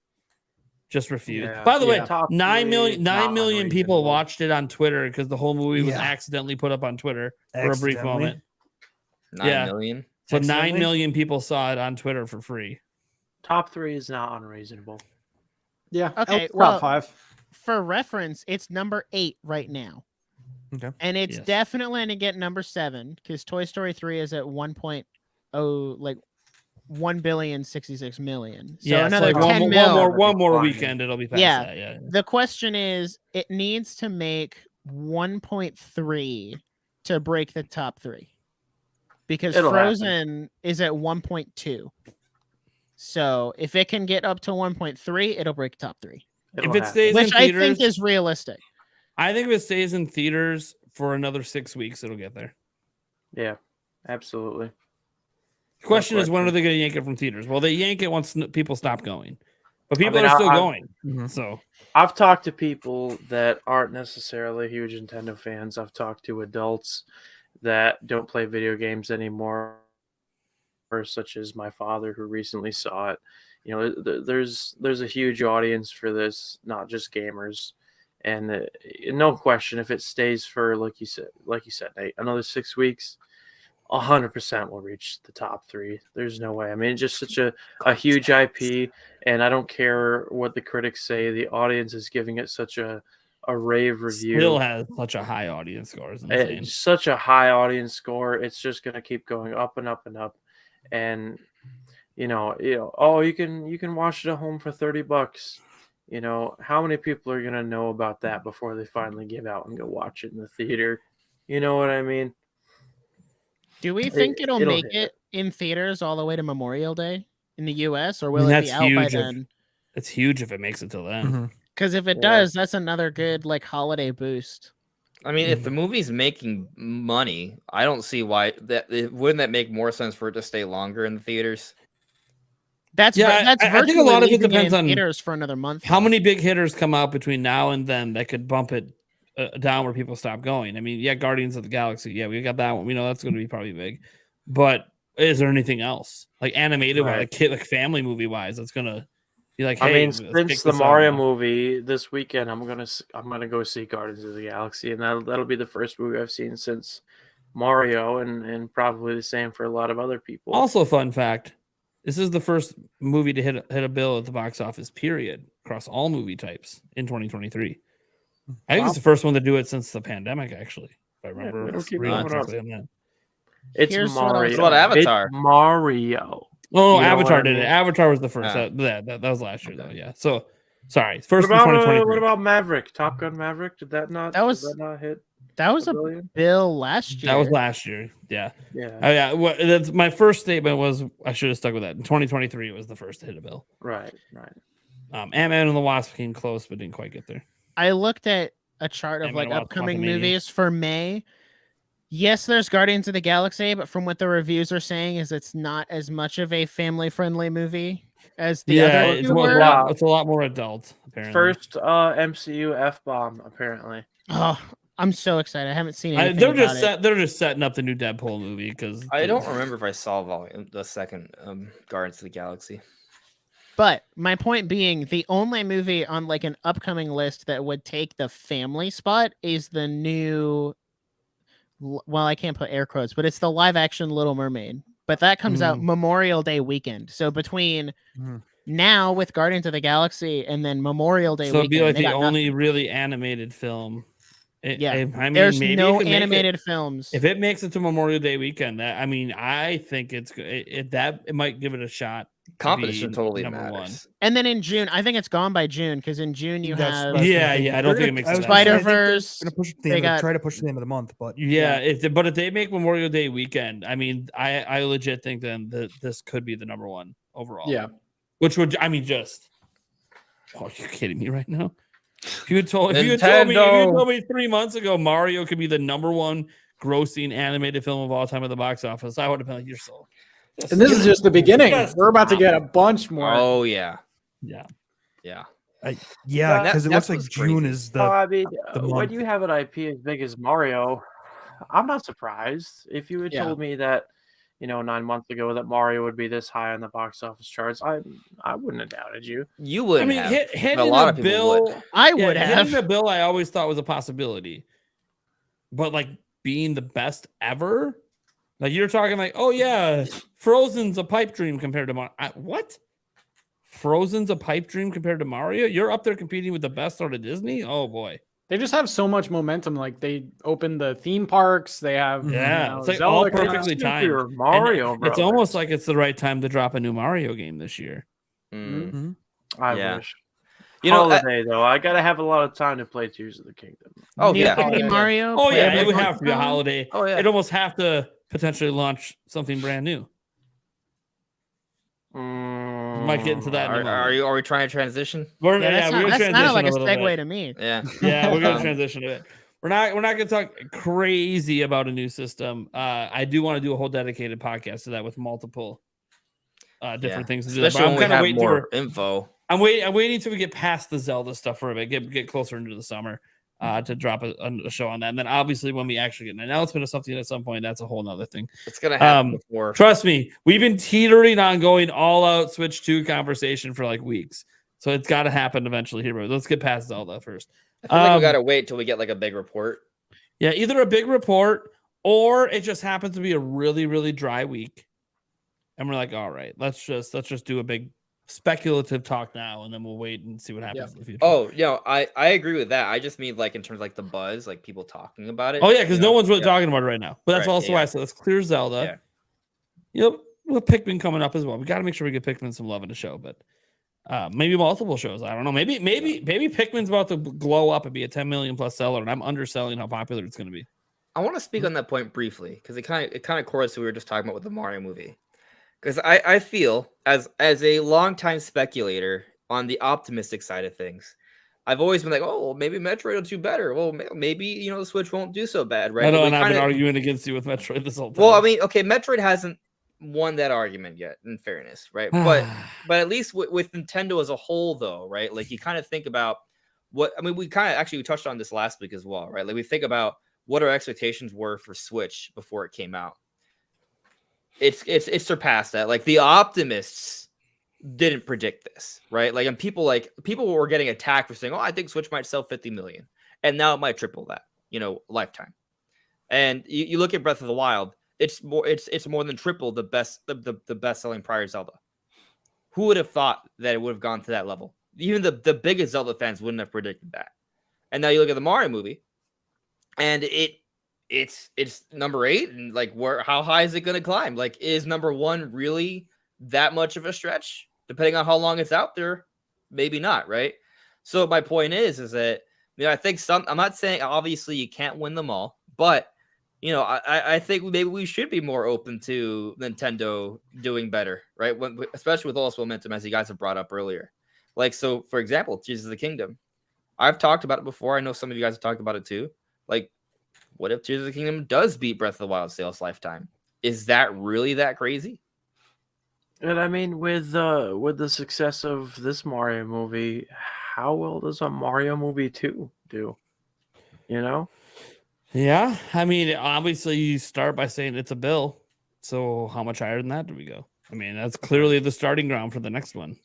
Yeah. By the way, 9 million people watched it on Twitter because the whole movie was accidentally put up on Twitter for a brief moment. 9 million. So 9 million people saw it on Twitter for free. Top 3 is not unreasonable. Yeah. Okay. Top 5. For reference, it's number 8 right now. Okay. And it's definitely going to get number 7 because Toy Story 3 is at 1.066 million. So another 10 mil. One more weekend, it'll be past that. Yeah. The question is, it needs to make 1.3 to break the top 3. Because Frozen is at 1.2. So if it can get up to 1.3, it'll break top 3. If it stays which in theaters, I think is realistic. I think if it stays in theaters for another 6 weeks, it'll get there. Yeah, absolutely. The question is, when are they going to yank it from theaters? Well, they yank it once people stop going, but people are still going. So I've talked to people that aren't necessarily huge Nintendo fans. I've talked to adults that don't play video games anymore, or such as my father, who recently saw it. You know, there's a huge audience for this, not just gamers. And no question, if it stays for like you said, Nate, another 6 weeks, 100% will reach the top 3. There's no way. I mean, it's just such a huge IP, and I don't care what the critics say. The audience is giving it such a rave review. Still has such a high audience score. It's such a high audience score. It's just going to keep going up and up and up. And you can watch it at home for $30. You know, how many people are going to know about that before they finally give out and go watch it in the theater? You know what I mean? Do we think it'll make it in theaters all the way to Memorial Day in the US, or will it be out by then? It's huge if it makes it till then. Because if it does, that's another good holiday boost. I mean, if the movie's making money, I don't see why wouldn't that make more sense for it to stay longer in the theaters? I think a lot of it depends on theaters for another month. How many big hitters come out between now and then that could bump it down where people stop going? I mean, Guardians of the Galaxy. Yeah, we got that one. We know that's going to be probably big. But is there anything else animated, like family movie wise, that's going to be like? Hey, I mean, since the Mario movie this weekend, I'm gonna go see Guardians of the Galaxy, and that'll be the first movie I've seen since Mario, and probably the same for a lot of other people. Also, fun fact: this is the first movie to hit a bill at the box office, period, across all movie types in 2023. I think it's the first one to do it since the pandemic, actually. If I remember It's Here's Mario. What about Avatar? It's Mario. Oh, Avatar did it. Avatar was the first. That was last year, though. Yeah. So, sorry. First in 2023. What about Maverick? Top Gun Maverick? Did that not hit? That was a bill last year. That was last year. Yeah. Yeah. Oh, yeah. Well, my first statement was I should have stuck with that. In 2023, it was the first to hit a bill. Right. Ant-Man and the Wasp came close, but didn't quite get there. I looked at a chart of Ant-Man like and Wasp upcoming Quantumania. movies for May. Yes, there's Guardians of the Galaxy, but from what the reviews are saying is it's not as much of a family-friendly movie as the other it's two more, were. it's a lot more adult, apparently. First MCU F-bomb, apparently. Oh, I'm so excited. I haven't seen anything They're just setting up the new Deadpool movie because I don't remember if I saw the second Guardians of the Galaxy. But my point being, the only movie on like an upcoming list that would take the family spot is the new. Well, I can't put air quotes, but it's the live action Little Mermaid. But that comes out Memorial Day weekend. So between now with Guardians of the Galaxy and then Memorial Day so weekend, it'd be like the only really animated film. I mean, there's maybe no animated films. If it makes it to Memorial Day weekend, I think it might give it a shot. Competition totally matters. One. And then in June, I think it's gone by June because in June you have I don't think it makes sense. Spider-Verse. Try to push the end of the month, but if they make Memorial Day weekend, I mean, I legit think then that this could be the number one overall. Yeah, which would are you kidding me right now? If you had told me 3 months ago Mario could be the number one grossing animated film of all time at the box office, I would have been like, you're so. And this is just the beginning. We're about to get a bunch more. Oh yeah. Because it looks like June is the. I mean, the when month. you have an IP as big as Mario, I'm not surprised. If you had told me that, 9 months ago that Mario would be this high on the box office charts, I wouldn't have doubted you. You wouldn't. I mean, have. hitting a lot a of bill. would. I would have. Hitting a bill. I always thought was a possibility, but like being the best ever. Like you're talking like, oh yeah, Frozen's a pipe dream compared to Mario. What? Frozen's a pipe dream compared to Mario? You're up there competing with the best out of Disney? Oh boy. They just have so much momentum. Like they open the theme parks. They have it's like Zelda all perfectly timed. Mario, it's almost like it's the right time to drop a new Mario game this year. I wish. Holiday though, I gotta have a lot of time to play Tears of the Kingdom. Oh New Mario. Oh yeah, it would have to be a holiday. Oh yeah, it'd almost have to potentially launch something brand new. Might get into that. Are we trying to transition? We're that's transition kind of like a segue segue to me. Yeah, we're gonna transition to it. We're not gonna talk crazy about a new system. I do want to do a whole dedicated podcast to that with multiple different things to do. Especially when we have more info. I'm waiting till we get past the Zelda stuff for a bit, get closer into the summer to drop a show on that. And then obviously when we actually get an announcement of something at some point, that's a whole nother thing. It's going to happen before. Trust me, we've been teetering on going all out Switch 2 conversation for like weeks. So it's got to happen eventually here. But let's get past Zelda first. I feel like we got to wait till we get like a big report. Yeah, either a big report or it just happens to be a really, really dry week. And we're like, all right, let's just do a big speculative talk now, and then we'll wait and see what happens in the future. Oh, I agree with that. I just mean like in terms of like the buzz, like people talking about it. Oh yeah, because no one's really talking about it right now. But that's also why I said let's clear Zelda. Yep, with Pikmin coming up as well. We got to make sure we get Pikmin some love in the show, but maybe multiple shows. I don't know. Maybe Pikmin's about to glow up and be a 10 million plus seller, and I'm underselling how popular it's going to be. I want to speak on that point briefly because it kind of correlates to what we were just talking about with the Mario movie. Because I feel as a longtime speculator on the optimistic side of things, I've always been like, oh, maybe Metroid will do better. Well, maybe the Switch won't do so bad, right? I know, and I've been arguing against you with Metroid this whole time. Well, I mean, okay, Metroid hasn't won that argument yet, in fairness, right? but at least with Nintendo as a whole, though, right? Like you kind of think about we touched on this last week as well, right? Like we think about what our expectations were for Switch before it came out. It's surpassed that. Like the optimists didn't predict this, right? Like, and people were getting attacked for saying, "Oh, I think Switch might sell 50 million," and now it might triple that, lifetime. And you look at Breath of the Wild, it's more than triple the best selling prior Zelda. Who would have thought that it would have gone to that level? Even the biggest Zelda fans wouldn't have predicted that. And now you look at the Mario movie, and it's number 8, and like how high is it going to climb? Like, is number 1 really that much of a stretch? Depending on how long it's out there, maybe not, right? So my point is that I think I'm not saying obviously you can't win them all, but I think maybe we should be more open to Nintendo doing better, right? Especially with all this momentum, as you guys have brought up earlier. Like, so for example, Tears of the Kingdom. I've talked about it before. I know some of you guys have talked about it too. Like, what if Tears of the Kingdom does beat Breath of the Wild sales lifetime? Is that really that crazy? And I mean, with the success of this Mario movie, how well does a Mario movie 2 do? You know? Yeah, I mean, obviously you start by saying it's a bill. So how much higher than that do we go? I mean, that's clearly the starting ground for the next one.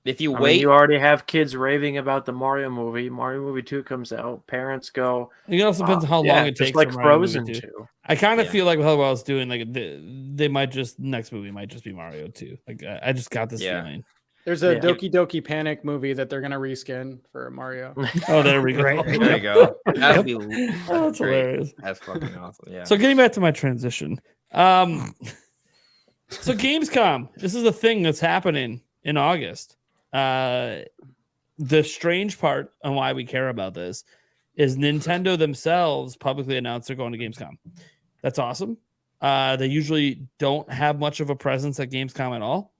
If you I wait, mean, you already have kids raving about the Mario movie. Mario movie 2 comes out. Parents go. It also depends on how yeah, long it just takes. like for Mario Frozen movie 2. I kind of Yeah. feel like how well it's doing. Like they might just next movie might just be Mario 2. Like I just got this Yeah. feeling. There's a Yeah. Doki Doki Panic movie that they're gonna reskin for Mario. Oh, there we go. Right. there you go. That'd be Oh, that's great. hilarious. That's fucking awesome. Yeah. So getting back to my transition. So Gamescom, this is a thing that's happening in August. The strange part on why we care about this is Nintendo themselves publicly announced they're going to Gamescom. That's awesome. They usually don't have much of a presence at Gamescom at all,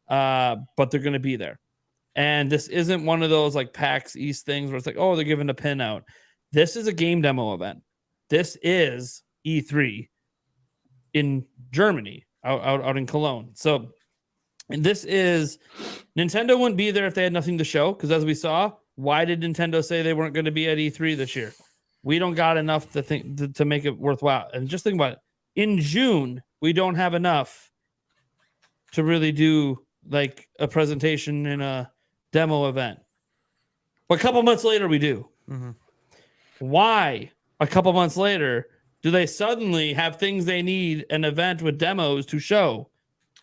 but they're going to be there. And this isn't one of those like PAX East things where it's like, oh, they're giving a pin out. This is a game demo event. This is E3 in Germany, out in Cologne. So, and this is Nintendo wouldn't be there if they had nothing to show. Because as we saw, why did Nintendo say they weren't going to be at E3 this year? We don't got enough to think to make it worthwhile. And just think about it. In June, we don't have enough to really do like a presentation and a demo event. But a couple months later, we do. Mm-hmm. Why a couple months later do they suddenly have things they need an event with demos to show?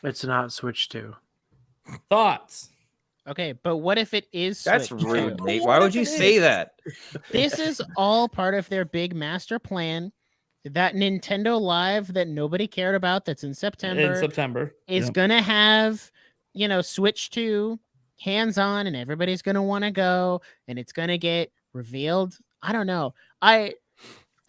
It's not Switch 2. Thoughts? Okay, but what if it is? That's Switch rude, 2? Nate. Why would you say that? This is all part of their big master plan. That Nintendo Live that nobody cared about, that's in September, is Yep. gonna have, Switch 2 hands-on, and everybody's gonna want to go, and it's gonna get revealed. I don't know. I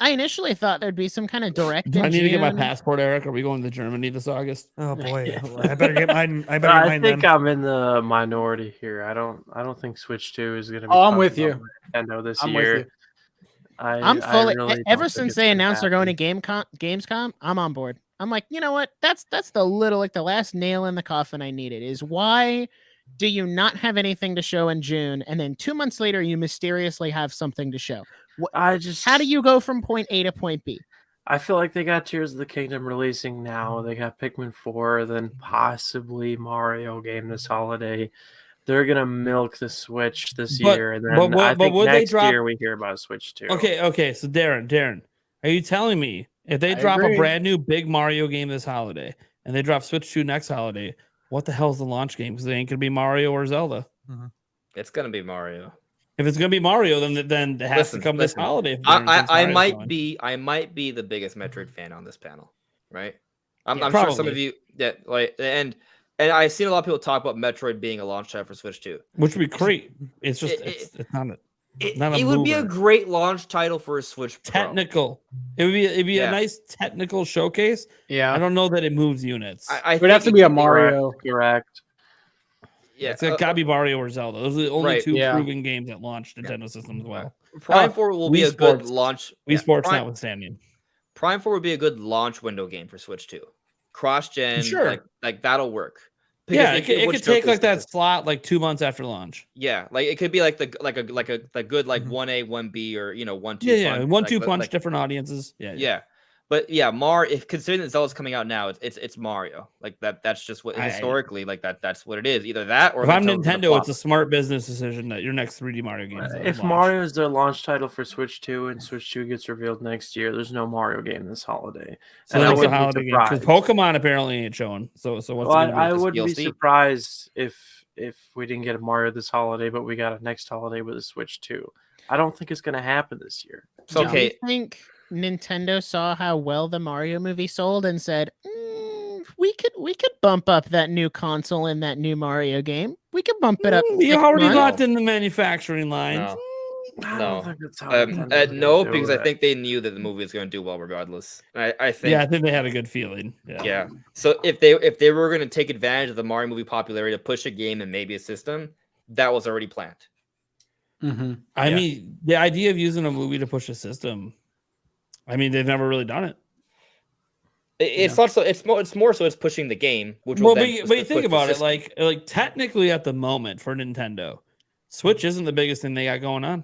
initially thought there'd be some kind of direct. Do I need to get my June. passport, Eric? Are we going to Germany this August? Oh boy, I better get mine. I better get I mine think then. I'm in the minority here. I don't think Switch 2 is going to be. Oh, I'm with talked you. about by Nintendo this I'm year. with you. I'm fully really ever don't think since it's they gonna announced they're going to happen. Gamescom, I'm on board. I'm like, you know what? That's the little like the last nail in the coffin I needed is why do you not have anything to show in June and then 2 months later you mysteriously have something to show? How do you go from point A to point B? I feel like they got Tears of the Kingdom releasing now. They got Pikmin 4, then possibly Mario game this holiday. They're gonna milk the Switch this year, and then I think would they next drop- year we hear about Switch 2. Okay. So Darren, are you telling me if they I drop agree. a brand new big Mario game this holiday and they drop Switch 2 next holiday, what the hell's the launch game? Because they ain't gonna be Mario or Zelda. It's gonna be Mario. If it's gonna be Mario, then it has to come this holiday. if Darren thinks I Mario's might be the biggest Metroid fan on this panel, right? I'm Yeah, sure some probably. of you that like and I've seen a lot of people talk about Metroid being a launch title for Switch 2. which would be great. It's just it's not a not a It would be a mover. great launch title for a Switch Pro. technical. It'd be Yeah. a nice technical showcase. I Yeah, don't know that it moves units. I it would have to think be a it could Mario. Correct. Yeah, It's gotta be Mario or Zelda. Those are the only Right, two yeah. proven games that launched Nintendo systems well. Prime 4 will be Wii a good Sports. launch. Wii Sports Prime, notwithstanding. Prime 4 would be a good launch window game for Switch 2. Cross gen, Sure. like that'll work. Because Yeah, it it would could take like that showcase- slot like 2 months after launch. Yeah, like it could be like the good like Mhm. 1A, 1B, or 1-2. Yeah, punch, 1-2 like, punch, like- different audiences. Yeah. But if considering that Zelda's coming out now, it's Mario. Like that's just what historically like that's what it is. Either that or If I'm Nintendo's gonna Nintendo, flop. it's a smart business decision that your next 3D Mario game is If launch. Mario is their launch title for Switch 2 and Switch 2 gets revealed next year, there's no Mario game this holiday. So and I that's a wouldn't be holiday game because surprised. Pokemon apparently ain't showing. So what's Well, it gonna be? I Just wouldn't be DLC? surprised if we didn't get a Mario this holiday, but we got a next holiday with a Switch 2. I don't think it's going to happen this year. So, Do okay, you think Nintendo saw how well the Mario movie sold and said, we could bump up that new console and that new Mario game. We could bump it up. You 6 already months." locked in the manufacturing lines. No. I No. don't think that's how Nintendo's gonna no, do because I it. think they knew that the movie was going to do well regardless. I think Yeah, I think they had a good feeling. Yeah. So if they were going to take advantage of the Mario movie popularity to push a game and maybe a system, that was already planned. Mm-hmm. I mean, the idea of using a movie to push a system, I mean, they've never really done it. It's not so. It's more so. It's pushing the game, which will Well, then but you push think the about it, system. like technically at the moment for Nintendo, Switch isn't the biggest thing they got going on.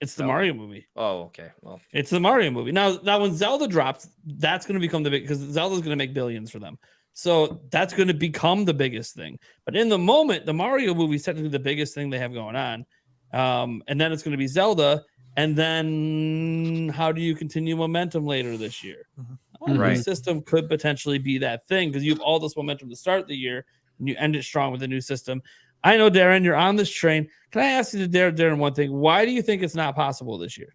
It's the No. Mario movie. Oh, okay. Well, It's the Mario movie. Now when Zelda drops, that's going to become the big, because Zelda's going to make billions for them. So that's going to become the biggest thing. But in the moment, the Mario movie is technically the biggest thing they have going on. And then it's going to be Zelda. And then how do you continue momentum later this year? Well, Right. The system could potentially be that thing, because you have all this momentum to start the year and you end it strong with a new system. I know, Darren, you're on this train. Can I ask you, Darren, one thing? Why do you think it's not possible this year?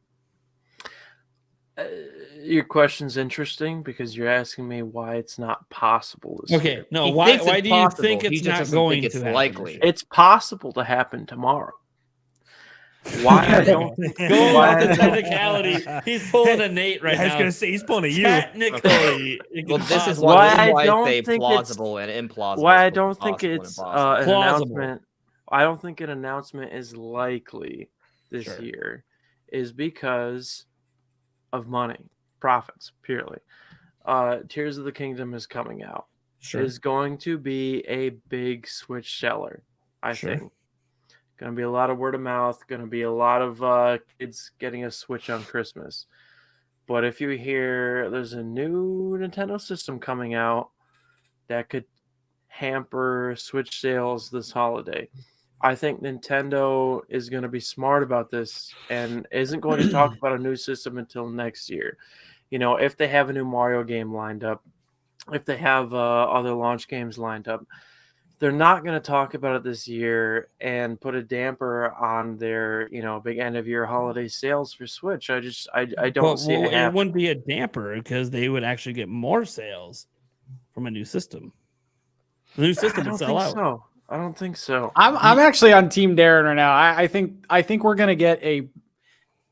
Your question's interesting because you're asking me why it's not possible this Okay, year. no, He why thinks it's do you possible. think He it's just not doesn't going think it's to happen likely. this year? It's possible to happen tomorrow. Why I don't Go why on I the don't- technicality. He's pulling a Nate right I was now. gonna say he's pulling a you. Technically, Well, this is impossible. why I I don't say think plausible and implausible. why I is don't think possible and it's impossible. an Plausible. announcement. I don't think an announcement is likely this Sure. year, is because of money, profits purely. Tears of the Kingdom is coming out. Sure. Is going to be a big Switch seller, I Sure. think. Going to be a lot of word of mouth. Going to be a lot of kids getting a Switch on Christmas. But if you hear there's a new Nintendo system coming out that could hamper Switch sales this holiday, I think Nintendo is going to be smart about this and isn't going to talk about a new system until next year. You know, if they have a new Mario game lined up, if they have other launch games lined up, they're not going to talk about it this year and put a damper on their, big end of year holiday sales for Switch. I don't see it It happening. wouldn't be a damper because they would actually get more sales from a new system. The new system would sell out. So. I don't think so. I'm actually on Team Darren right now. I think we're gonna get a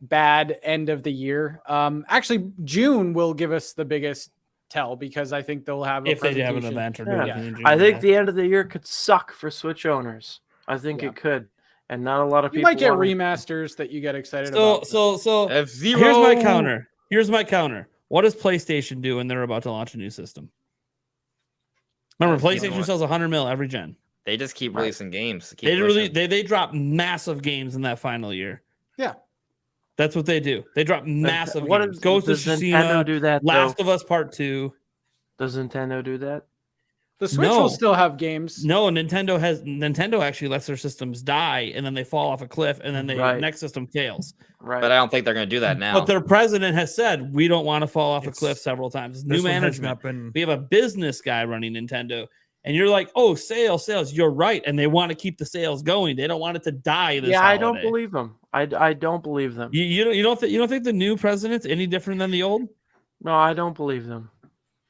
bad end of the year. Actually, June will give us the biggest tell because I think they'll have If they have an presentation. event or do Yeah. anything in June, I think yeah. the end of the year could suck for Switch owners. I think Yeah. it could, and not a lot of You people might get wanna- remasters that you get excited So about. F-Zero. Here's my counter. What does PlayStation do when they're about to launch a new system? Remember, PlayStation sells 100 mil every gen. They just keep releasing games. Keep They drop massive games in that final year. Yeah. That's what they do. They drop massive What games. is- Ghost of does Nintendo Tsushima, do that? Last though? of Us Part 2. Does Nintendo do that? The Switch No. will still have games. No, Nintendo actually lets their systems die and then they fall off a cliff and then the Right. next system fails. Right. But I don't think they're going to do that now. But their president has said we don't want to fall off a It's- cliff several times. It's This new one has management. not been. We have a business guy running Nintendo, and you're like, "Oh, sales." You're right, and they want to keep the sales going. They don't want it to die. This I don't holiday. believe them. I don't believe them. You don't think the new president's any different than the old? No, I don't believe them.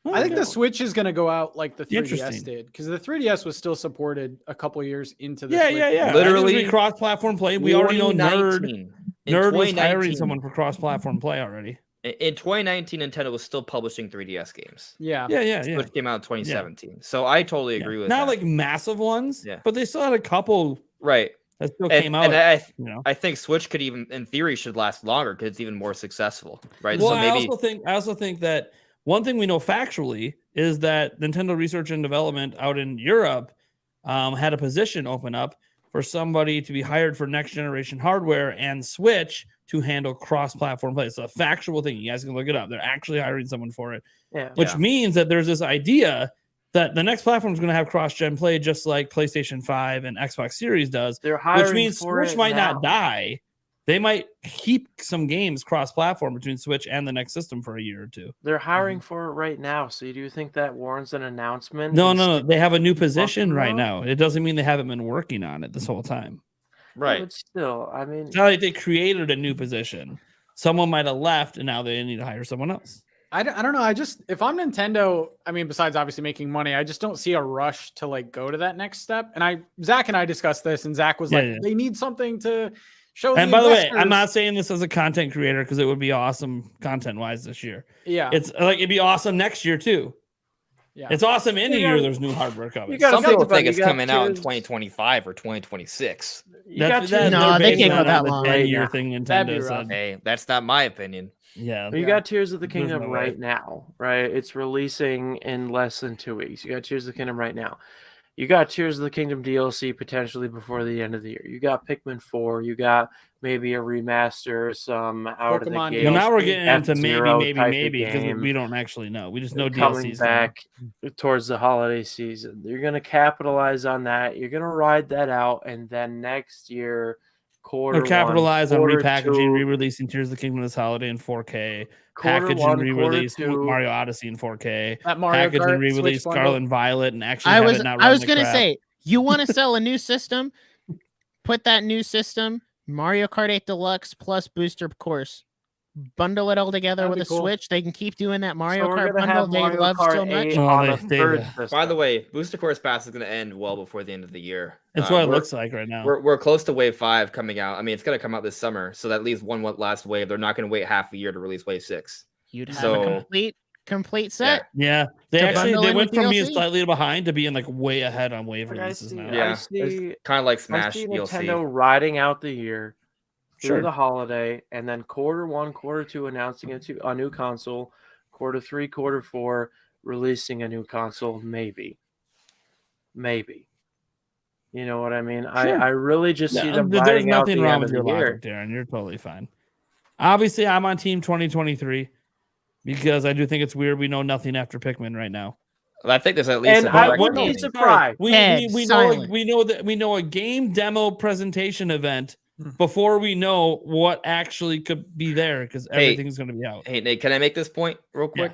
I think the Switch is going to go out like the 3DS Interesting. did because the 3DS was still supported a couple years into the Yeah. Switch. Literally cross-platform play. We already know Nerd 2019. was hiring 2019 someone for cross-platform play already. In 2019, Nintendo was still publishing 3DS games. Yeah. Yeah. Switch came out in 2017. So I totally agree with Not that. like massive ones, Yeah. but they still had a couple Right. that still And, came out. and I think Switch could even, in theory, should last longer because it's even more successful. Right. Well, so maybe I also think that one thing we know factually is that Nintendo Research and Development out in Europe had a position open up for somebody to be hired for next generation hardware and Switch to handle cross-platform play. It's a factual thing. You guys can look it up. They're actually hiring someone for it, Yeah. which means that there's this idea that the next platform is going to have cross-gen play, just like PlayStation 5 and Xbox Series does. They're hiring Which means for Switch it might now. not die. They might keep some games cross-platform between Switch and the next system for a year or two. They're hiring for it right now. So do you think that warrants an announcement? No. They have a new position talking right about? now. It doesn't mean they haven't been working on it this whole time. right. But still, I mean, It's not like they created a new position. Someone might have left and now they need to hire someone else. I don't know. If I'm Nintendo, I mean, besides obviously making money, I just don't see a rush to like go to that next step. And Zach and I discussed this, and Zach was Yeah, like, yeah. they need something to show. And the by the way, investors. I'm not saying this as a content creator because it would be awesome content-wise this year. Yeah. It's like it'd be awesome next year too. Yeah. It's awesome any You year gotta- there's new hardware coming. you gotta Some think people about think it. it's You got coming out in Tears- 2025 or 2026. You got Tears that, of the No, they're they basing can't go that on that the long. 10-year now. thing That'd be Nintendo rough. said. Hey, that's not my opinion. Yeah. You Yeah. got Tears of the There's Kingdom no way. right now, right? It's releasing in less than 2 weeks. You got Tears of the Kingdom right now. You got Tears of the Kingdom DLC potentially before the end of the year. You got Pikmin 4. You got maybe a remaster, some out of the Pokemon gate. Well, now we're DLC. getting into F-Zero type of maybe because game we don't actually know. We just know coming DLC's back towards the holiday season. You're going to capitalize on that. You're going to ride that out, and then next year, Or quarter capitalize one, on quarter repackaging, two, re-releasing Tears of the Kingdom this holiday in 4K, quarter package one, and quarter re-release two. Mario Odyssey in 4K, That Mario package Kart and re-release Switch Scarlet bundle. and Violet, and actually I have was it not I run was the gonna crap. say, you want to sell a new system? Put that new system, Mario Kart 8 Deluxe plus booster course. Bundle it all together That'd with be a cool. Switch. They can keep doing that Mario So we're Kart gonna bundle have they Mario love Kart so much. 8 Oh, on they- a they- third By system. By the way, Booster Course Pass is going to end well before the end of the year. That's what it We're- looks like right now. We're close to Wave 5 coming out. I mean, it's going to come out this summer, so that leaves one last wave. They're not going to wait half a year to release Wave 6. You'd have So- a complete set. Yeah, they To actually bundle they in went with from being DLC. slightly behind to being like way ahead on wave Like, releases now. Yeah. I see, Kind of like I Smash see DLC. Nintendo riding out the year through Sure. the holiday, and then quarter one, quarter two announcing a new console, quarter three, quarter four releasing a new console, maybe. You know what I mean? Sure. I really just see them There's riding out nothing the wrong end with of your the year. logic, Darren. You're totally fine. Obviously, I'm on team 2023 because I do think it's weird we know nothing after Pikmin right now. I think there's at least And a I direct wouldn't be coming. surprised. We Head know silent. we know a game demo presentation event before we know what actually could be there because Hey. everything's going to be out. Hey, Nate, can I make this point real quick?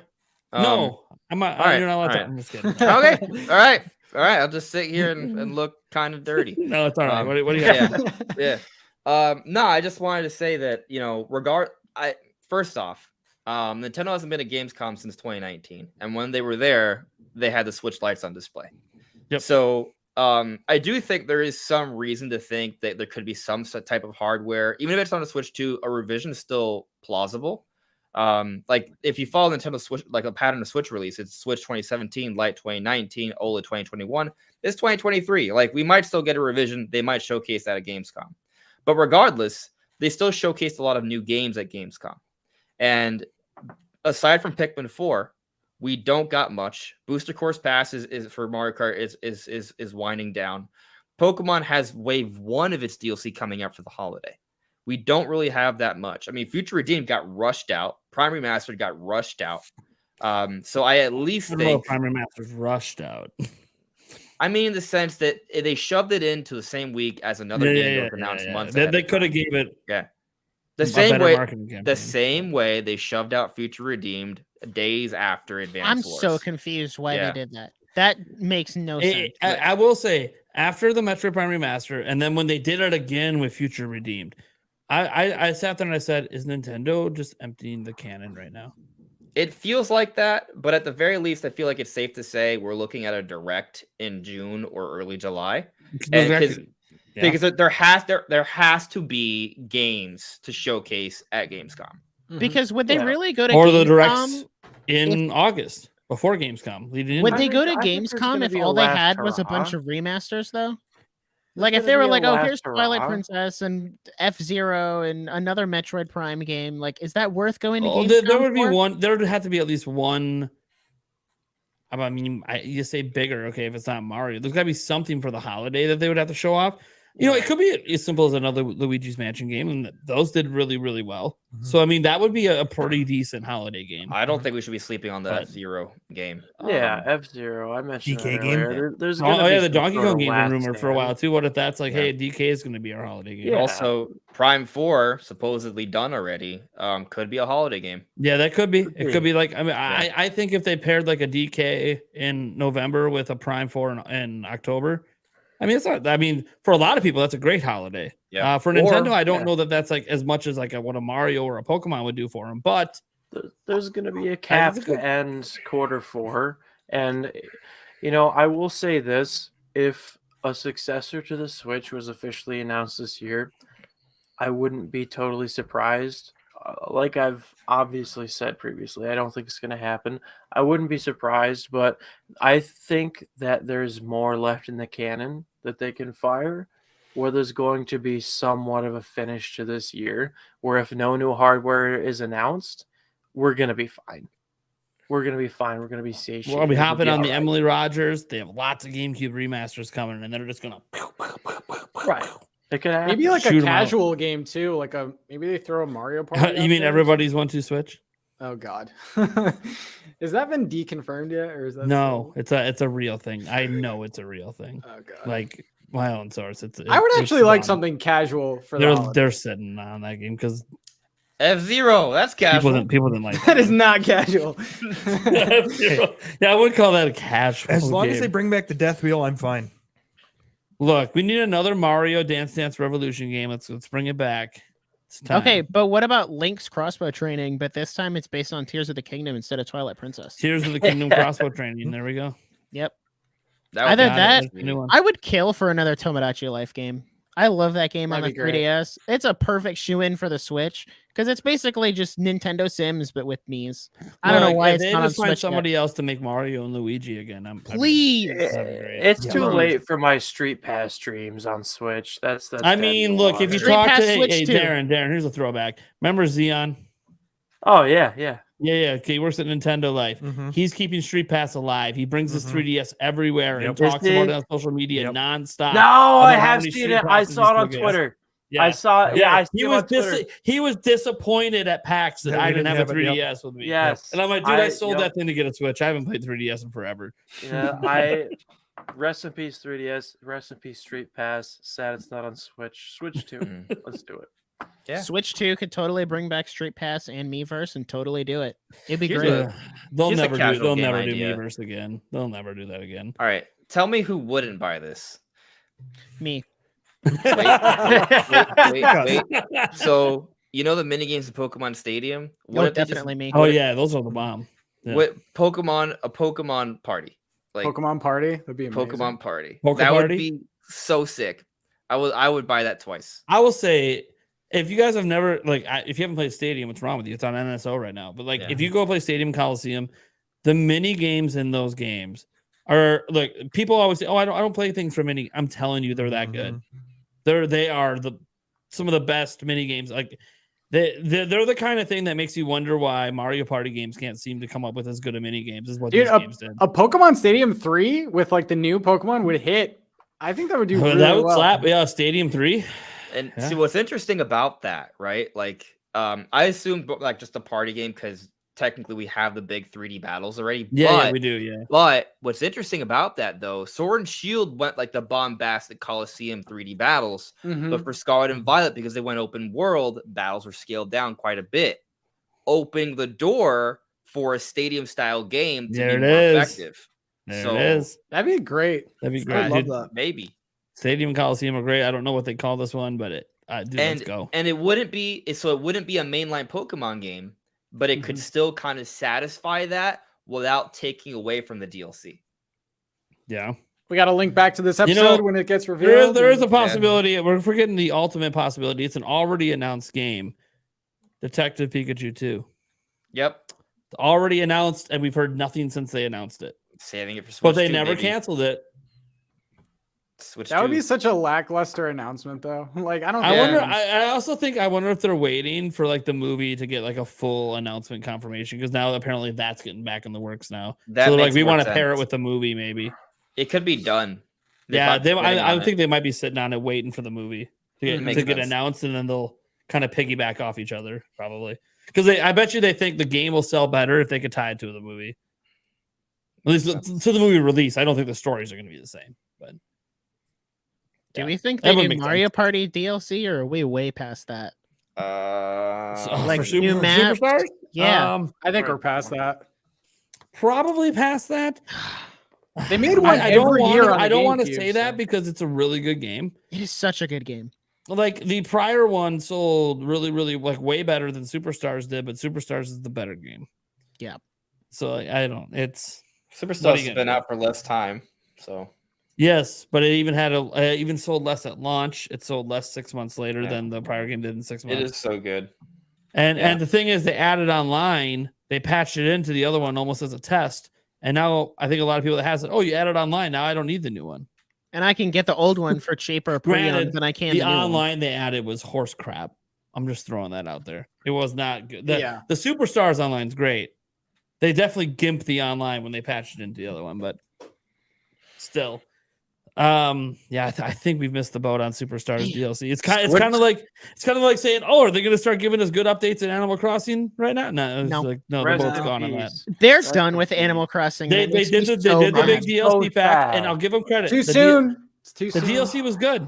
No, I'm not. all right, You're not allowed all to. right. I'm just kidding. Okay. All right. I'll just sit here and look kind of dirty. No, it's all right. Um, What do you have? Yeah. No, I just wanted to say that, first off, Nintendo hasn't been at Gamescom since 2019. And when they were there, they had the Switch lights on display. Yep. So I do think there is some reason to think that there could be some type of hardware, even if it's on a Switch 2, a revision is still plausible. Like if you follow Nintendo Switch, like a pattern of Switch release, it's Switch 2017, Lite 2019, OLED 2021. It's 2023. Like we might still get a revision. They might showcase that at Gamescom. But regardless, they still showcased a lot of new games at Gamescom. And aside from Pikmin 4, we don't got much. Booster Course Pass is for Mario Kart is winding down. Pokemon has Wave 1 of its DLC coming out for the holiday. We don't really have that much. I mean, Future Redeemed got rushed out. Prime Remastered got rushed out. So I at least I don't know if think, Prime Remaster's rushed out. I mean, in the sense that they shoved it into the same week as another game that was announced months ahead They of could have time. gave it The a same better way, marketing campaign. the same way they shoved out Future Redeemed days after Advance I'm Wars. so confused why Yeah. they did that. That makes no sense. I will say after the Metroid Prime Remaster, and then when they did it again with Future Redeemed, I sat there and I said, "Is Nintendo just emptying the cannon right now?" It feels like that, but at the very least, I feel like it's safe to say we're looking at a direct in June or early July, because there has to be games to showcase at Gamescom. Because would they Yeah. really go to or the Gamescom? directs in August before Gamescom leading Would in. they go to I think there's Gamescom gonna if be a all they last had was a bunch hurrah. of remasters, though? There's Like if gonna they were be a like, "Oh, last here's Twilight hurrah. Princess and F-Zero and another Metroid Prime game," like, is that worth going to Oh, Gamescom? there would be for? one. There would have to be at least one. I mean, you say bigger, okay? If it's not Mario, there's got to be something for the holiday that they would have to show off. You know, it could be as simple as another Luigi's Mansion game, and those did really, really well. So, I mean, that would be a pretty decent holiday game. I don't think we should be sleeping on the But- F-Zero game. Yeah, F-Zero. I mentioned DK that game? earlier. There's Oh, gonna be yeah, the some Donkey sort Kong of game been last rumored for a while stand. too. What if that's like, Yeah. hey, DK is going to be our holiday game? Yeah. Also, Prime 4 supposedly done already. Could be a holiday game. Yeah, that could be. It be. could be like. I mean, Yeah. I think if they paired like a DK in November with a Prime 4 in October, I mean, it's not. I mean, for a lot of people, that's a great holiday. Yeah. For Or- Nintendo, I don't yeah. know that that's like as much as like what a Mario or a Pokemon would do for them. But There's going to be a cap it's a good- to end quarter 4. And, I will say this. If a successor to the Switch was officially announced this year, I wouldn't be totally surprised. like I've obviously said previously, I don't think it's going to happen. I wouldn't be surprised, but I think that there's more left in the cannon that they can fire, where there's going to be somewhat of a finish to this year, where if no new hardware is announced, we're going to be fine. We're going to be fine. We're going to be satiated. We'll be hopping on the Emily Rogers. They have lots of GameCube remasters coming, and they're just going to... Right. It could happen. Maybe like Shoot 'em a out. casual game too, like maybe they throw a Mario Party. You out mean there? everybody's 1-2 Switch? Oh God, has that been deconfirmed yet, or is that No, still... it's a real thing. I know it's a real thing. Oh God, Like my own source. I would it's actually like done. something casual for the They're sitting on that game because F-Zero. That's casual. people didn't like that is not casual. F-Zero. Yeah, I would call that a casual. As long game. as they bring back the death wheel, I'm fine. Look, we need another Mario Dance Dance Revolution game. Let's bring it back. It's time. Okay, but what about Link's crossbow training? But this time it's based on Tears of the Kingdom instead of Twilight Princess. Tears of the Kingdom crossbow training. There we go. Yep. That Either would be that- That's the new one. I would kill for another Tomodachi Life game. I love that game on the That'd be great. 3DS. It's a perfect shoe-in for the Switch because it's basically just Nintendo Sims but with Mii's. I don't know Look, why if it's they not on just find Switch yet. somebody else to make Mario and Luigi again. Please. That'd be great. It's Yeah. too late for my Street Pass streams on Switch. That's I mean, look, if you Street talk Pass to Switch hey, too. Darren, here's a throwback. Remember Xeon? Oh yeah. Yeah. Okay, he works at Nintendo Life. Mhm. He's keeping Street Pass alive. He brings his Mhm. 3DS everywhere and Yep. talks Is about it? it on social media Yep. nonstop. No, I about how have many seen Street it. I Passes saw it he on still gets. Twitter. Yeah. I saw it. Yeah, I he see was it on Twitter. he was disappointed at PAX that That we I didn't didn't have a have it, yep. 3DS with me. Yes. And I'm like, dude, I sold yep. that thing to get a Switch. I haven't played 3DS in forever. Yeah, rest in peace 3DS. Rest in peace Street Pass. Sad it's not on Switch. Switch 2. Mhm. Let's do it. Yeah. Switch 2 could totally bring back Street Pass and Miiverse and totally do it. It'd be Here's great. a- They'll Here's a never do casual they'll game never do idea. Miiverse again. They'll never do that again. All right. Tell me who wouldn't buy this. Me. Wait. So you know the mini games in Pokemon Stadium? Oh, if they just- definitely me. Oh yeah, those are the bomb. Yeah. What a Pokemon party. Like Pokemon Party. That'd be amazing. Pokemon party. Poke that Party? would be so sick. I would buy that twice. I will say, if you guys have never if you haven't played Stadium, what's wrong with you? It's on NSO right now. But Yeah. if you go play Stadium Coliseum, the mini games in those games are people always say, "Oh, I don't play things for mini." I'm telling you, they're that good. They are some of the best mini games. Like they're the kind of thing that makes you wonder why Mario Party games can't seem to come up with as good a mini games as what Dude, these games did. a Pokemon Stadium 3 with like the new Pokemon would hit. I think that would do really That would well. slap. Yeah, Stadium 3. And Yeah. see what's interesting about that, right? Like, I assumed like just a party game because technically we have the big 3D battles already. Yeah, but, we do. Yeah. But what's interesting about that though, Sword and Shield went like the bombastic Coliseum 3D battles, Mhm. but for Scarlet and Violet, because they went open world, battles were scaled down quite a bit, opening the door for a stadium style game to There be it more is. effective. There So- it is. That'd be great. That'd be I great. love Dude. that. Maybe. Stadium Coliseum are great. I don't know what they call this one, but dude, let's go. And it wouldn't be a mainline Pokemon game, but it could still kind of satisfy that without taking away from the DLC. Yeah. We got to link back to this You episode know, when it gets revealed. There is a and- possibility. We're forgetting the ultimate possibility. It's an already announced game. Detective Pikachu 2. Yep. It's already announced, and we've heard nothing since they announced it. Saving it for Switch But they 2, never baby. canceled it. Switch That would 2. be such a lackluster announcement, though. Like, I don't. I get wonder. it. I also think I wonder if they're waiting for like the movie to get like a full announcement confirmation because now apparently that's getting back in the works now. That So like makes we more want to pair it sense. with the movie maybe. It could be done. Yeah, might be sitting I on think it. they might be sitting on it waiting for the movie to Makes get sense. announced, and then they'll kind of piggyback off each other probably because I bet you they think the game will sell better if they could tie it to the movie. At least to the movie release. I don't think the stories are going to be the same, but Do yeah, we think that they would do make Mario sense. Party DLC or are we way past that? So, Like for new for maps? Superstars, Yeah. I think we're past that. probably past that. They made one I don't every want year to. on the I don't want to GameCube, say that so- because it's a really good game. It is such a good game. Like the prior one sold really, really like way better than Superstars did, but Superstars is the better game. Yeah. So I don't. It's What are Superstars you has gonna been do? out for less time, so yes, but it even had even sold less at launch. It sold less 6 months later Yeah. than the prior game did in 6 months. it is so good. And the thing is, they added online. They patched it into the other one almost as a test. And now I think a lot of people that has it. Oh, you added online. Now I don't need the new one. And I can get the old one for cheaper pre-owned than I can the new online one. they added was horse crap. I'm just throwing that out there. It was not good. The Superstars online is great. They definitely gimped the online when they patched it into the other one, but still. I think we've missed the boat on Superstars DLC. It's kind of like saying, oh, are they going to start giving us good updates in Animal Crossing right now? No, the boat's gone on that. They're done with Animal Crossing. They did the big DLC pack, and I'll give them credit. Too soon. It's too soon. The DLC was good.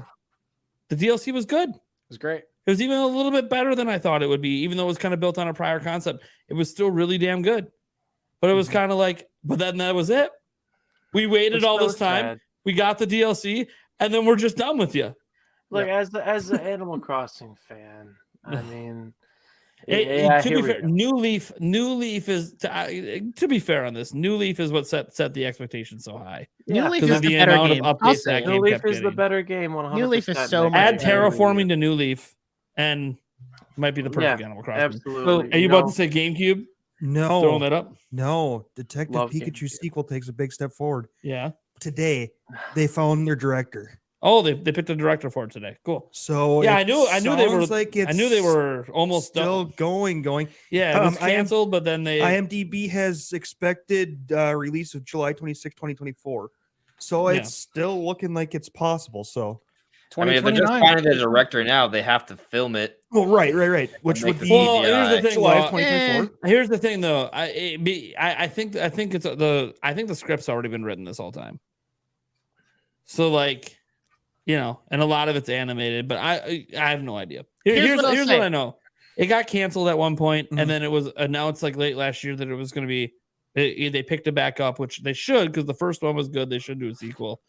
The DLC was good. It was great. It was even a little bit better than I thought it would be, even though it was kind of built on a prior concept. It was still really damn good. But it was kind of like, but then that was it. We waited all this time. Sad. We got the DLC, and then we're just done with you. Like as the Animal Crossing fan, I mean, to be fair, New Leaf is to be fair on this. New Leaf is what set the expectation so high. New Leaf is the better game. New Leaf is the better game. 100%. New Leaf is so much add terraforming to New Leaf, and might be the perfect Animal Crossing. Absolutely. Are you about to say GameCube? No, throwing that up. No, Detective Love Pikachu GameCube. sequel takes a big step forward. Yeah. Today, they found their director. Oh, they picked a director for it today. Cool. So yeah, I knew they were like I knew they were almost still done. going. Yeah, it was canceled, but then they IMDb has expected release of July 26, 2024. So it's still looking like it's possible. So I mean, if they're just finding the director now, they have to film it. Well, right. Which would be here's the thing, July 2024. Here's the thing, though. I think the script's already been written this whole time. So like, and a lot of it's animated, but I have no idea. Here's what I know. It got canceled at one point, and then it was announced like late last year that it was going to be. They picked it back up, which they should because the first one was good. They should do a sequel.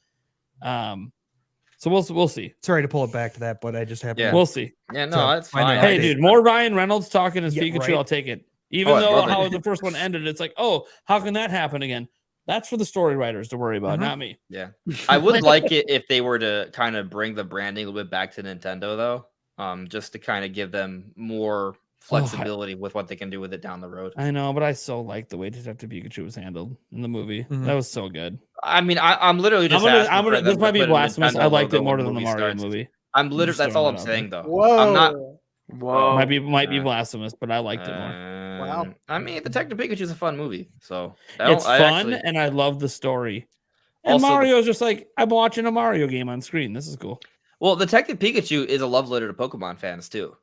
So we'll see. Sorry to pull it back to that, but I just have. Yeah. We'll see. Yeah, no, that's fine. Hey, dude, more Ryan Reynolds talking as Pikachu, right. I'll take it. Even though how the first one ended, it's like, oh, how can that happen again? That's for the story writers to worry about, not me. Yeah, I would like it if they were to kind of bring the branding a little bit back to Nintendo, though, just to kind of give them more flexibility with what they can do with it down the road. I know, but I so like the way Detective Pikachu was handled in the movie. That was so good. I mean, I'm literally just. This might be blasphemous. I liked it more than the Mario movie. I'm literally. That's all I'm saying, though. Whoa. I'm not. Whoa. Might be blasphemous, but I liked it more. Wow. I mean, Detective Pikachu is a fun movie, so it's fun, and I love the story. And also, Mario's just like, I'm watching a Mario game on screen. This is cool. Well, Detective Pikachu is a love letter to Pokemon fans too.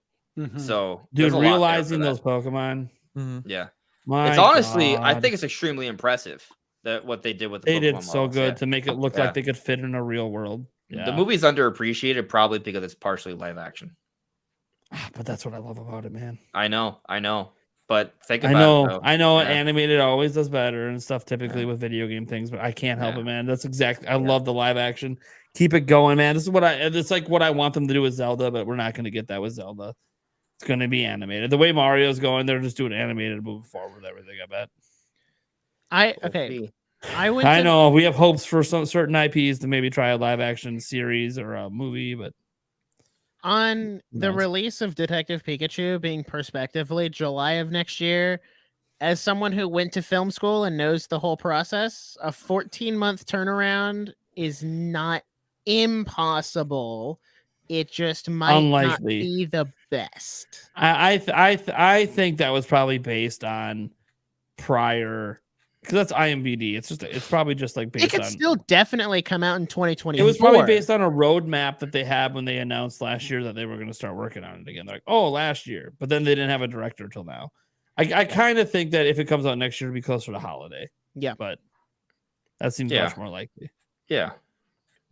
So, dude, realizing those Pokemon, yeah, it's honestly, I think it's extremely impressive that what they did with the they Pokemon did so models, good to make it look like they could fit in a real world. Yeah. The movie's underappreciated probably because it's partially live action. But that's what I love about it, man. I know. But think about it. I know animated always does better and stuff typically with video game things, but I can't help it, man. That's exactly I love the live action. Keep it going, man. This is it's like what I want them to do with Zelda, but we're not going to get that with Zelda. It's going to be animated. The way Mario's going, they're just doing animated moving forward with everything, I bet. I know we have hopes for some certain IPs to maybe try a live action series or a movie, but on the release of Detective Pikachu being prospectively July of next year, as someone who went to film school and knows the whole process, a 14-month turnaround is not impossible. It just might not be the best. I think that was probably based on prior, because that's IMDb. It's probably just like based on. It could still definitely come out in 2024. It was probably based on a roadmap that they had when they announced last year that they were going to start working on it again. They're like, oh, last year, but then they didn't have a director till now. I kind of think that if it comes out next year, it'll be closer to holiday. Yeah, but that seems much more likely. Yeah,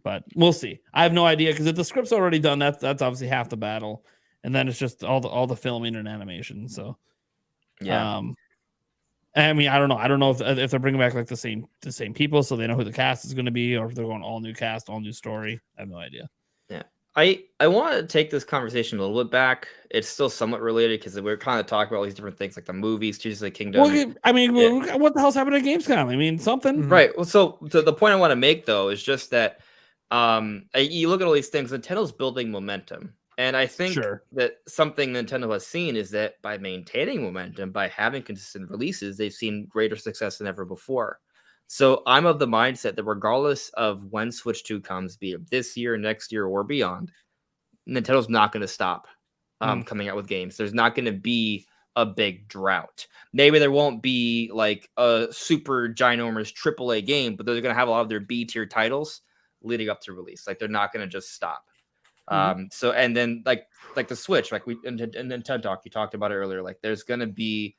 but we'll see. I have no idea because if the script's already done, that's obviously half the battle, and then it's just all the filming and animation. So yeah. I mean, I don't know. I don't know if they're bringing back like the same people, so they know who the cast is going to be, or if they're going all new cast, all new story. I have no idea. Yeah, I want to take this conversation a little bit back. It's still somewhat related because we're kind of talking about all these different things, like the movies, Tears of the Kingdom. Well, I mean, what the hell's happening at Gamescom? I mean, something. Right. Well, so the point I want to make though is just that you look at all these things. Nintendo's building momentum, And I think that something Nintendo has seen is that by maintaining momentum, by having consistent releases, they've seen greater success than ever before. So I'm of the mindset that regardless of when Switch 2 comes, be it this year, next year, or beyond, Nintendo's not going to stop coming out with games. There's not going to be a big drought. Maybe there won't be like a super ginormous AAA game, but they're going to have a lot of their B tier titles leading up to release. Like they're not going to just stop. So and then like the Switch, like we in Nintendo Talk, you talked about it earlier. Like there's going to be,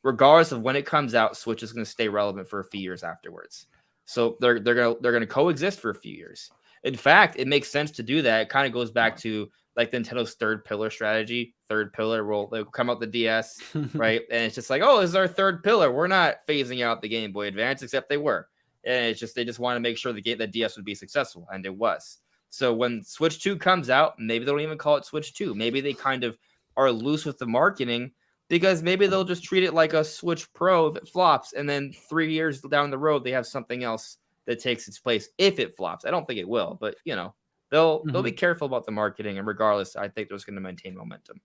regardless of when it comes out, Switch is going to stay relevant for a few years afterwards. So they're going to coexist for a few years. In fact, it makes sense to do that. It kind of goes back to like Nintendo's third pillar strategy. Third pillar will come out the DS, right? And it's just like, oh, this is our third pillar. We're not phasing out the Game Boy Advance, except they were. And it's just they just want to make sure the DS would be successful, and it was. So when Switch 2 comes out, maybe they don't even call it Switch 2. Maybe they kind of are loose with the marketing because maybe they'll just treat it like a Switch Pro if it flops, and then 3 years down the road they have something else that takes its place if it flops. I don't think it will, but you know, they'll be careful about the marketing, and regardless, I think they're just going to maintain momentum.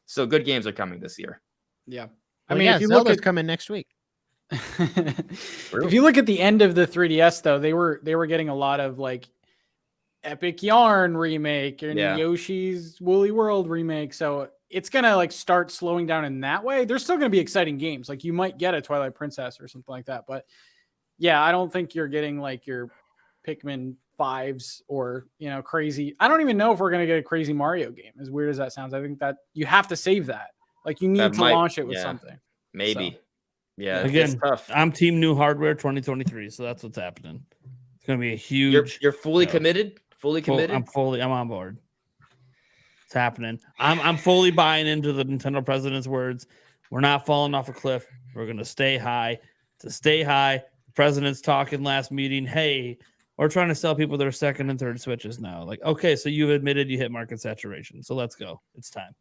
So good games are coming this year. Yeah. I mean, if you Zelda's coming next week. If you look at the end of the 3DS though, they were getting a lot of like Epic Yarn remake and Yoshi's Woolly World remake. So it's going to like start slowing down in that way. There's still going to be exciting games. Like you might get a Twilight Princess or something like that. But yeah, I don't think you're getting like your Pikmin 5s or, you know, crazy. I don't even know if we're going to get a crazy Mario game. As weird as that sounds, I think that you have to save that. Like you need to launch it with something. Maybe. So. Yeah. Again, it's tough. I'm team new hardware 2023. So that's what's happening. It's going to be a huge. You're fully committed? Fully committed? I'm on board. It's happening. I'm fully buying into the Nintendo president's words. We're not falling off a cliff. We're going to stay high. To stay high, the president's talking last meeting. Hey, we're trying to sell people their second and third Switches now. Like, okay, so you've admitted you hit market saturation. So let's go. It's time.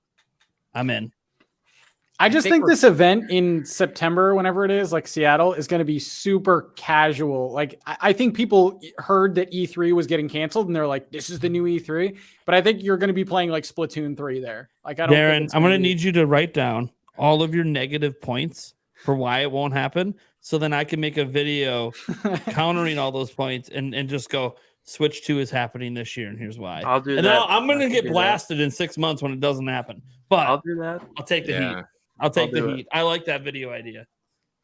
I'm in. I think this event in September, whenever it is, like Seattle, is going to be super casual. Like, I think people heard that E3 was getting canceled, and they're like, "This is the new E3." But I think you're going to be playing like Splatoon 3 there. Like, I don't. Darren, I'm going to need you to write down all of your negative points for why it won't happen, so then I can make a video countering all those points and just go. Switch 2 is happening this year, and here's why. I'll do and that. I'm going to get blasted in 6 months when it doesn't happen. But I'll do that. I'll take the heat. I'll take the heat. I like that video idea.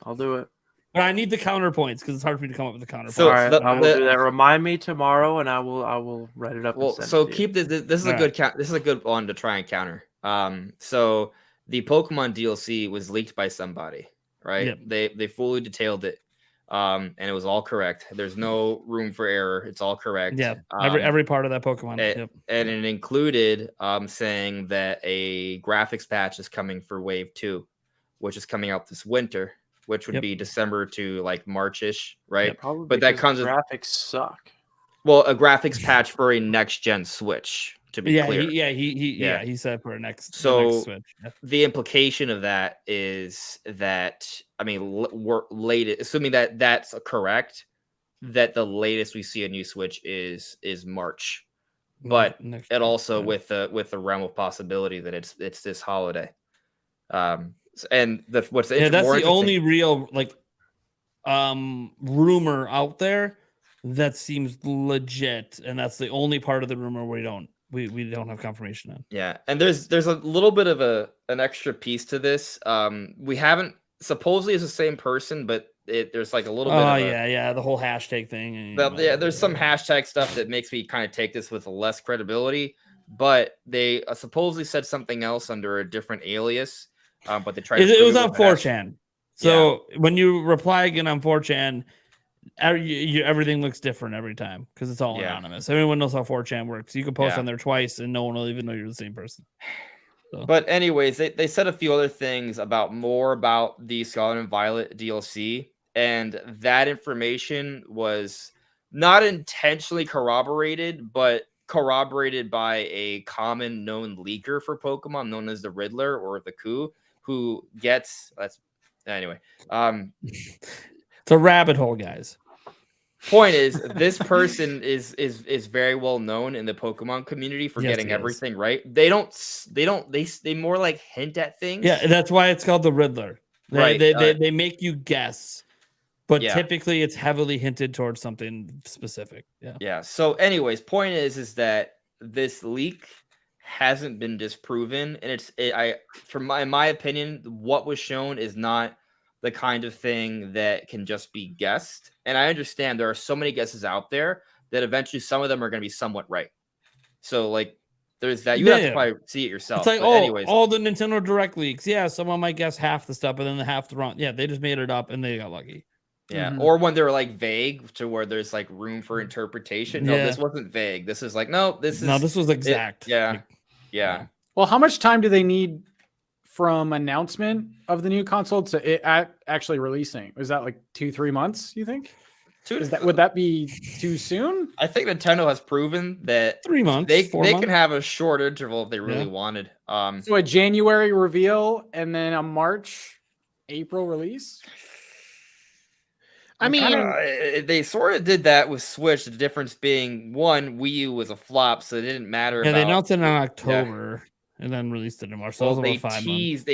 I'll do it. But I need the counterpoints because it's hard for me to come up with the counterpoints. So, all right, I will do that. Remind me tomorrow, and I will write it up. Well, so keep this. This is a good this is a good one to try and counter. So the Pokemon DLC was leaked by somebody, right? Yep. They fully detailed it, and it was all correct. There's no room for error. It's all correct. Yeah, every part of that Pokemon. And it included saying that a graphics patch is coming for Wave 2, which is coming out this winter, which would be December to like March-ish, right? Yeah, but that comes with graphics suck. Well, a graphics patch for a next-gen Switch, to be clear. He said for a next Switch. The implication of that is that, I mean, assuming that that's correct, that the latest we see a new Switch is March, but it also with the realm of possibility that it's this holiday. And what's that's the only real like rumor out there that seems legit, and that's the only part of the rumor we don't have confirmation on. Yeah, and there's a little bit of an extra piece to this. We haven't supposedly it's the same person, but there's like a little bit. Oh the whole hashtag thing. There's some hashtag stuff that makes me kind of take this with less credibility. But they supposedly said something else under a different alias. But they tried. It was on 4chan. So when you reply again on 4chan, everything looks different every time because it's all anonymous. Everyone knows how 4chan works. You can post on there twice and no one will even know you're the same person. So. But anyways, they said a few other things about the Scarlet and Violet DLC, and that information was not intentionally corroborated, but corroborated by a common known leaker for Pokemon known as the Riddler or the Coup, who gets anyway. It's a rabbit hole, guys. Point is, this person is very well known in the Pokemon community for Yes, getting he is. everything right. They more like hint at things. Yeah, that's why it's called the Riddler. Right, They make you guess, but Yeah. typically it's heavily hinted towards something specific. Yeah. Yeah. So, anyways, point is that this leak hasn't been disproven, and in my opinion, what was shown is not the kind of thing that can just be guessed. And I understand there are so many guesses out there that eventually some of them are going to be somewhat right. So, like, there's that. You have to Yeah. probably see it yourself. It's like, But anyways, all the Nintendo Direct leaks. Yeah, someone might guess half the stuff, but then the half the wrong. Yeah, they just made it up and they got lucky. yeah. Mhm. Or when they're like vague to where there's like room for interpretation. No, Yeah. this wasn't vague. This is like, no, this was exact. yeah. Like, Yeah. Well, how much time do they need from announcement of the new console to it actually releasing? Was that like 2-3 months, you think? Would that be too soon? I think Nintendo has proven that 3 months. they 4 can months. have a short interval if they really Yeah. wanted. So a January reveal and then a April release? I mean, they sort of did that with Switch. The difference being, one, Wii U was a flop, so it didn't matter. Yeah, they about, announced it in October and then released it in March. So well, it was they about 5 months. teased.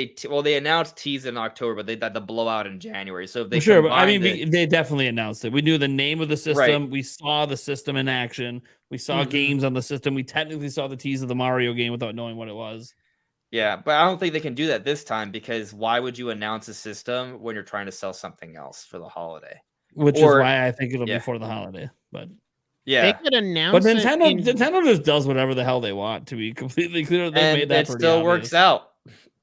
They announced tease in October, but they had the blowout in January. So if they Sure, but I mean, combined it- they definitely announced it. We knew the name of the system. Right. We saw the system in action. We saw Mhm. games on the system. We technically saw the tease of the Mario game without knowing what it was. yeah, but I don't think they can do that this time because why would you announce a system when you're trying to sell something else for the holiday? Which Or- is why I think it'll yeah. be for the holiday. But they Yeah, could announce but it Nintendo just does whatever the hell they want. To be completely clear, they and made that it pretty still obvious. works out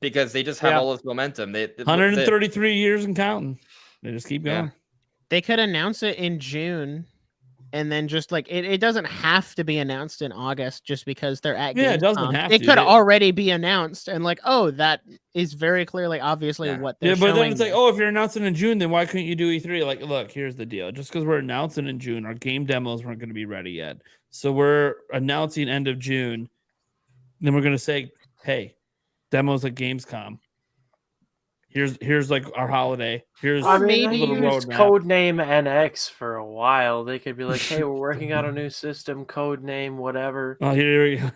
because they just have Yeah. all this momentum. They 133 years and counting. They just keep Yeah. going. They could announce it in June, and then just like it doesn't have to be announced in August just because they're at Yeah, it doesn't Gamescom. have It to. could They- already be announced, and like, oh, that is very clearly, obviously, Yeah. what they're Yeah, but then showing it's like, you. oh, if you're announcing in June, then why couldn't you do E3? Like, look, here's the deal. Just because we're announcing in June, our game demos weren't going to be ready yet. So we're announcing end of June. Then we're going to say, hey, demos at Gamescom. Here's like our holiday. Here's I Or mean, maybe they a little used roadmap. codename NX for a while. They could be like, "Hey, we're working on a new system, codename whatever." Oh, here we go.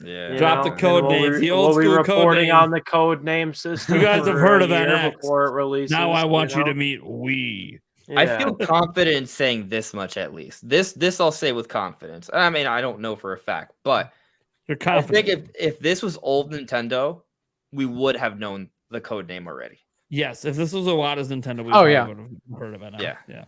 Yeah. You Drop the and code we'll names, be- the old we'll be school code reporting names. on the codename system. You guys have for heard a of year NX. before it releases. Now I want you know? to meet we. I Yeah. feel confident in saying this much at least. This I'll say with confidence. I mean, I don't know for a fact, but You're I confident. think if this was old Nintendo, we would have known the code name already. Yes, if this was Iwata's Nintendo, we Oh, probably yeah. would have heard of it. Now. Yeah. Yeah.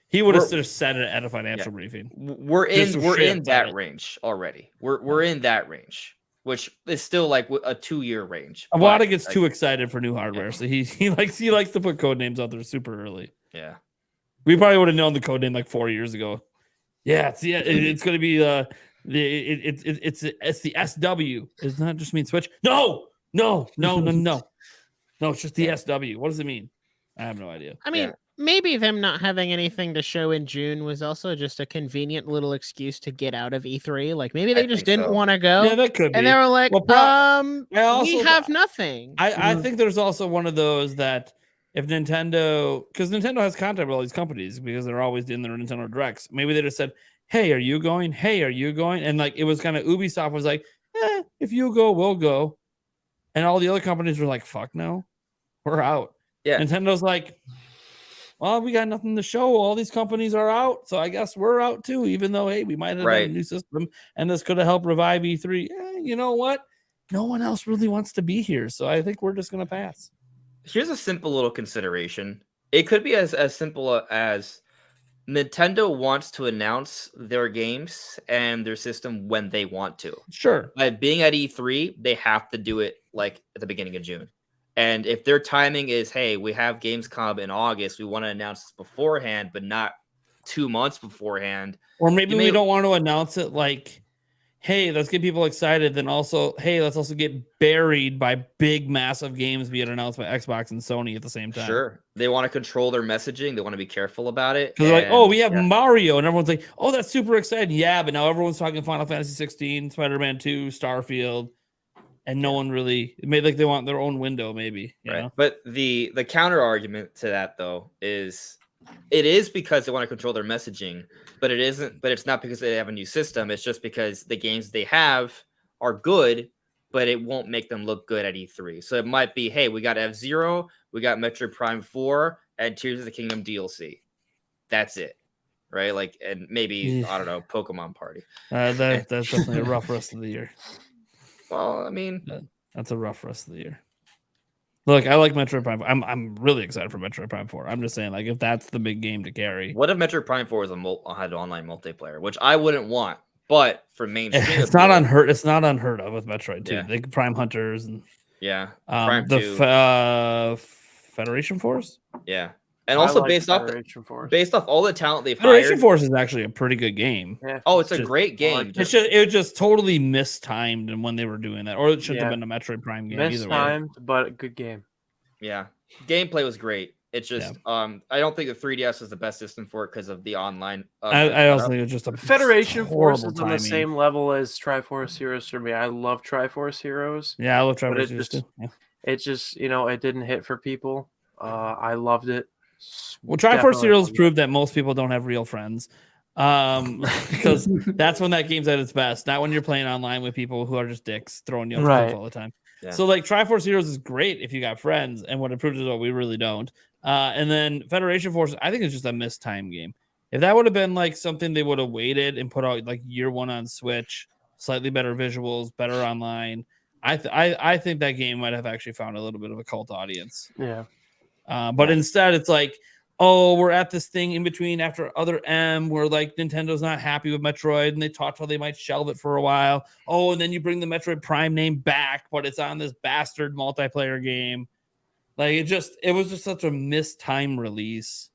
He would have We're- just said it at a financial briefing. We're Just in some we're shit in about that it. range already. We're in that range, which is still like a 2-year range. Iwata but, gets like, too excited for new hardware, so he likes to put code names out there super early. Yeah. We probably would have known the code name like 4 years ago. Yeah, it's going to be it's the SW. Does not just mean Switch. No. No, it's just the SW. What does it mean? I have no idea. I mean, Yeah. maybe them not having anything to show in June was also just a convenient little excuse to get out of E3. Like maybe they just think didn't so. want to go, Yeah, that could be. and they were like, Well, I we also- have nothing. I think there's also one of those that if Nintendo, because Nintendo has contact with all these companies because they're always in their Nintendo Directs, maybe they just said, hey, are you going? Hey, are you going? And like it was kind of Ubisoft was like, if you go, we'll go. And all the other companies were like, fuck no, we're out. Yeah. Nintendo's like, well, we got nothing to show. All these companies are out. So I guess we're out too, even though, hey, we might have done a Right. new system and this could have helped revive E3. You know what? No one else really wants to be here. So I think we're just going to pass. Here's a simple little consideration. It could be as simple as Nintendo wants to announce their games and their system when they want to. Sure. By being at E3, they have to do it like at the beginning of June. And if their timing is, hey, we have Gamescom in August, we want to announce this beforehand, but not 2 months beforehand. Or maybe You we may- don't want to announce it like, hey, let's get people excited. Then also, hey, let's also get buried by big, massive games being announced by Xbox and Sony at the same time. Sure. They want to control their messaging. They want to be careful about it. Because they're like, oh, and- we have yeah. Mario. And everyone's like, oh, that's super exciting. Yeah, but now everyone's talking Final Fantasy 16, Spider-Man 2, Starfield. And no one really made like they want their own window, maybe. You Right. know? But the counter argument to that though is it is because they want to control their messaging, but it isn't. But it's not because they have a new system. It's just because the games they have are good, but it won't make them look good at E3. So it might be, hey, we got F-Zero, we got Metroid Prime 4, and Tears of the Kingdom DLC. That's it, right? Like, and maybe I don't know, Pokemon Party. That's definitely a rough rest of the year. Well, I mean, that's a rough rest of the year. Look, I like Metroid Prime 4. I'm really excited for Metroid Prime 4. I'm just saying, like, if that's the big game to carry. What if Metroid Prime 4 had online multiplayer, which I wouldn't want, but for mainstream, it's not unheard. It's not unheard of with Metroid 2. Yeah. They Prime Hunters and Prime 2. Federation Force. Yeah, and also based off all the talent they've Federation hired. Force is actually a pretty good game. Yeah. Oh, it's a great game. It was just totally mistimed and when they were doing that, or it shouldn't have been a Metroid Prime game. Mistimed, but a good game. Yeah, gameplay was great. It's just I don't think the 3DS is the best system for it because of the online. I also think it's just a Federation Force is timing. on the same level as Triforce Heroes for me. I love Triforce Heroes. Yeah, I love Triforce Heroes too. Yeah. It just it didn't hit for people. I loved it. Well, Triforce Heroes proved that most people don't have real friends. Because that's when that game's at its best, not when you're playing online with people who are just dicks throwing you off all the time. Yeah. So like Triforce Heroes is great if you got friends, and what it proves is what we really don't. And then Federation Force, I think it's just a missed time game. If that would have been like something they would have waited and put out like year one on Switch, slightly better visuals, better online, I think that game might have actually found a little bit of a cult audience. Yeah. But instead it's like, oh, we're at this thing in between after Other M where like Nintendo's not happy with Metroid and they talked how they might shelve it for a while. Oh, and then you bring the Metroid Prime name back, but it's on this bastard multiplayer game. Like it was just such a missed time release.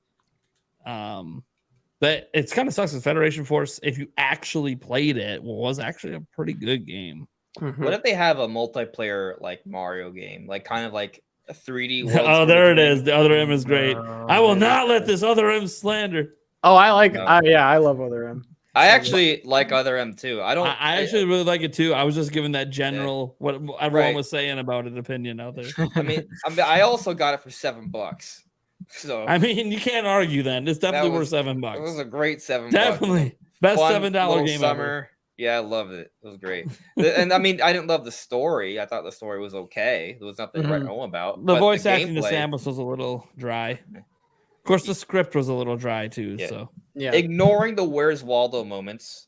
But it's kind of sucks with Federation Force. If you actually played it, was actually a pretty good game. Mm-hmm. What if they have a multiplayer like Mario game, like kind of like a 3D world? Oh, there it is. The Other M is great. I will not let this Other M slander. Oh, I like. I love Other M. I actually like Other M too. I actually really like it too. I was just giving that general what everyone was saying about it opinion out there. I mean, I also got it for $7. So I mean, you can't argue then. It's definitely worth $7. It was a great $7. Definitely best Fun $7 game summer. ever. Yeah, I loved it. It was great. And I mean, I didn't love the story. I thought the story was okay. There was nothing to write home about. The voice acting to Samus was a little dry. Of course, the script was a little dry too. Yeah. So ignoring the Where's Waldo moments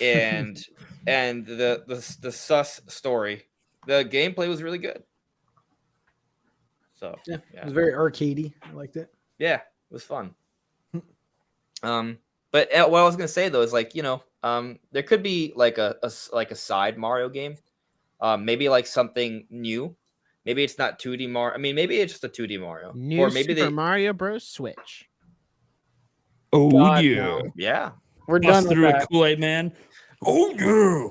and the sus story, the gameplay was really good. So it was very arcadey. I liked it. Yeah, it was fun. But what I was gonna say though is like there could be like a side Mario game, maybe like something new. Maybe it's not 2D Mario. I mean, maybe it's just a 2D Mario. New or maybe Super Mario Bros. Switch. Oh God, yeah, no. Yeah. We're Bust done through with a that. Kool-Aid man. Oh yeah.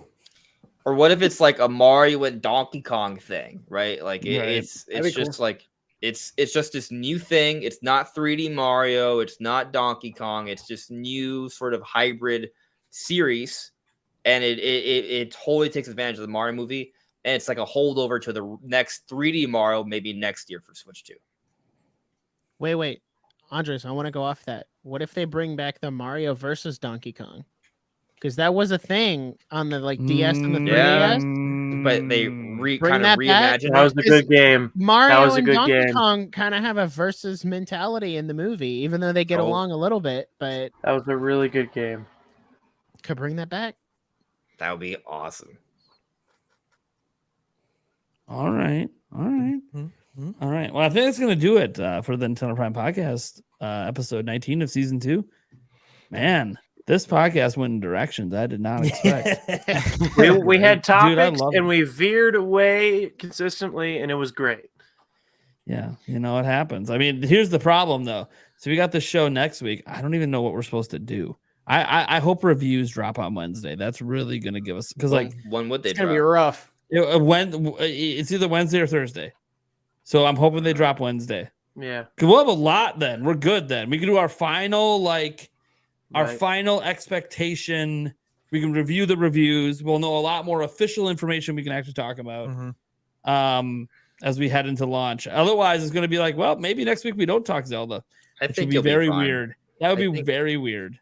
Or what if it's like a Mario and Donkey Kong thing, right? Like it's just cool. like it's just this new thing. It's not 3D Mario. It's not Donkey Kong. It's just new sort of hybrid series, and it totally takes advantage of the Mario movie. And it's like a holdover to the next 3D Mario, maybe next year for Switch 2. Wait, Andres, I want to go off that. What if they bring back the Mario versus Donkey Kong? Because that was a thing on the DS and the 3DS. But they kind of reimagined. That was a good game. Mario and Donkey Kong kind of have a versus mentality in the movie, even though they get along a little bit. But that was a really good game. Could bring that back. That would be awesome. All right. Well, I think that's going to do it for the Nintendo Prime Podcast, episode 19 of season 2. Man, this podcast went in directions I did not expect. we had topics Dude, and we veered away consistently, and it was great. Yeah, it happens. I mean, here's the problem, though. So we got the show next week. I don't even know what we're supposed to do. I hope reviews drop on Wednesday. That's really going to give us because when would they? It's gonna be rough. It's either Wednesday or Thursday. So I'm hoping they drop Wednesday. Yeah. Because we'll have a lot then. We're good then. We can do our final, final expectation. We can review the reviews. We'll know a lot more official information we can actually talk about as we head into launch. Otherwise, it's going to be like, well, maybe next week we don't talk Zelda. I It think would be you'll very fine. weird. That would I be think- very weird.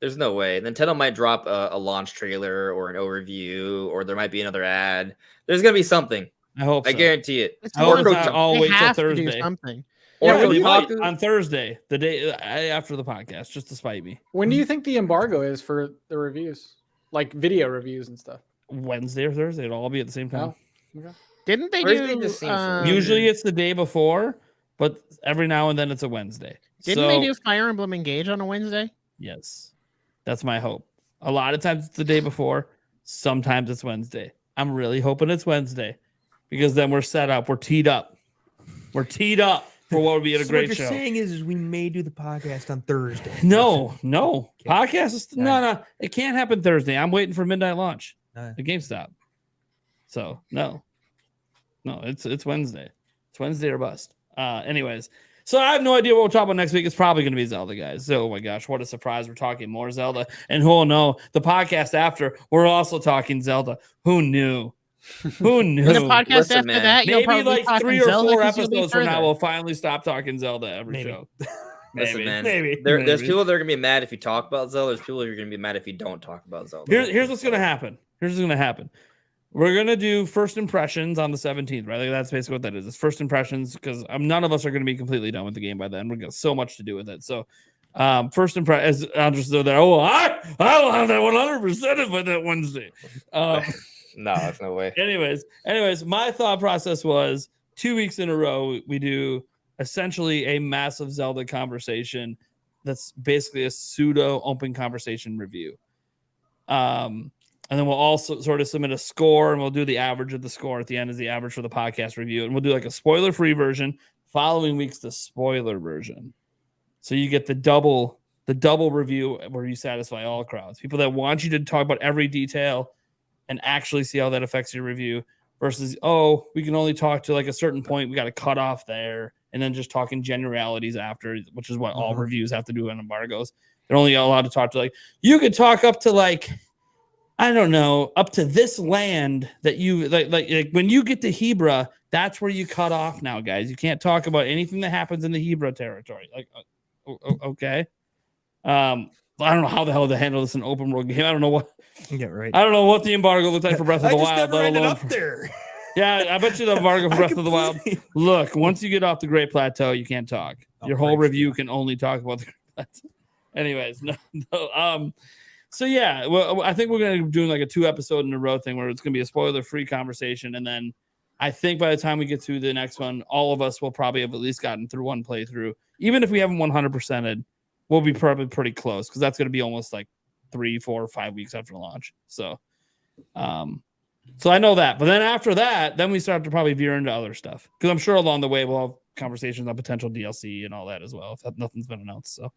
There's no way. Nintendo might drop a launch trailer or an overview, or there might be another ad. There's gonna be something. I hope I so. guarantee it. It's I hope more it's of not a- all they wait till have to do Thursday. something. Or Yeah, they might Kotaku. on Thursday, the day after the podcast, just to spite me. When do you think the embargo is for the reviews, like video reviews and stuff? Wednesday or Thursday, it'll all be at the same time. Oh, okay. Didn't they Thursday do? just seems Usually it's the day before, but every now and then it's a Wednesday. Didn't they do Fire Emblem Engage on a Wednesday? Yes, that's my hope. A lot of times it's the day before. Sometimes it's Wednesday. I'm really hoping it's Wednesday because then we're set up. We're teed up. We're teed up for what would be a So great what show. you're saying is we may do the podcast on Thursday. No. Okay. Podcast is no. It can't happen Thursday. I'm waiting for midnight launch at GameStop. So no, it's Wednesday. It's Wednesday or bust. Anyways, so I have no idea what we'll talk about next week. It's probably going to be Zelda, guys. So, oh my gosh, what a surprise! We're talking more Zelda, and who'll know the podcast after we're also talking Zelda. Who knew? Who knew? And the podcast Listen, after man. that, you'll Maybe probably like talk 3 or Zelda 4 'cause you'll be episodes from now, further. we'll finally stop talking Zelda every Maybe. show. Listen, man. maybe. There's people that are gonna be mad if you talk about Zelda. There's people that are gonna be mad if you don't talk about Zelda. Here's what's gonna happen. We're gonna do first impressions on the 17th, right? Like that's basically what that is. It's first impressions because none of us are gonna be completely done with the game by then. We're got so much to do with it. So, first impression, as Andres said there. Oh, I will have that 100% by that Wednesday. No, that's no way. Anyways, my thought process was 2 weeks in a row we do essentially a massive Zelda conversation that's basically a pseudo open conversation review. And then we'll also sort of submit a score and we'll do the average of the score at the end as the average for the podcast review. And we'll do like a spoiler-free version. Following week's the spoiler version. So you get the double review where you satisfy all crowds. People that want you to talk about every detail and actually see how that affects your review versus, oh, we can only talk to like a certain point. We got to cut off there and then just talking generalities after, which is what all reviews have to do in embargoes. They're only allowed to talk to like, you could talk up to like, I don't know, up to this land that you like when you get to Hebra, that's where you cut off now, guys. You can't talk about anything that happens in the Hebra territory. Like, okay. I don't know how the hell to handle this in an open world game. I don't know what. Yeah, right. I don't know what the embargo looked like for Breath of the Wild. Never Let ended alone up there. Yeah, I bet you the embargo for Breath of the Wild. Look, once you get off the Great Plateau, you can't talk. Your whole review can only talk about the Great Plateau. Anyways, no. So yeah, well, I think we're gonna be doing like a 2 episode in a row thing where it's gonna be a spoiler-free conversation, and then I think by the time we get to the next one, all of us will probably have at least gotten through one playthrough. Even if we haven't 100%ed, we'll be probably pretty close because that's gonna be almost like 3, 4, 5 weeks after launch. So I know that. But then after that, then we start to probably veer into other stuff because I'm sure along the way we'll have conversations on potential DLC and all that as well if nothing's been announced. So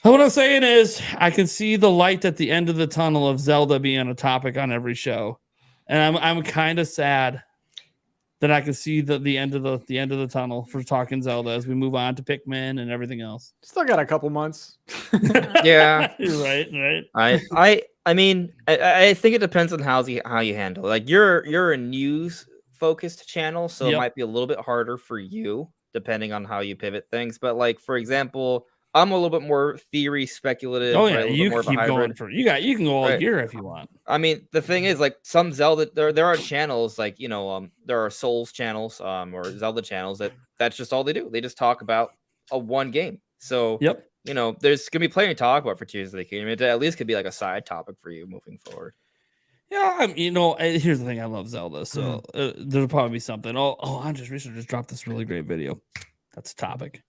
what I'm saying is I can see the light at the end of the tunnel of Zelda being a topic on every show. And I'm kind of sad that I can see the end of the tunnel for talking Zelda as we move on to Pikmin and everything else. Still got a couple months. Yeah. right. I mean, I think it depends on how you handle it. Like you're a news focused channel, so it might be a little bit harder for you depending on how you pivot things. But like for example, I'm a little bit more theory speculative. Oh yeah, right? you keep going for you can go all year if you want. I mean, the thing is, like some Zelda, there are channels like there are Souls channels, or Zelda channels that's just all they do. They just talk about a one game. So there's gonna be plenty to talk about for Tears of the Kingdom. It at least could be like a side topic for you moving forward. Yeah, here's the thing. I love Zelda, so there'll probably be something. Andres Research just dropped this really great video. That's a topic.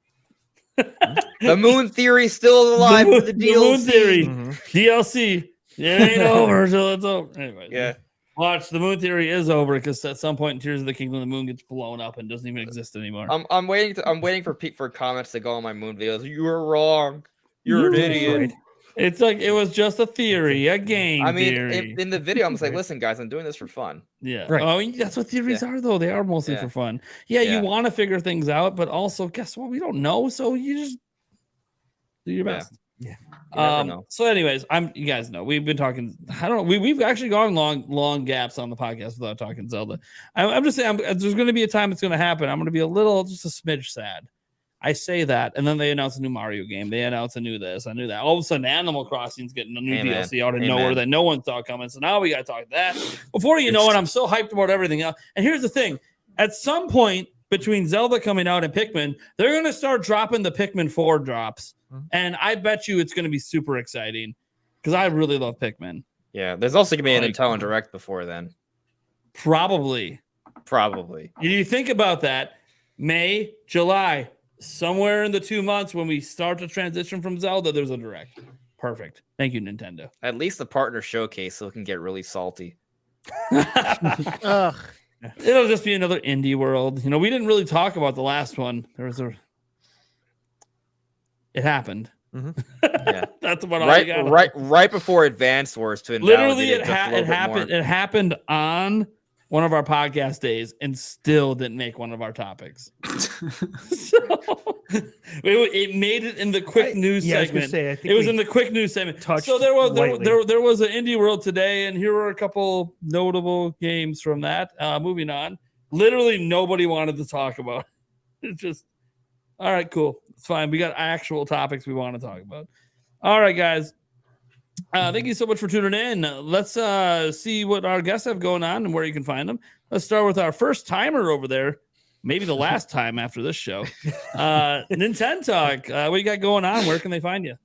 The Moon Theory still alive with the DLC. The Moon Theory DLC. It ain't over till it's over. Anyway, watch. The Moon Theory is over because at some point in Tears of the Kingdom, the moon gets blown up and doesn't even exist anymore. I'm waiting for comments to go on my Moon videos. You were wrong. You're an idiot. Right. It's like it was just a theory, a game. I mean, theory. in the video, I'm just like, listen, guys, I'm doing this for fun. Yeah. Right. Oh, that's what theories are, though. They are mostly for fun. Yeah, you want to figure things out, but also, guess what? We don't know, so you just do your best. Yeah. So, anyways, you guys know we've been talking. I don't know. We've actually gone long gaps on the podcast without talking Zelda. I'm just saying, there's going to be a time it's going to happen. I'm going to be just a smidge sad. I say that, and then they announce a new Mario game. They announce a new this, I knew that. All of a sudden, Animal Crossing's getting a new DLC out of nowhere that no one saw coming. So now we got to talk that. Before you know it, I'm so hyped about everything else. And here's the thing: at some point between Zelda coming out and Pikmin, they're going to start dropping the Pikmin 4 drops, and I bet you it's going to be super exciting because I really love Pikmin. Yeah, there's also going to be a Nintendo Direct before then. Probably. You think about that. May, July. Somewhere in the 2 months when we start to transition from Zelda, there's a Direct. Perfect. Thank you, Nintendo. At least the partner showcase so it can get really salty. Ugh. It'll just be another indie world. We didn't really talk about the last one. It happened. Yeah, that's about all you got. Right before Advance Wars to literally it happened. It happened on one of our podcast days and still didn't make one of our topics. So it made it in the quick news segment. It was in the quick news segment. So there was an indie world today, and here were a couple notable games from that. Moving on, literally nobody wanted to talk about it. It's just all right, cool, it's fine. We got actual topics we want to talk about. All right, guys. Thank you so much for tuning in. Let's see what our guests have going on and where you can find them. Let's start with our first timer over there. Maybe the last time after this show. Nintendo Talk. What you got going on? Where can they find you?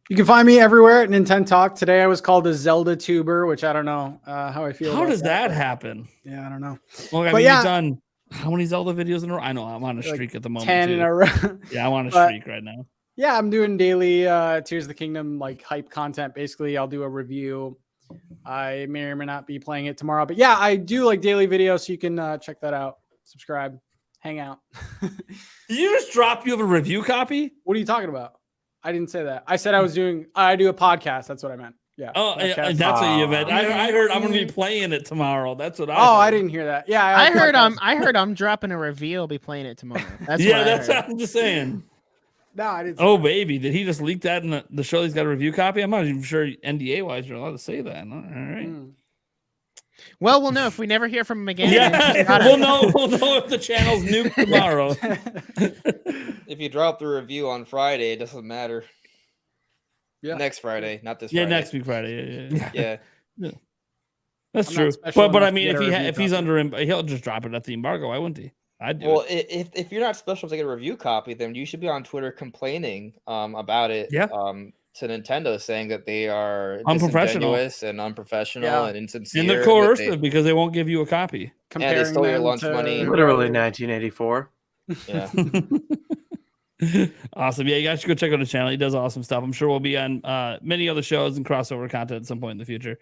You can find me everywhere at Nintendo Talk. Today I was called a Zelda tuber, which I don't know how I feel. How does that happen? Yeah, I don't know. Well, I mean, you've done how many Zelda videos in a row? I know I'm on a streak at the moment. 10 in a row. Yeah, I'm on a streak right now. Yeah, I'm doing daily Tears of the Kingdom hype content. Basically, I'll do a review. I may or may not be playing it tomorrow, but yeah, I do daily videos, so you can check that out. Subscribe, hang out. Did you just drop you have a review copy? What are you talking about? I didn't say that. I said I do a podcast. That's what I meant. Yeah. Oh, that's what you meant. I heard I'm going to be playing it tomorrow. That's what I heard. I didn't hear that. Yeah, I heard I'm dropping a review. I'll be playing it tomorrow. That's what I'm just saying. No, I didn't. Oh, baby. Did he just leak that in the show? He's got a review copy? I'm not even sure NDA wise you're allowed to say that. All right. Well, we'll know if we never hear from him again. Yeah, we'll know if the channel's nuked tomorrow. If you drop the review on Friday, it doesn't matter. Yeah. Next Friday, not this Friday. Yeah, next week Friday. Yeah. That's true. But I mean, if he's under him, he'll just drop it at the embargo. Why wouldn't he? I'd do it. If you're not special to get a review copy, then you should be on Twitter complaining about it. Yeah. To Nintendo, saying that they are unprofessional and unprofessional and insincere. And they're coercive because they won't give you a copy. And they stole your lunch money. Literally 1984. Yeah. Awesome. Yeah, you guys should go check out his channel. He does awesome stuff. I'm sure we'll be on many other shows and crossover content at some point in the future.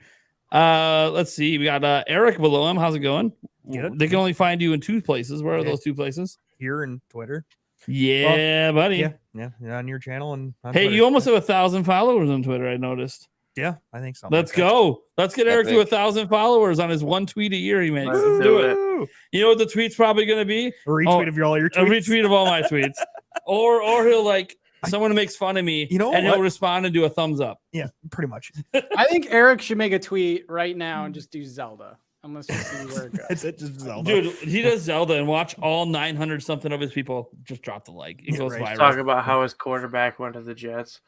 Let's see. We got Eric below him. How's it going? Good. They can only find you in two places. Where are those two places? Here and Twitter. Yeah, buddy. Yeah, on your channel and on hey, Twitter. you almost have 1,000 followers on Twitter. I noticed. Yeah, I think so. Let's go. Let's get Eric to 1,000 followers on his one tweet a year he makes. Let's do it. You know what the tweet's probably going to be? A retweet of all your tweets. A retweet of all my tweets. Or he'll someone makes fun of me, and he'll respond and do a thumbs up. Yeah, pretty much. I think Eric should make a tweet right now and just do Zelda. And let's just see where it goes. It's just Zelda. Dude, he does Zelda and watch all 900 something of his people just drop the like. It goes viral. Talk about how his quarterback went to the Jets.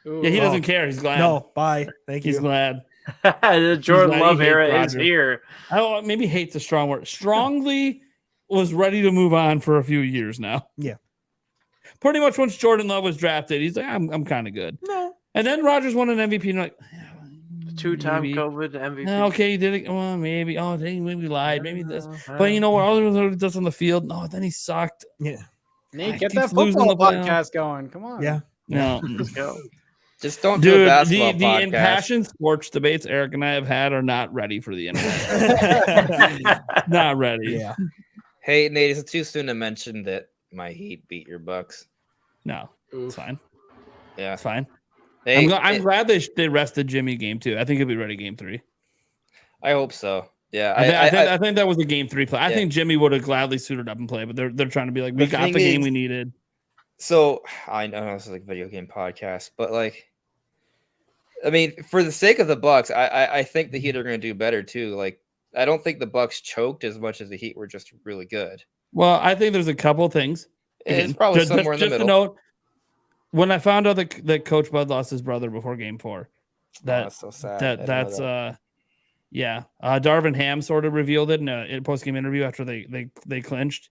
Ooh. Yeah, he doesn't care. He's glad. No, bye. Thank you. He's glad. The Jordan Love era is here. I maybe hate's a strong word. Strongly was ready to move on for a few years now. Yeah. Pretty much once Jordan Love was drafted, he's like, I'm kind of good. No. And then Rodgers won an MVP. And Two-time COVID MVP. No, okay, he did it. Well, maybe. Oh, they maybe lied. Maybe this. But you know what? All he does on the field. No, then he sucked. Yeah. Nate, get that football podcast going. Come on. Yeah. No. Let's go. Just don't do a basketball the podcast. impassioned sports debates Eric and I have had are not ready for the internet. Not ready. Yeah. Hey, Nate, is it too soon to mention that my Heat beat your Bucks? No, it's fine. Yeah, it's fine. Hey, I'm glad they rested Jimmy game 2. I think he'll be ready game 3. I hope so. Yeah, I think that was a game 3 play. I think Jimmy would have gladly suited up and played, but they're trying to be like, we got the game we needed. So I know this is like a video game podcast, but I mean, for the sake of the Bucks, I think the Heat are going to do better too. I don't think the Bucks choked as much as the Heat were just really good. Well, I think there's a couple things. It's probably somewhere in the middle. A note, when I found out that Coach Bud lost his brother before Game 4, that's so sad. That's Darvin Ham sort of revealed it in a post-game interview after they clinched,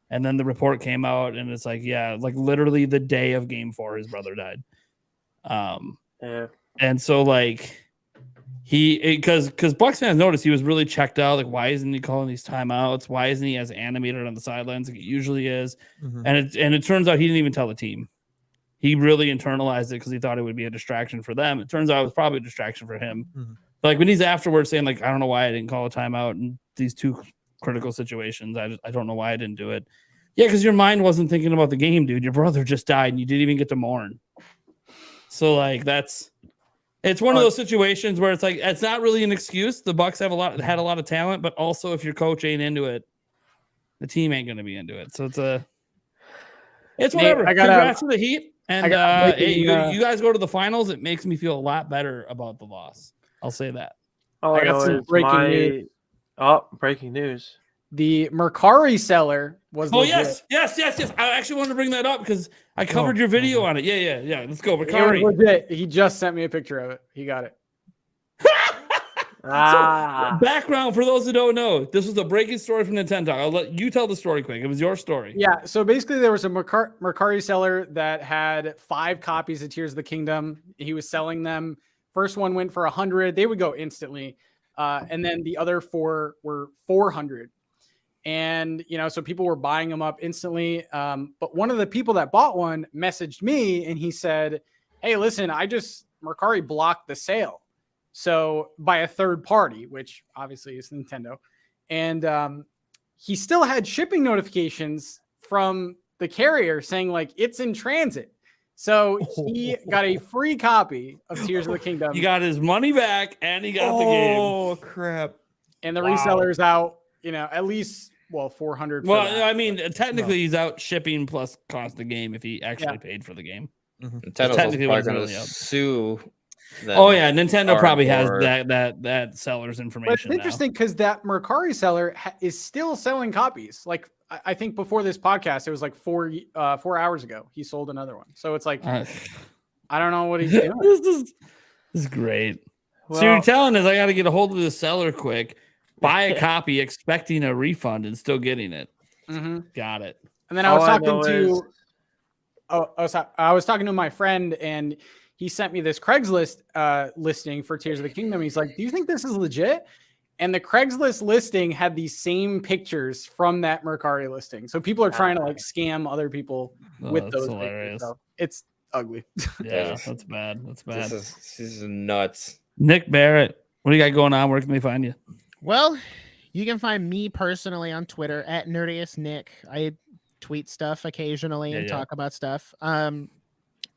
and then the report came out, and it's like, like literally the day of Game 4, his brother died. And so like because Bucks fans noticed he was really checked out. Like, why isn't he calling these timeouts? Why isn't he as animated on the sidelines like he usually is? And it turns out he didn't even tell the team. He really internalized it because he thought it would be a distraction for them. It turns out it was probably a distraction for him. Like when he's afterwards saying like, I don't know why I didn't call a timeout in these two critical situations. I don't know why I didn't do it. Yeah, because your mind wasn't thinking about the game, dude. Your brother just died and you didn't even get to mourn. So like it's one of those situations where it's like it's not really an excuse. The Bucks had a lot of talent, but also if your coach ain't into it, the team ain't going to be into it. So it's whatever. Congrats to the Heat, and you guys go to the finals. It makes me feel a lot better about the loss. I'll say that. I got some breaking news. Breaking news. The Mercari seller was. Oh, legit. Yes. I actually wanted to bring that up because I covered your video on it. Yeah. Let's go, Mercari. Legit. He just sent me a picture of it. He got it. So, background for those who don't know, this was a breaking story from Nintendo. I'll let you tell the story quick. It was your story. Yeah. So basically, there was a Mercari seller that had 5 copies of Tears of the Kingdom. He was selling them. First one went for 100. They would go instantly, and then the other 4 were 400. And, so people were buying them up instantly. But one of the people that bought one messaged me and he said, hey, listen, Mercari blocked the sale. So by a third party, which obviously is Nintendo. And he still had shipping notifications from the carrier saying like it's in transit. So he got a free copy of Tears of the Kingdom. He got his money back and he got the game. Oh, crap. And the reseller's out, at least 400. Well, I mean, technically he's out shipping plus cost of the game if he actually paid for the game. Nintendo's probably going to sue them. Oh yeah, Nintendo probably has that seller's information. But it's interesting because that Mercari seller is still selling copies. Like I think before this podcast, it was like 4 hours ago. He sold another one. So it's like I don't know what he's doing. This is great. Well, so you're telling us I got to get a hold of the seller quick. Buy a copy expecting a refund and still getting it. Got it. And then I was talking to my friend and he sent me this Craigslist listing for Tears of the Kingdom. He's like, do you think this is legit? And the Craigslist listing had the same pictures from that Mercari listing. So people are trying to like scam other people with those pictures. So it's ugly. Yeah, that's bad. This is nuts. Nick Barrett, what do you got going on? Where can they find you? Well, you can find me personally on Twitter at nerdiestnick. I tweet stuff occasionally and talk about stuff.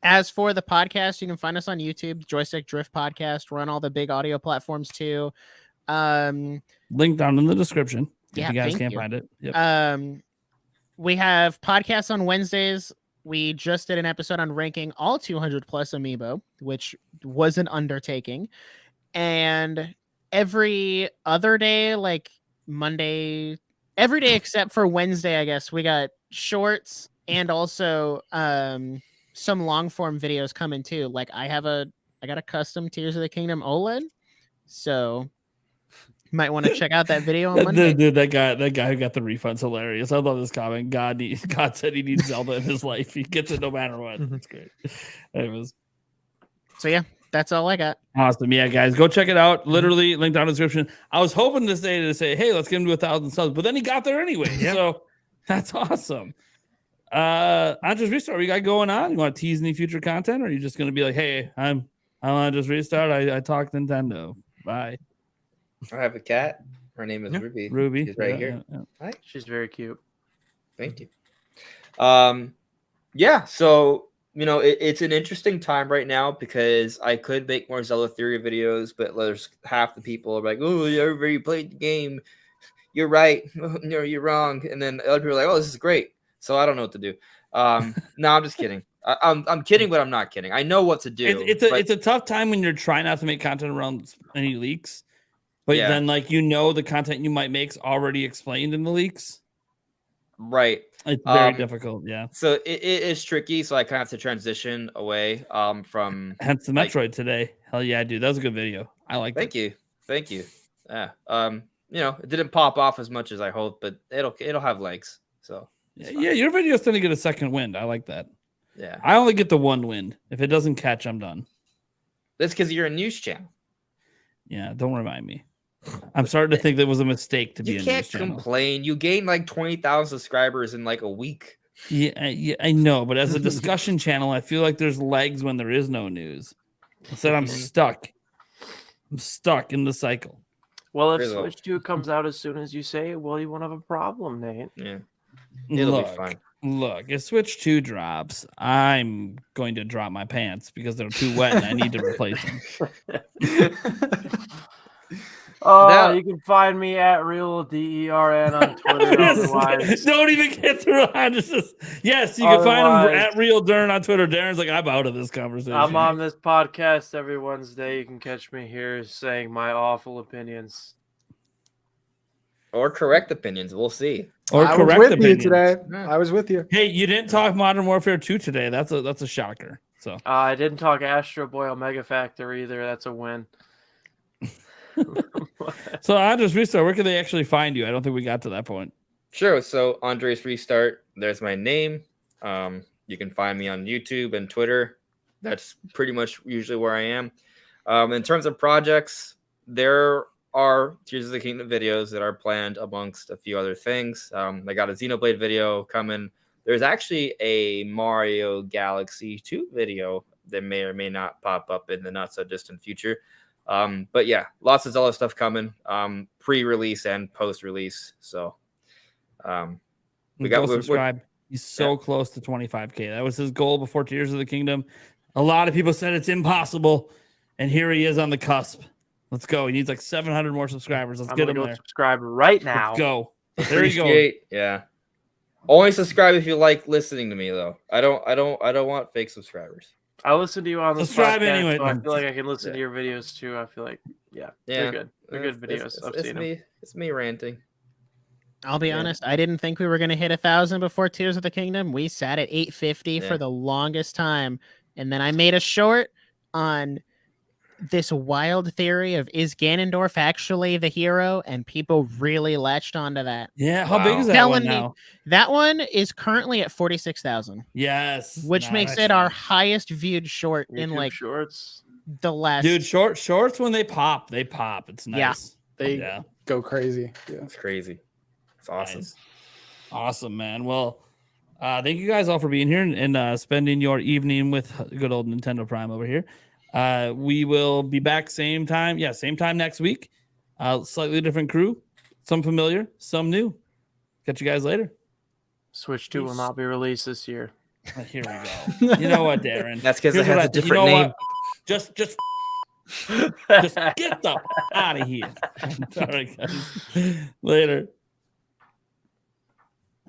As for the podcast, you can find us on YouTube, Joystick Drift Podcast. We're on all the big audio platforms too. Link down in the description if you guys can't find it. Yep. We have podcasts on Wednesdays. We just did an episode on ranking all 200 plus amiibo, which was an undertaking. And every other day, like Monday, every day except for Wednesday, I guess, we got shorts and also some long form videos coming too. Like I got a custom Tears of the Kingdom OLED, so you might want to check out that video on Monday. Dude, that guy who got the refund's hilarious. I love this comment. God said he needs Zelda in his life. He gets it no matter what. That's great. Anyways. So yeah, that's all I got. Awesome. Yeah, guys, go check it out. Literally, link down in the description. I was hoping to say, hey, let's get him to 1,000 subs, but then he got there anyway. So that's awesome. Andres Restart, what you got going on? You want to tease any future content, or are you just gonna be like, hey, I want to just restart. I talk Nintendo. Bye. I have a cat. Her name is Ruby. Ruby. She's right here. Yeah. Hi. She's very cute. Thank you. Yeah, so it's an interesting time right now because I could make more Zelda theory videos, but there's half the people are like, oh, everybody played the game. You're right. No, you're wrong. And then other people are like, oh, this is great. So I don't know what to do. No, I'm just kidding. I'm kidding, but I'm not kidding. I know what to do. It's a tough time when you're trying not to make content around any leaks, but then the content you might make's already explained in the leaks. Right. It's very difficult. Yeah. So it is tricky. So I kind of have to transition away from. Hence the Metroid today. Hell yeah, dude. That was a good video. I like Thank you. Yeah. It didn't pop off as much as I hoped, but it'll have legs. So yeah, your videos tend to get a second wind. I like that. yeah. I only get the one wind. If it doesn't catch, I'm done. That's because you're a news channel. Yeah, don't remind me. I'm starting to think that was a mistake to be a You news can't channel. complain. You gained like 20,000 subscribers in like a week. Yeah, I know, but as a discussion channel, I feel like there's legs when there is no news. Instead, I'm stuck. I'm stuck in the cycle. Well, if Switch 2 comes out as soon as you say it, well, you won't have a problem, Nate. Yeah. It'll be fine. Look, if Switch 2 drops, I'm going to drop my pants because they're too wet and I need to replace them. You can find me at RealDERN on Twitter. Otherwise, don't even get through. Yes, you can find him at RealDern on Twitter. Darren's like, I'm out of this conversation. I'm on this podcast every Wednesday. You can catch me here saying my awful opinions. Or correct opinions. We'll see. Or I correct was with opinions. you today. I was with you. Hey, you didn't talk Modern Warfare 2 today. That's a shocker. So I didn't talk Astro Boy Omega Factor either. That's a win. So Andres Restart, where can they actually find you? I don't think we got to that point. Sure. So Andres Restart, there's my name. You can find me on YouTube and Twitter. That's pretty much usually where I am. In terms of projects, there are Tears of the Kingdom videos that are planned amongst a few other things. I got a Xenoblade video coming. There's actually a Mario Galaxy 2 video that may or may not pop up in the not so distant future. But yeah, lots of Zelda stuff coming, pre-release and post-release. So we're subscribe. He's so close to 25K. That was his goal before Tears of the Kingdom. A lot of people said it's impossible, and here he is on the cusp. Let's go. He needs like 700 more subscribers. Let's get him there. Subscribe right now. Let's go. There you go. Yeah. Only subscribe if you like listening to me, though. I don't want fake subscribers. I listen to you on this subscribe podcast, anyway. so I feel like I can listen to your videos too. I feel like, they're good. They're good videos. I've seen them. It's me ranting. I'll be honest. I didn't think we were going to hit 1,000 before Tears of the Kingdom. We sat at 850 for the longest time, and then I made a short on this wild theory of is Ganondorf actually the hero, and people really latched onto that. Yeah, how big is that one now? That one is currently at 46,000. Yes, which makes it our highest viewed short in like shorts. The last shorts when they pop. It's nice. They go crazy. Yeah, it's crazy. It's awesome. Nice. Awesome, man. Well, thank you guys all for being here and spending your evening with good old Nintendo Prime over here. We will be back same time next week. Slightly different crew, some familiar, some new. Catch you guys later. Switch 2 will not be released this year. Here we go. You know what, Darren? That's because it has a different name. What? Just get the out of here. All right, guys. Later.